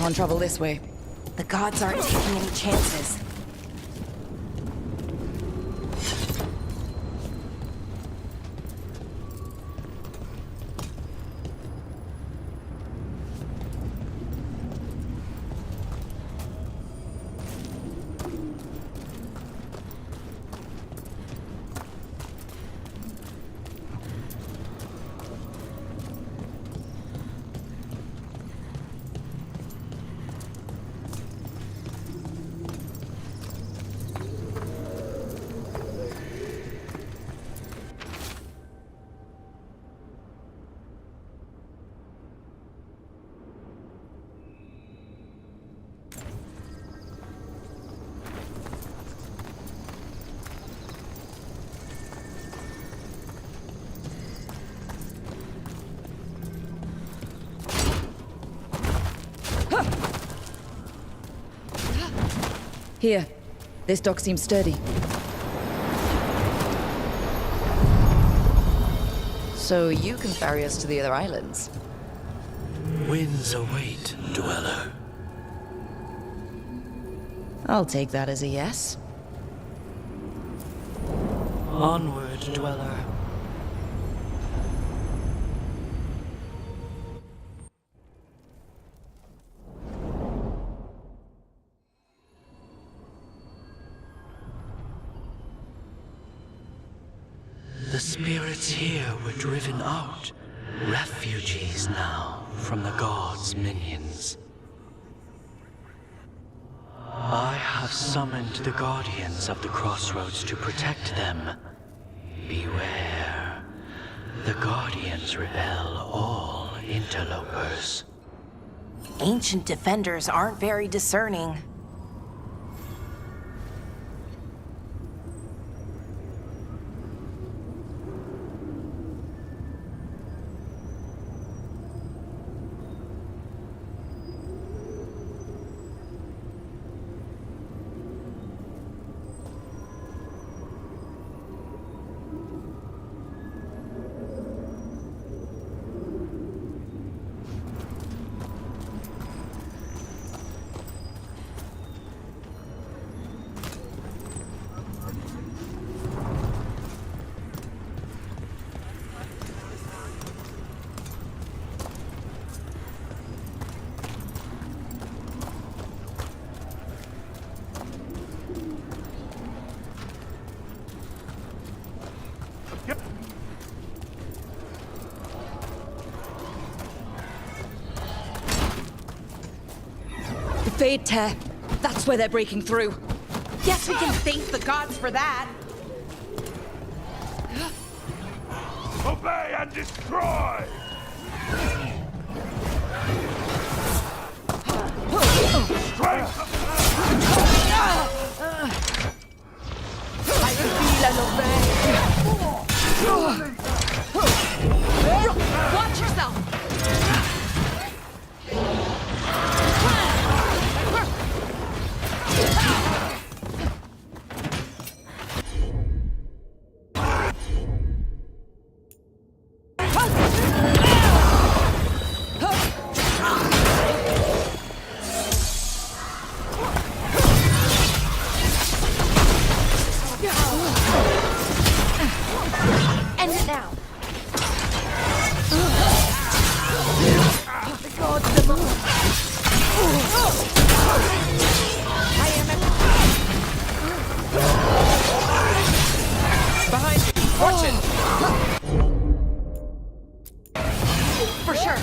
Can't travel this way. The gods aren't taking any chances. Here. This dock seems sturdy. So you can ferry us to the other islands? Winds await, Dweller. I'll take that as a yes. Onward, Dweller. The spirits here were driven out, refugees now from the gods' minions. I have summoned the guardians of the crossroads to protect them. Beware. The guardians repel all interlopers. Ancient defenders aren't very discerning. Fade tear. That's where they're breaking through. Guess we can thank the gods for that. Obey and destroy! Strength! I feel and obey. Watch yourself! End it now. The gods demand. I am Behind you! Watch it! For sure.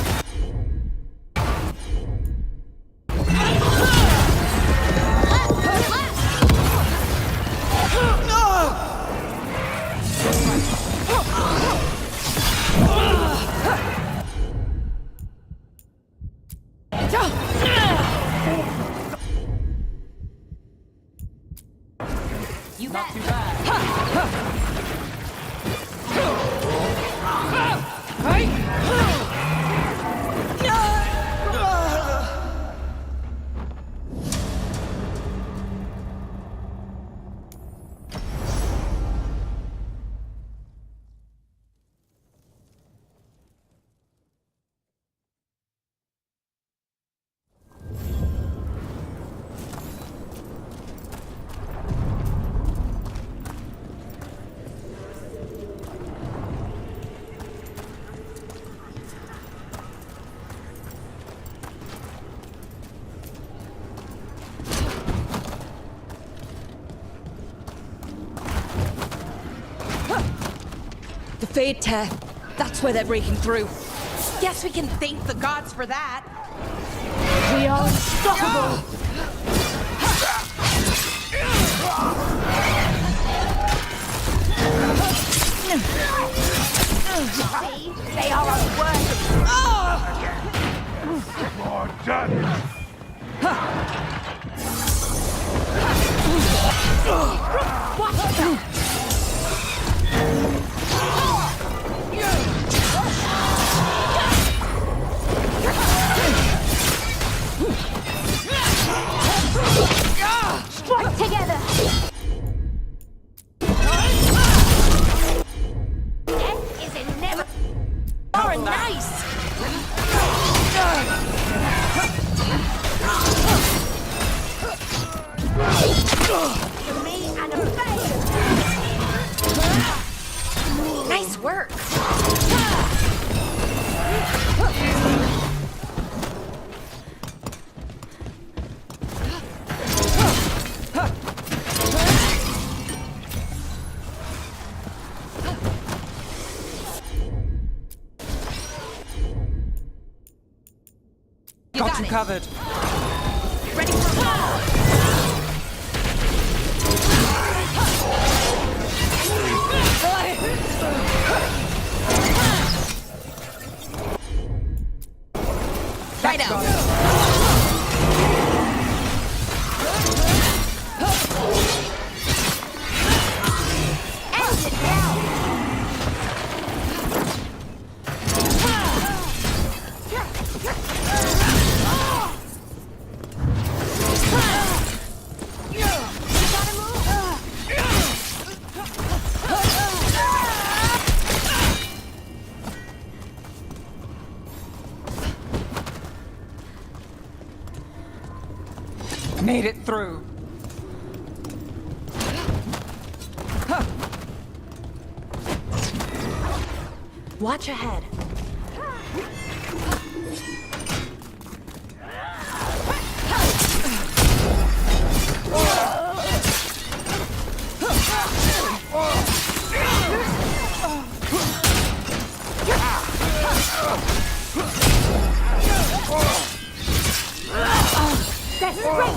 You bet. too bad. The Fade Tear. That's where they're breaking through. Guess we can thank the gods for that. We are unstoppable. See? They are unworthy. More damage! Watch yourself. Strike together. Death is inevitable. Are nice. To me and obey. Nice work. Got you covered. Ready for war. Right out. End it now. Made it through. Watch ahead. That's great!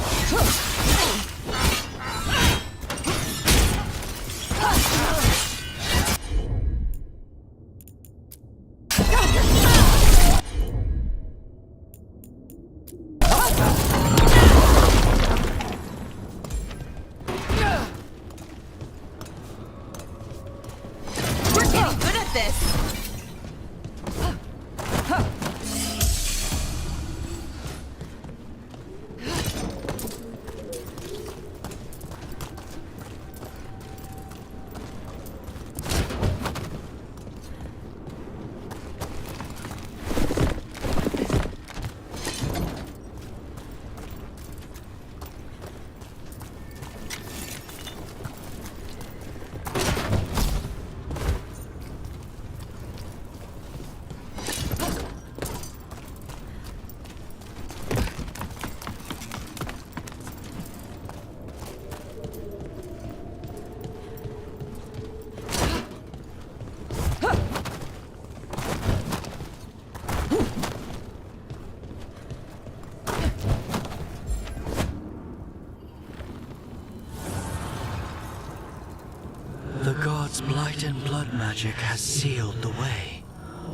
light and blood magic has sealed the way.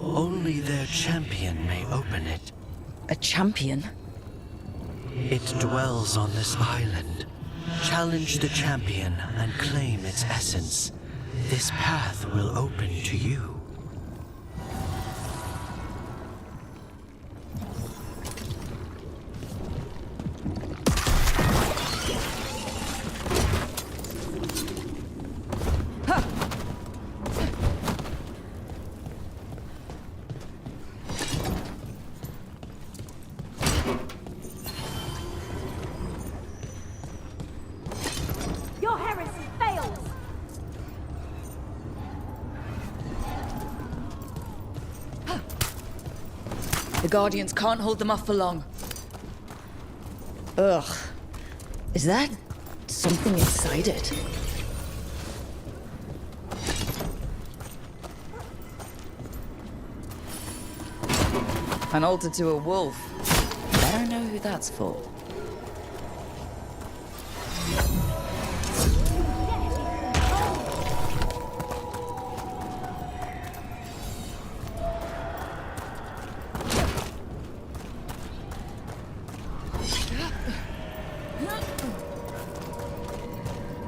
Only their champion may open it. A champion? It dwells on this island. Challenge the champion and claim its essence. This path will open to you. Your heresy fails! The Guardians can't hold them off for long. Ugh. Is that something inside it? An altar to a wolf. Better know who that's for.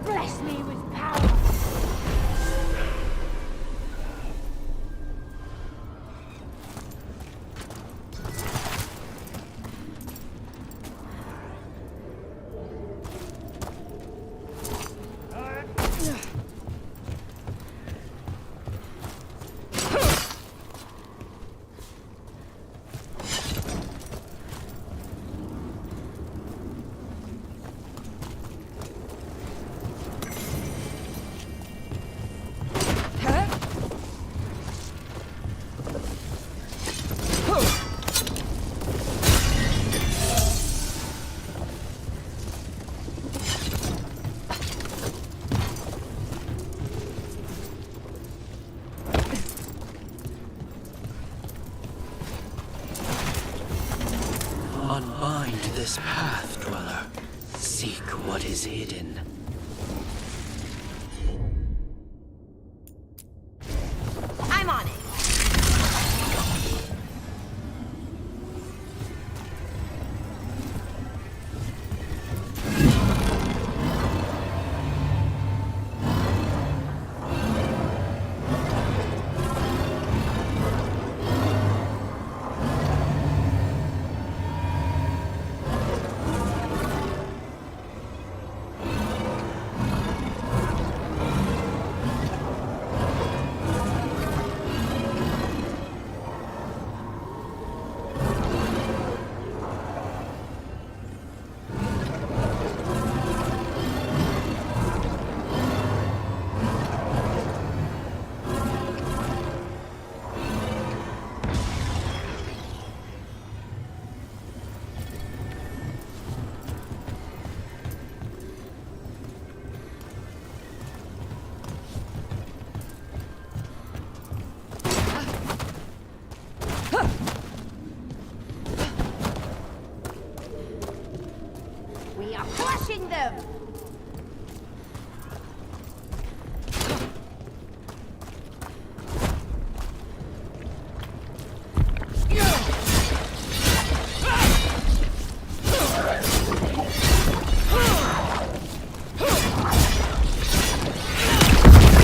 Bless me with power! Unbind this path, Dweller. Seek what is hidden. I'm on it. We are crushing them!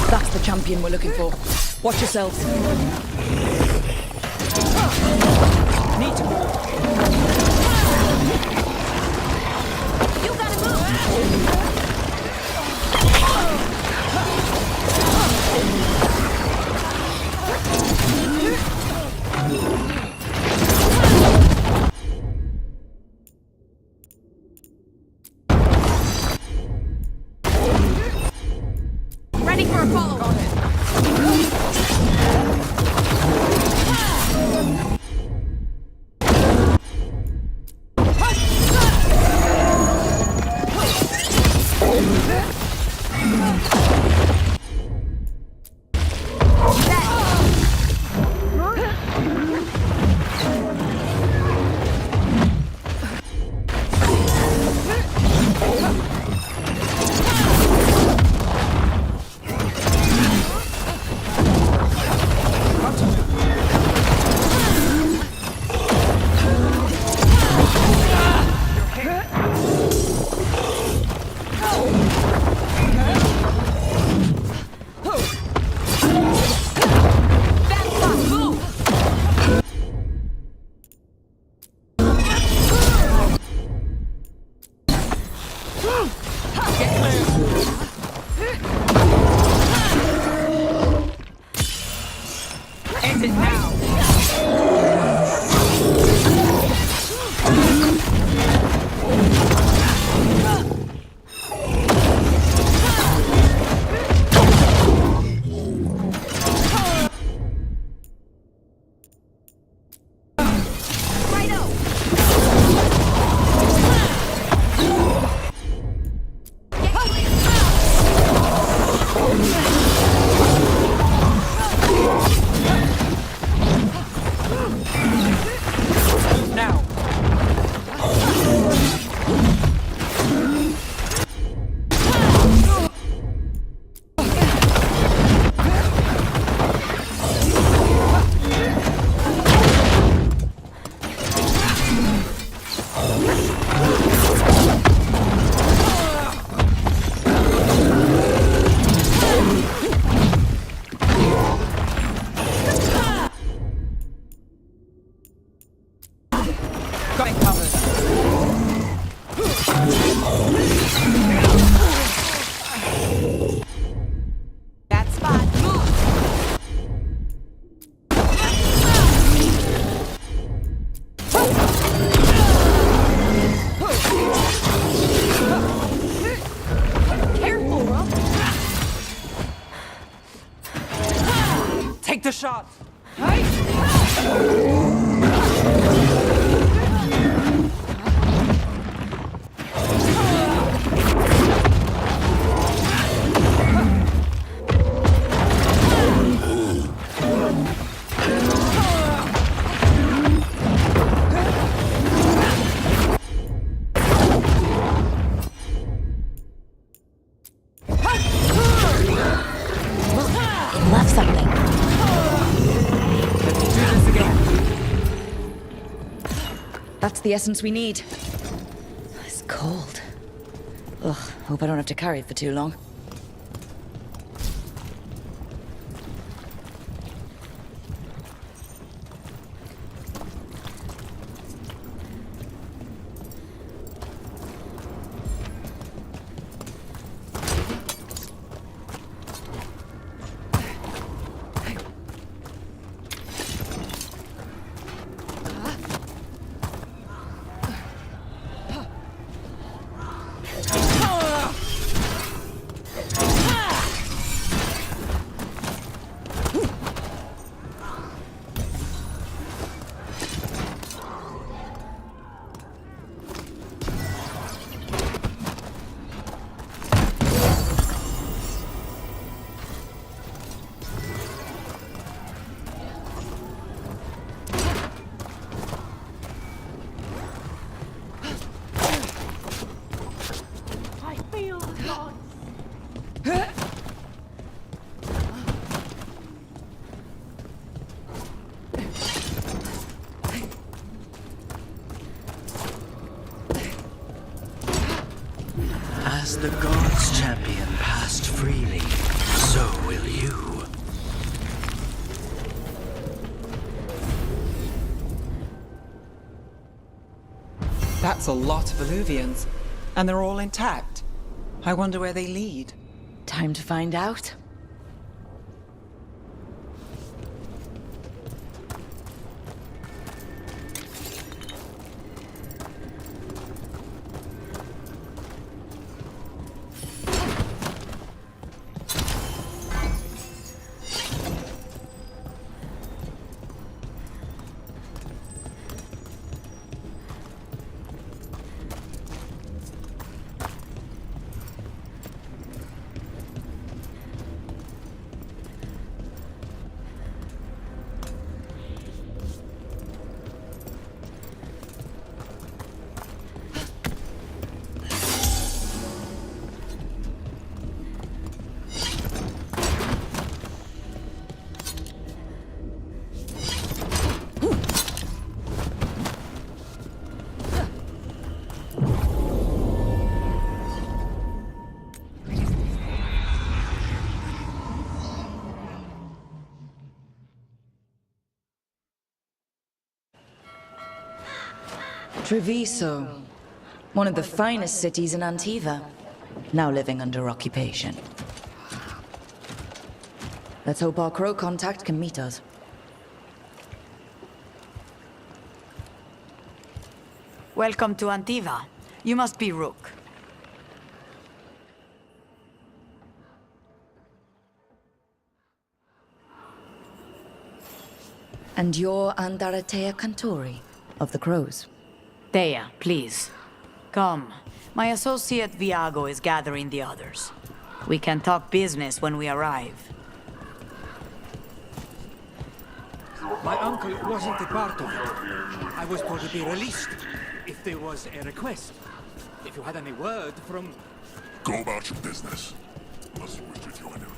That's the champion we're looking for. Watch yourselves. Need to move. You gotta move! Ready for a follow-up! Got it covered. That spot. Careful, Rob. Take the shot. It left something. Let's do this again. That's the essence we need. It's cold. Ugh, hope I don't have to carry it for too long. As the gods' champion passed freely, so will you. That's a lot of Illuvians, and they're all intact. I wonder where they lead. Time to find out. Treviso, one of the finest cities in Antiva, now living under occupation. Let's hope our crow contact can meet us. Welcome to Antiva. You must be Rook. And you're Andaratea Cantori of the Crows? Thea, please. Come. My associate Viago is gathering the others. We can talk business when we arrive. My uncle wasn't a part of it. I was told to be released if there was a request. If you had any word from... Go about your business. Unless you wish to join him.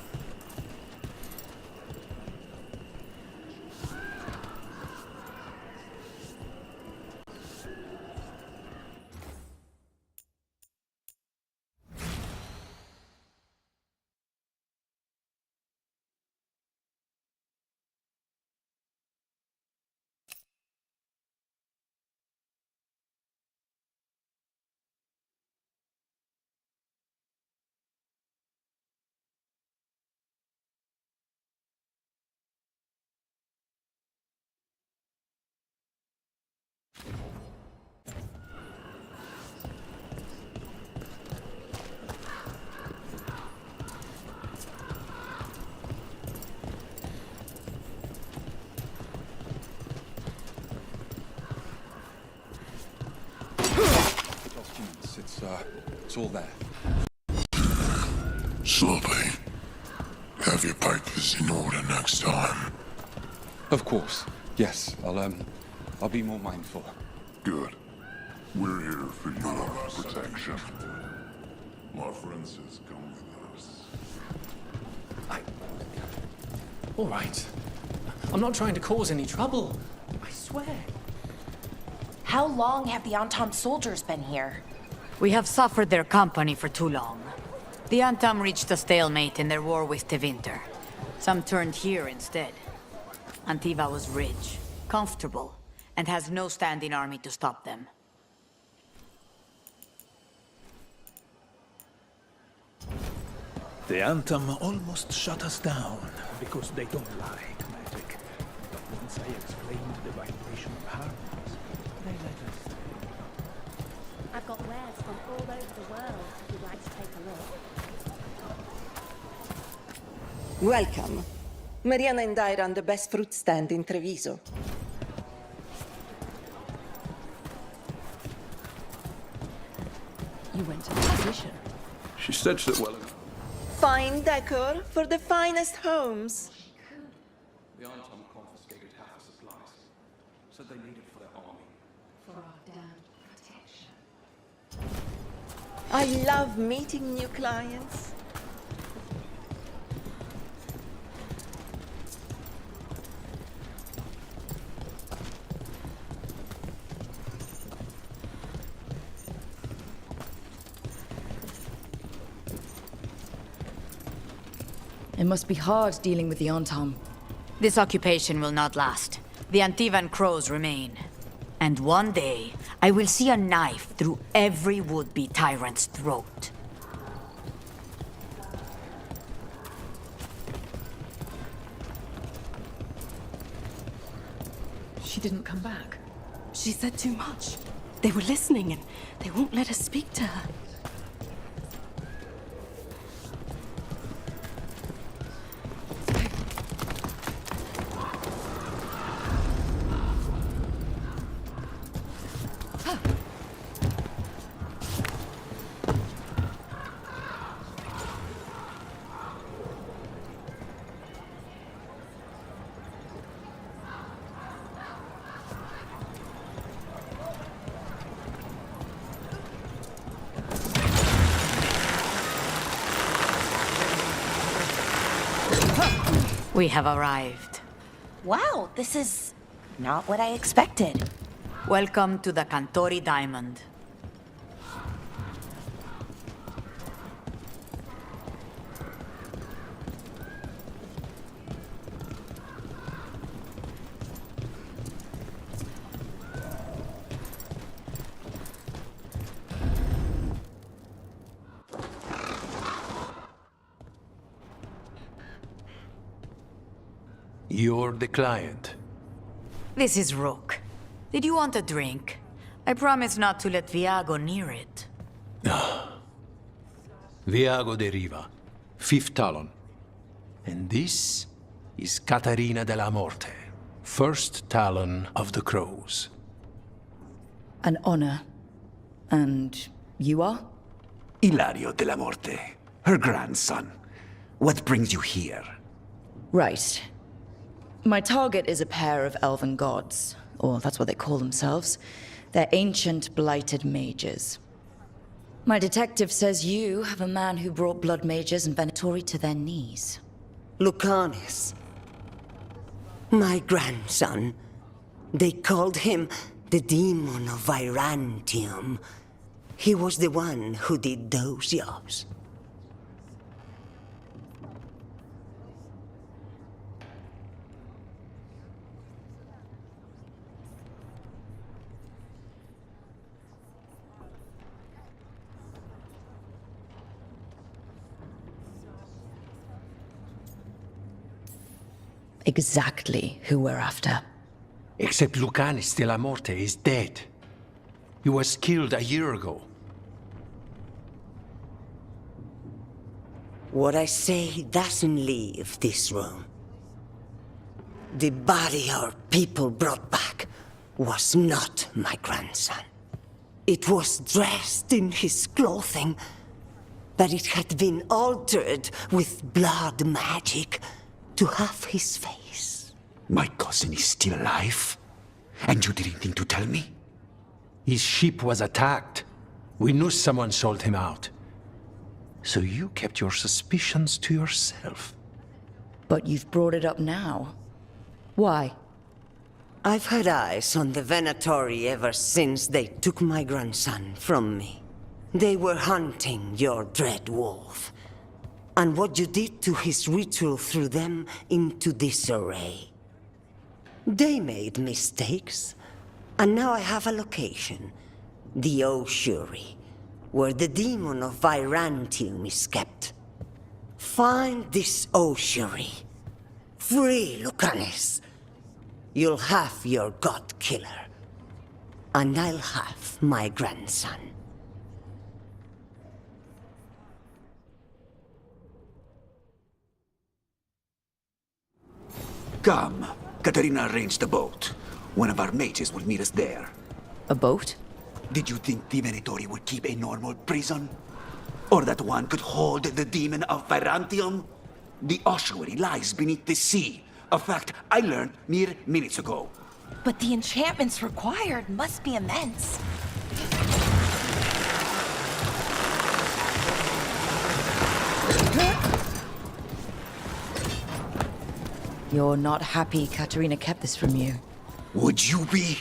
It's all there. Slowly. Have your papers in order next time. Of course. Yes, I'll be more mindful. Good. We're here for your protection. My Francis, come with us. All right. I'm not trying to cause any trouble. I swear. How long have the Antam soldiers been here? We have suffered their company for too long. The Antam reached a stalemate in their war with Tevinter. Some turned here instead. Antiva was rich, comfortable, and has no standing army to stop them. The Antam almost shut us down because they don't like magic. But once I explained the vibration of harmonies, they let us. I've got wares from all over the world if you'd like to take a look. Welcome. Mariana and I run the best fruit stand in Treviso. You went to the physician. She stitched it well enough. Fine decor for the finest homes. The Antam confiscated half the supplies. Said they needed for their army. For our damned protection. I love meeting new clients. It must be hard dealing with the Antam. This occupation will not last. The Antivan crows remain. And one day, I will see a knife through every would-be tyrant's throat. She didn't come back. She said too much. They were listening and they won't let us speak to her. We have arrived. Wow, this is not what I expected. Welcome to the Cantori Diamond. You're the client. This is Rook. Did you want a drink? I promise not to let Viago near it. Viago de Riva, fifth Talon. And this is Catarina de la Morte, first Talon of the Crows. An honor. And you are? Ilario de la Morte, her grandson. What brings you here? Right. My target is a pair of elven gods, or that's what they call themselves. They're ancient, blighted mages. My detective says you have a man who brought blood mages and Venatori to their knees. Lucanus. My grandson. They called him the Demon of Virantium. He was the one who did those jobs. Exactly who we're after. Except Lucanus de la Morte is dead. He was killed a year ago. What I say doesn't leave this room. The body our people brought back was not my grandson. It was dressed in his clothing, but it had been altered with blood magic to have his face. My cousin is still alive? And you didn't think to tell me? His ship was attacked. We knew someone sold him out. So you kept your suspicions to yourself. But you've brought it up now. Why? I've had eyes on the Venatori ever since they took my grandson from me. They were hunting your dread wolf. And what you did to his ritual threw them into disarray. They made mistakes, and now I have a location. The Ossuary, where the demon of Virantium is kept. Find this Ossuary. Free Lucanus. You'll have your god killer. And I'll have my grandson. Come. Katarina arranged a boat. One of our mages will meet us there. A boat? Did you think the Venatori would keep a normal prison? Or that one could hold the demon of Virantium? The ossuary lies beneath the sea. A fact I learned mere minutes ago. But the enchantments required must be immense. You're not happy Katarina kept this from you. Would you be?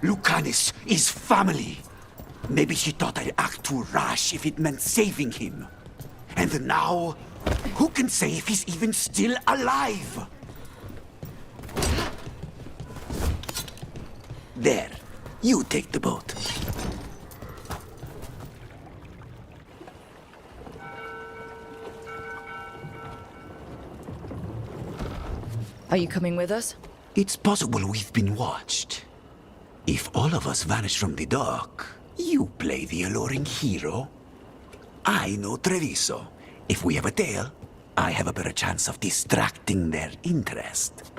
Lucanus is family. Maybe she thought I'd act too rash if it meant saving him. And now, who can say if he's even still alive? There, you take the boat. Are you coming with us? It's possible we've been watched. If all of us vanish from the dock, you play the alluring hero. I know Treviso. If we have a tail, I have a better chance of distracting their interest.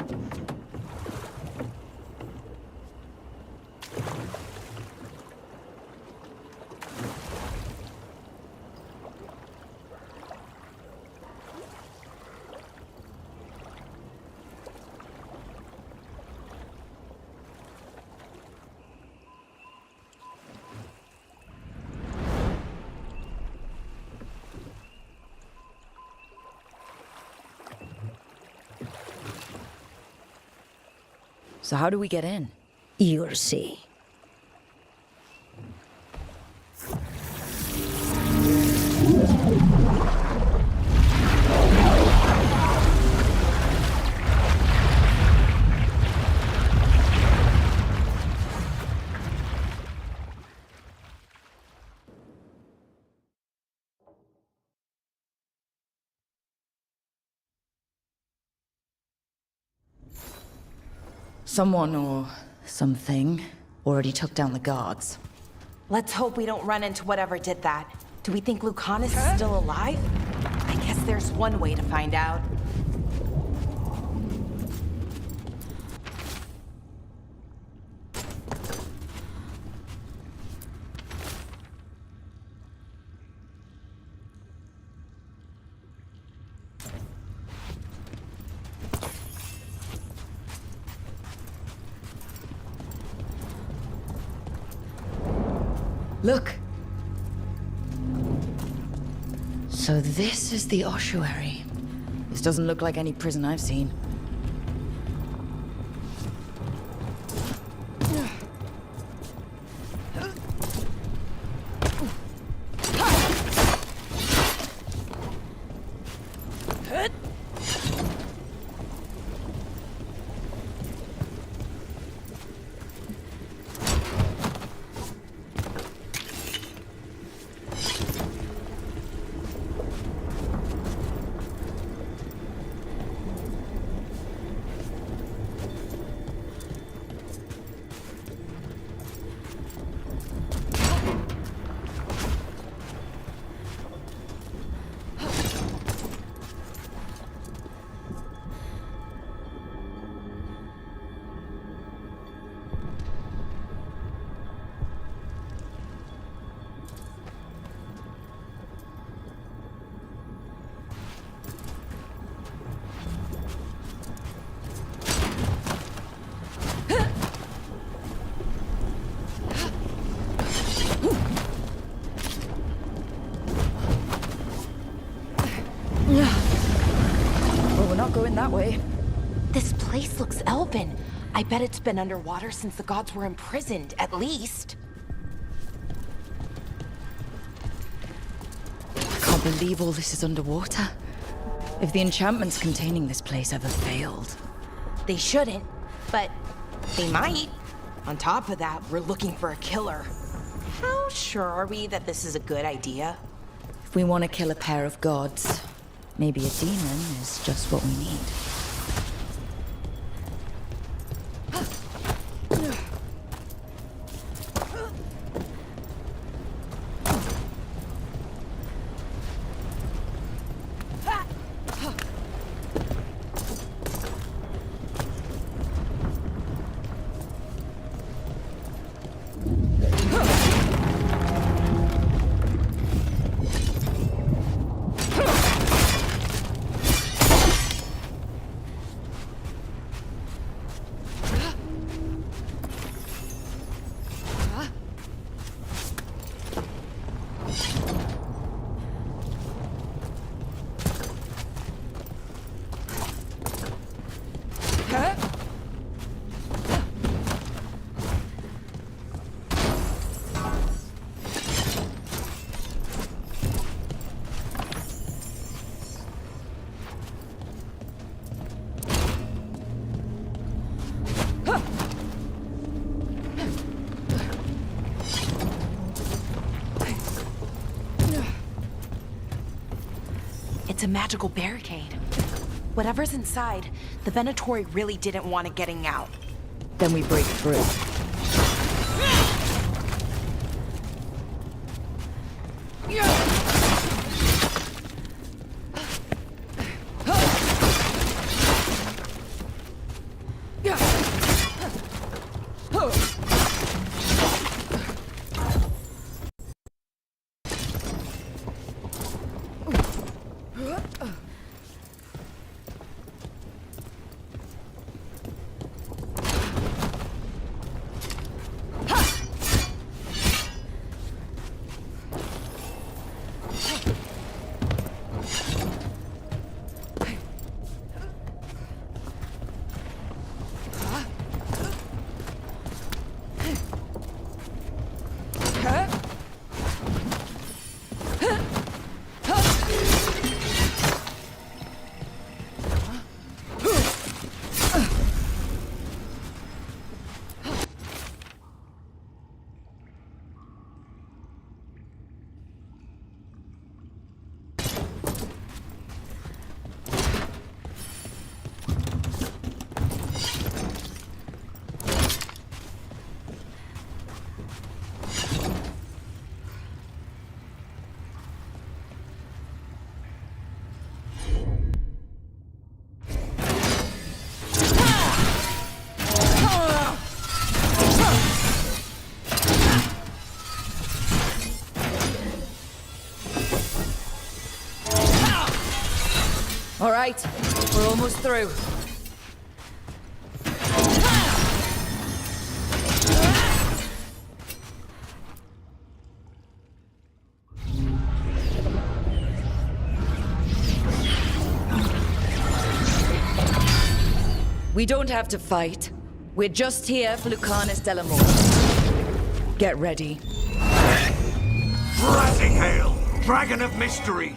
So how do we get in? You'll see. Someone or something already took down the guards. Let's hope we don't run into whatever did that. Do we think Lucanus is still alive? I guess there's one way to find out. Look! So this is the ossuary. This doesn't look like any prison I've seen. Well, we're not going that way. This place looks elven. I bet it's been underwater since the gods were imprisoned, at least. I can't believe all this is underwater. If the enchantments containing this place ever failed. They shouldn't, but they might. On top of that, we're looking for a killer. How sure are we that this is a good idea? If we want to kill a pair of gods, maybe a demon is just what we need. It's a magical barricade. Whatever's inside, the Venatori really didn't want it getting out. Then we break through. All right, we're almost through. We don't have to fight. We're just here for Lucanus Delamore. Get ready. Rising hail, dragon of mystery!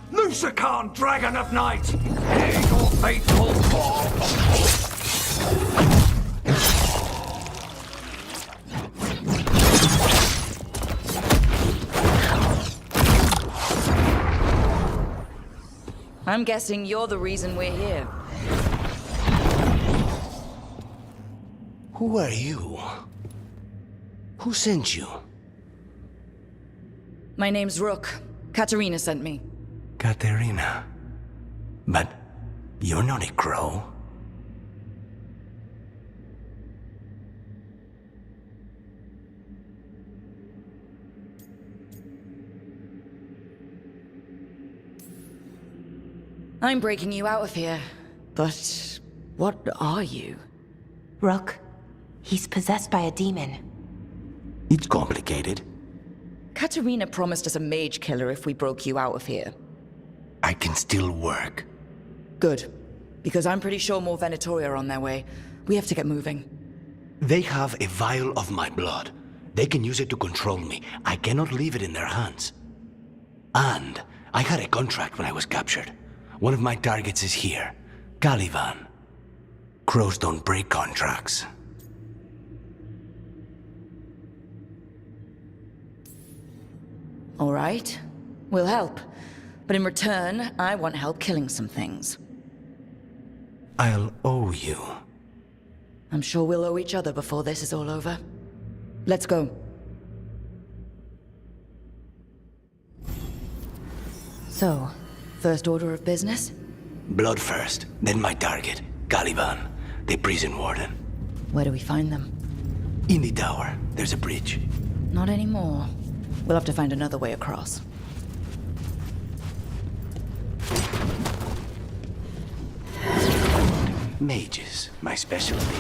Lucia Khan, dragon of night! Hey, your faithful call! I'm guessing you're the reason we're here. Who are you? Who sent you? My name's Rook. Katerina sent me. Katerina. But you're not a crow. I'm breaking you out of here. But what are you? Rook, he's possessed by a demon. It's complicated. Katerina promised us a mage killer if we broke you out of here. I can still work. Good. Because I'm pretty sure more Venatori are on their way. We have to get moving. They have a vial of my blood. They can use it to control me. I cannot leave it in their hands. And I had a contract when I was captured. One of my targets is here. Caliban. Crows don't break contracts. All right. We'll help. But in return, I want help killing some things. I'll owe you. I'm sure we'll owe each other before this is all over. Let's go. So, first order of business? Blood first, then my target. Caliban, the prison warden. Where do we find them? In the tower. There's a bridge. Not anymore. We'll have to find another way across. Mages, my specialty.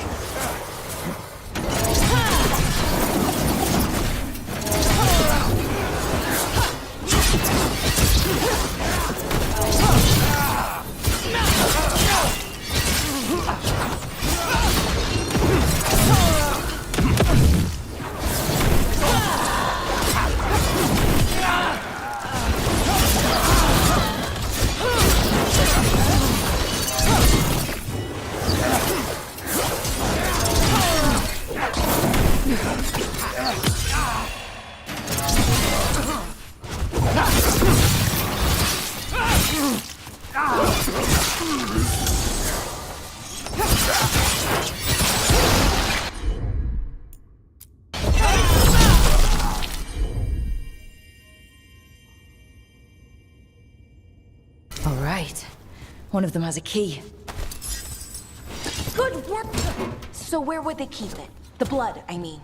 All right. One of them has a key. Good work! So where would they keep it? The blood, I mean.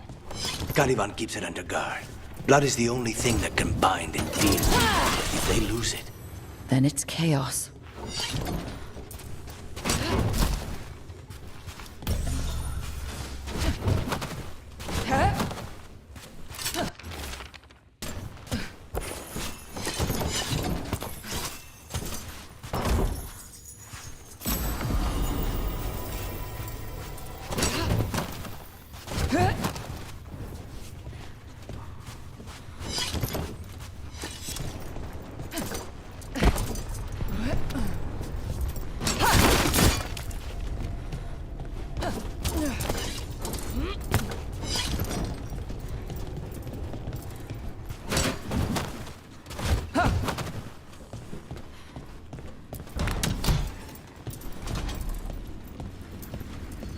Caliban keeps it under guard. Blood is the only thing that can bind and deal. If they lose it, Then it's chaos.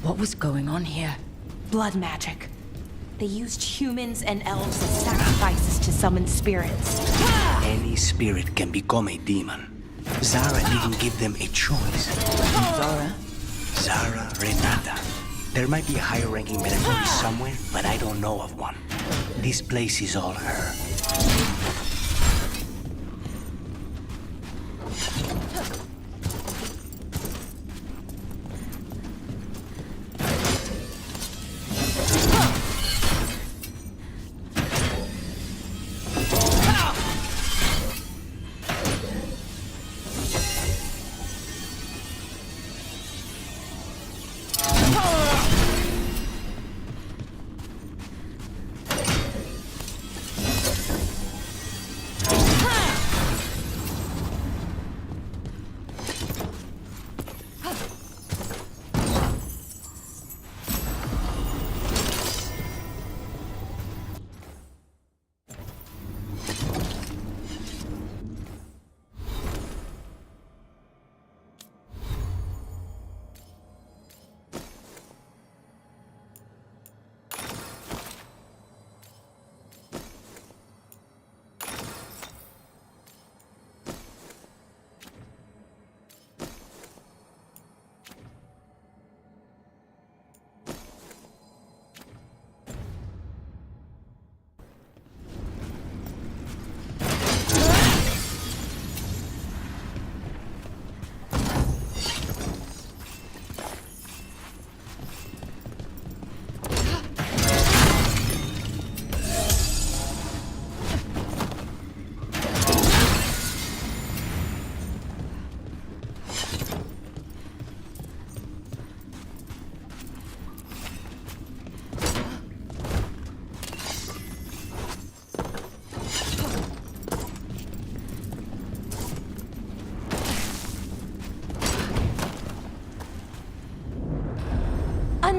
What was going on here? Blood magic. They used humans and elves as sacrifices to summon spirits. any spirit can become a demon. Zara didn't give them a choice. Zara? Zara Renata. There might be a higher-ranking Venatori somewhere, but I don't know of one. This place is all her.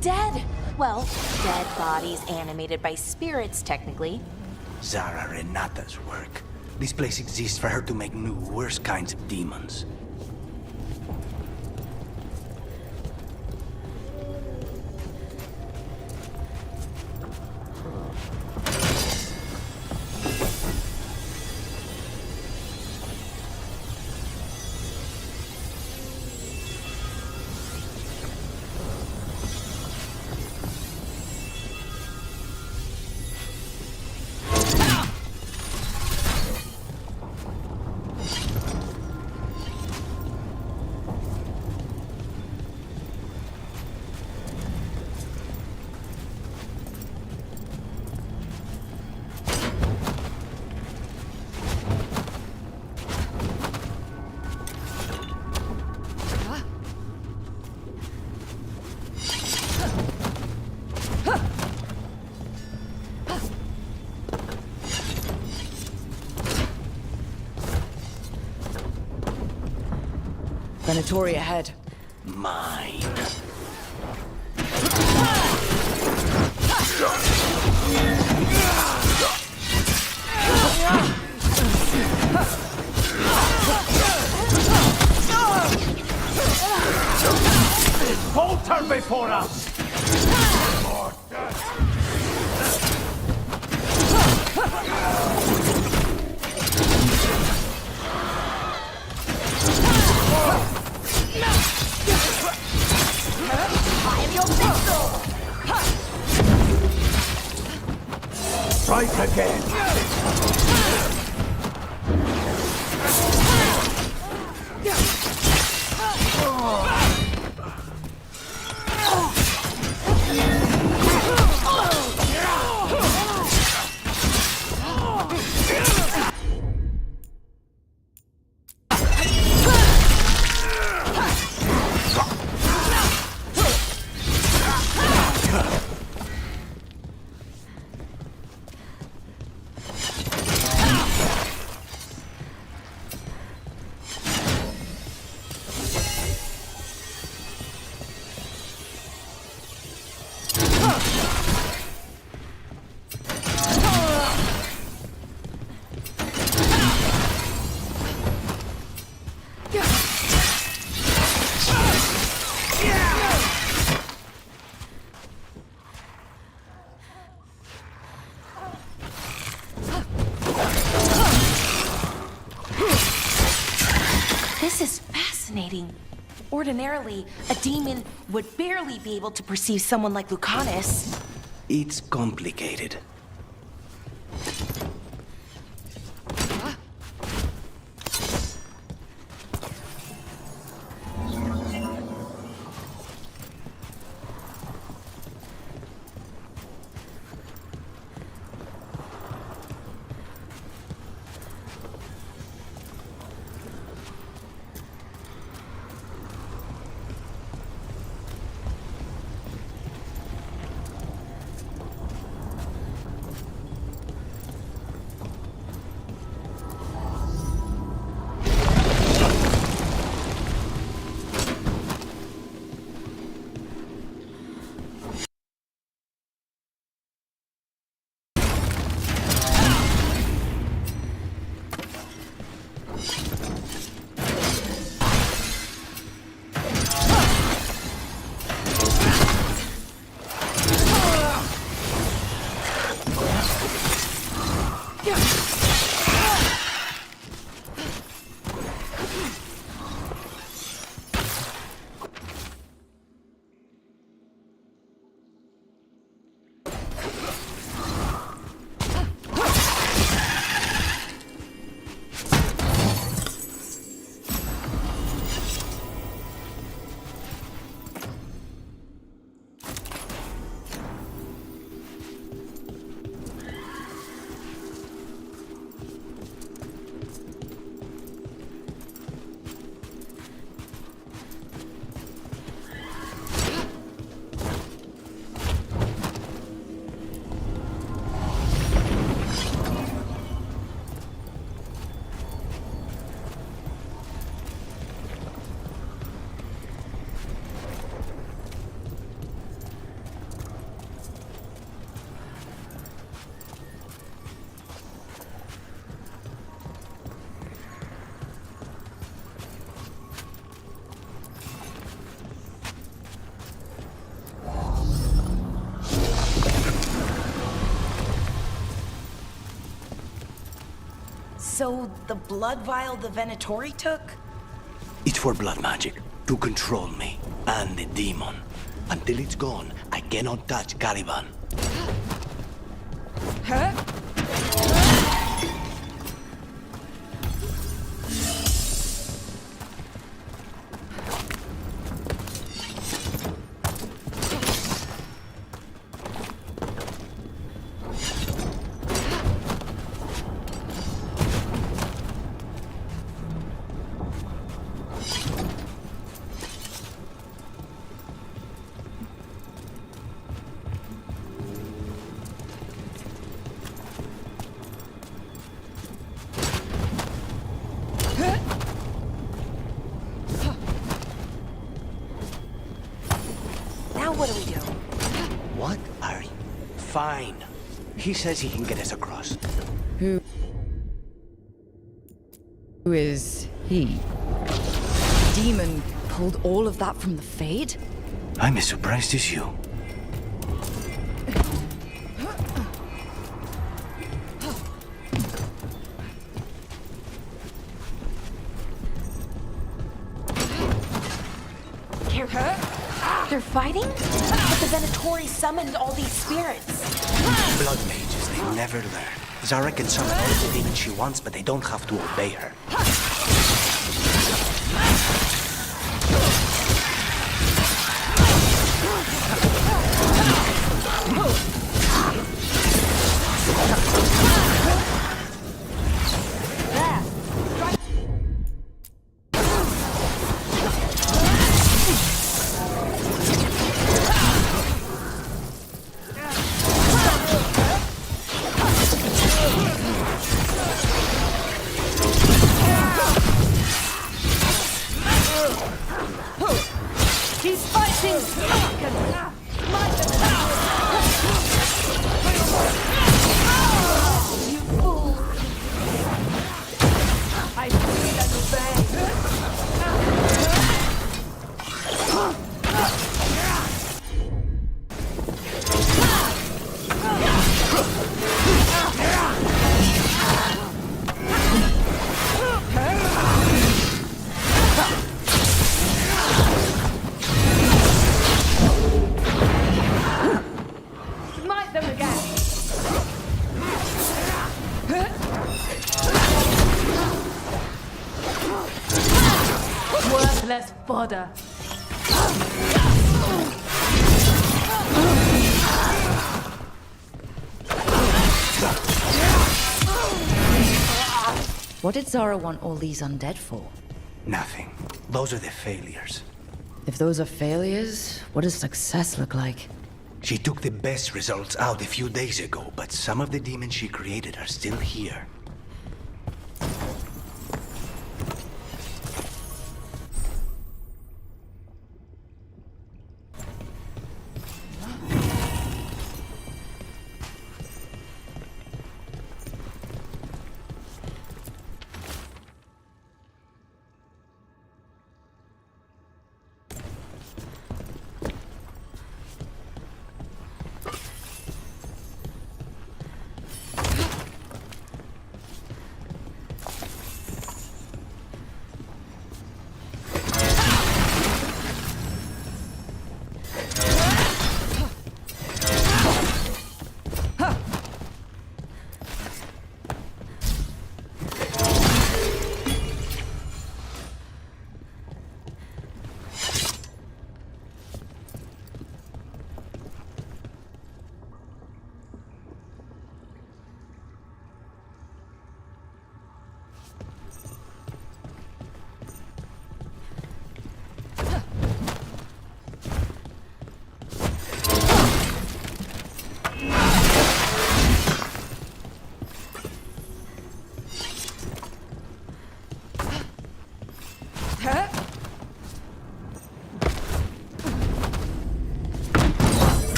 dead. Well, dead bodies animated by spirits, technically. Zara Renata's work. This place exists for her to make new, worse kinds of demons. Venatori ahead. Mine. Falter before us! I am your pistol! Strike again! This is fascinating. Ordinarily, a demon would barely be able to perceive someone like Lucanus. It's complicated. So, the blood vial the Venatori took? It's for blood magic, to control me, and the demon. Until it's gone, I cannot touch Caliban. Huh? Now what do we do? What are you? Fine. He says he can get us across. Who is he? Demon pulled all of that from the Fade? I'm as surprised as you. They're fighting? But the Venatori summoned all these spirits. Blood mages, they never learn. Zara can summon all the demons she wants, but they don't have to obey her. He's fighting! You fool! I feel and Smite them again! Worthless fodder! What did Zara want all these undead for? Nothing. Those are the failures. If those are failures, what does success look like? She took the best results out a few days ago, but some of the demons she created are still here.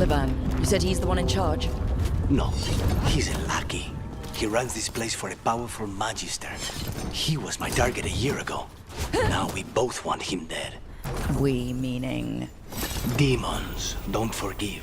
Caliban. You said he's the one in charge? No, he's a lackey. He runs this place for a powerful magister. He was my target a year ago. Now we both want him dead. We meaning? Demons don't forgive.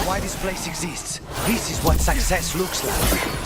Why this place exists. This is what success looks like.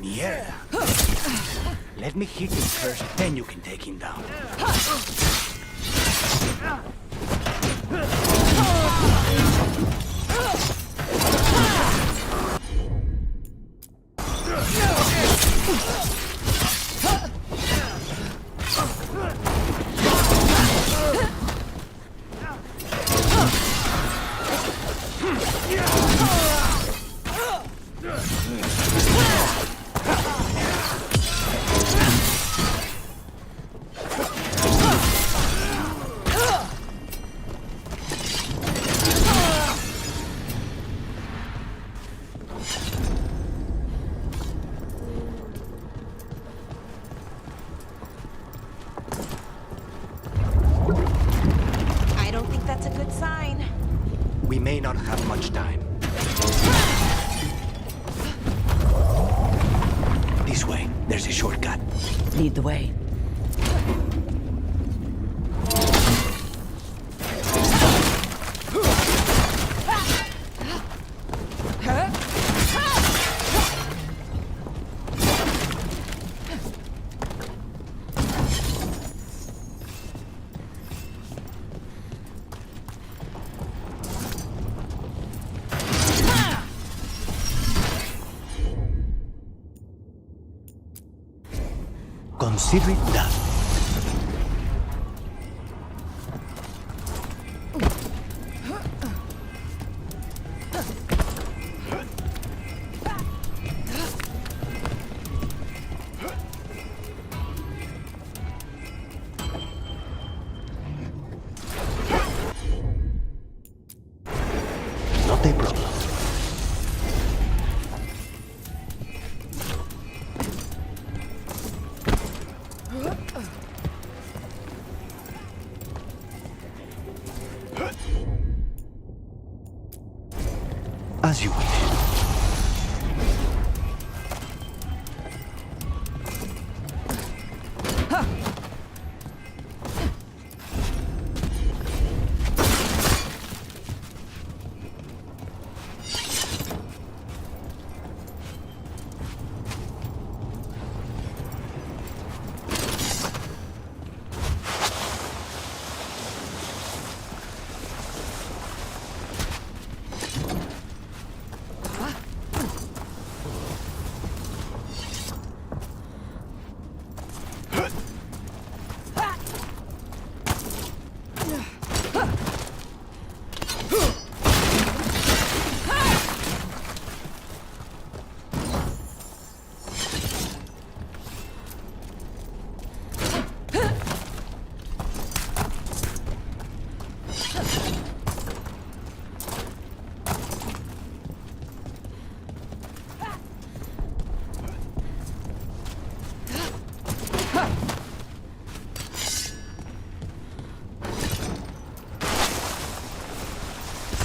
Mierda. Let me hit him first, then you can take him down. I don't think that's a good sign. We may not have much time. This way, there's a shortcut. Lead the way. Consider it done. Not a problem. As you wish.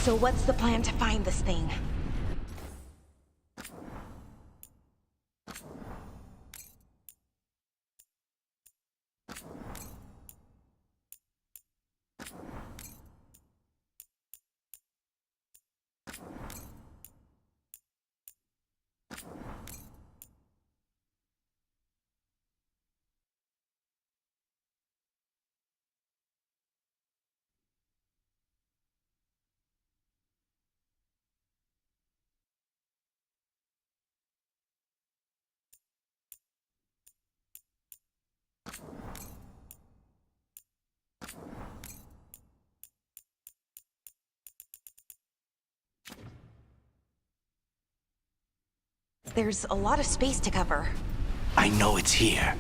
So what's the plan to find this thing? There's a lot of space to cover. I know it's here.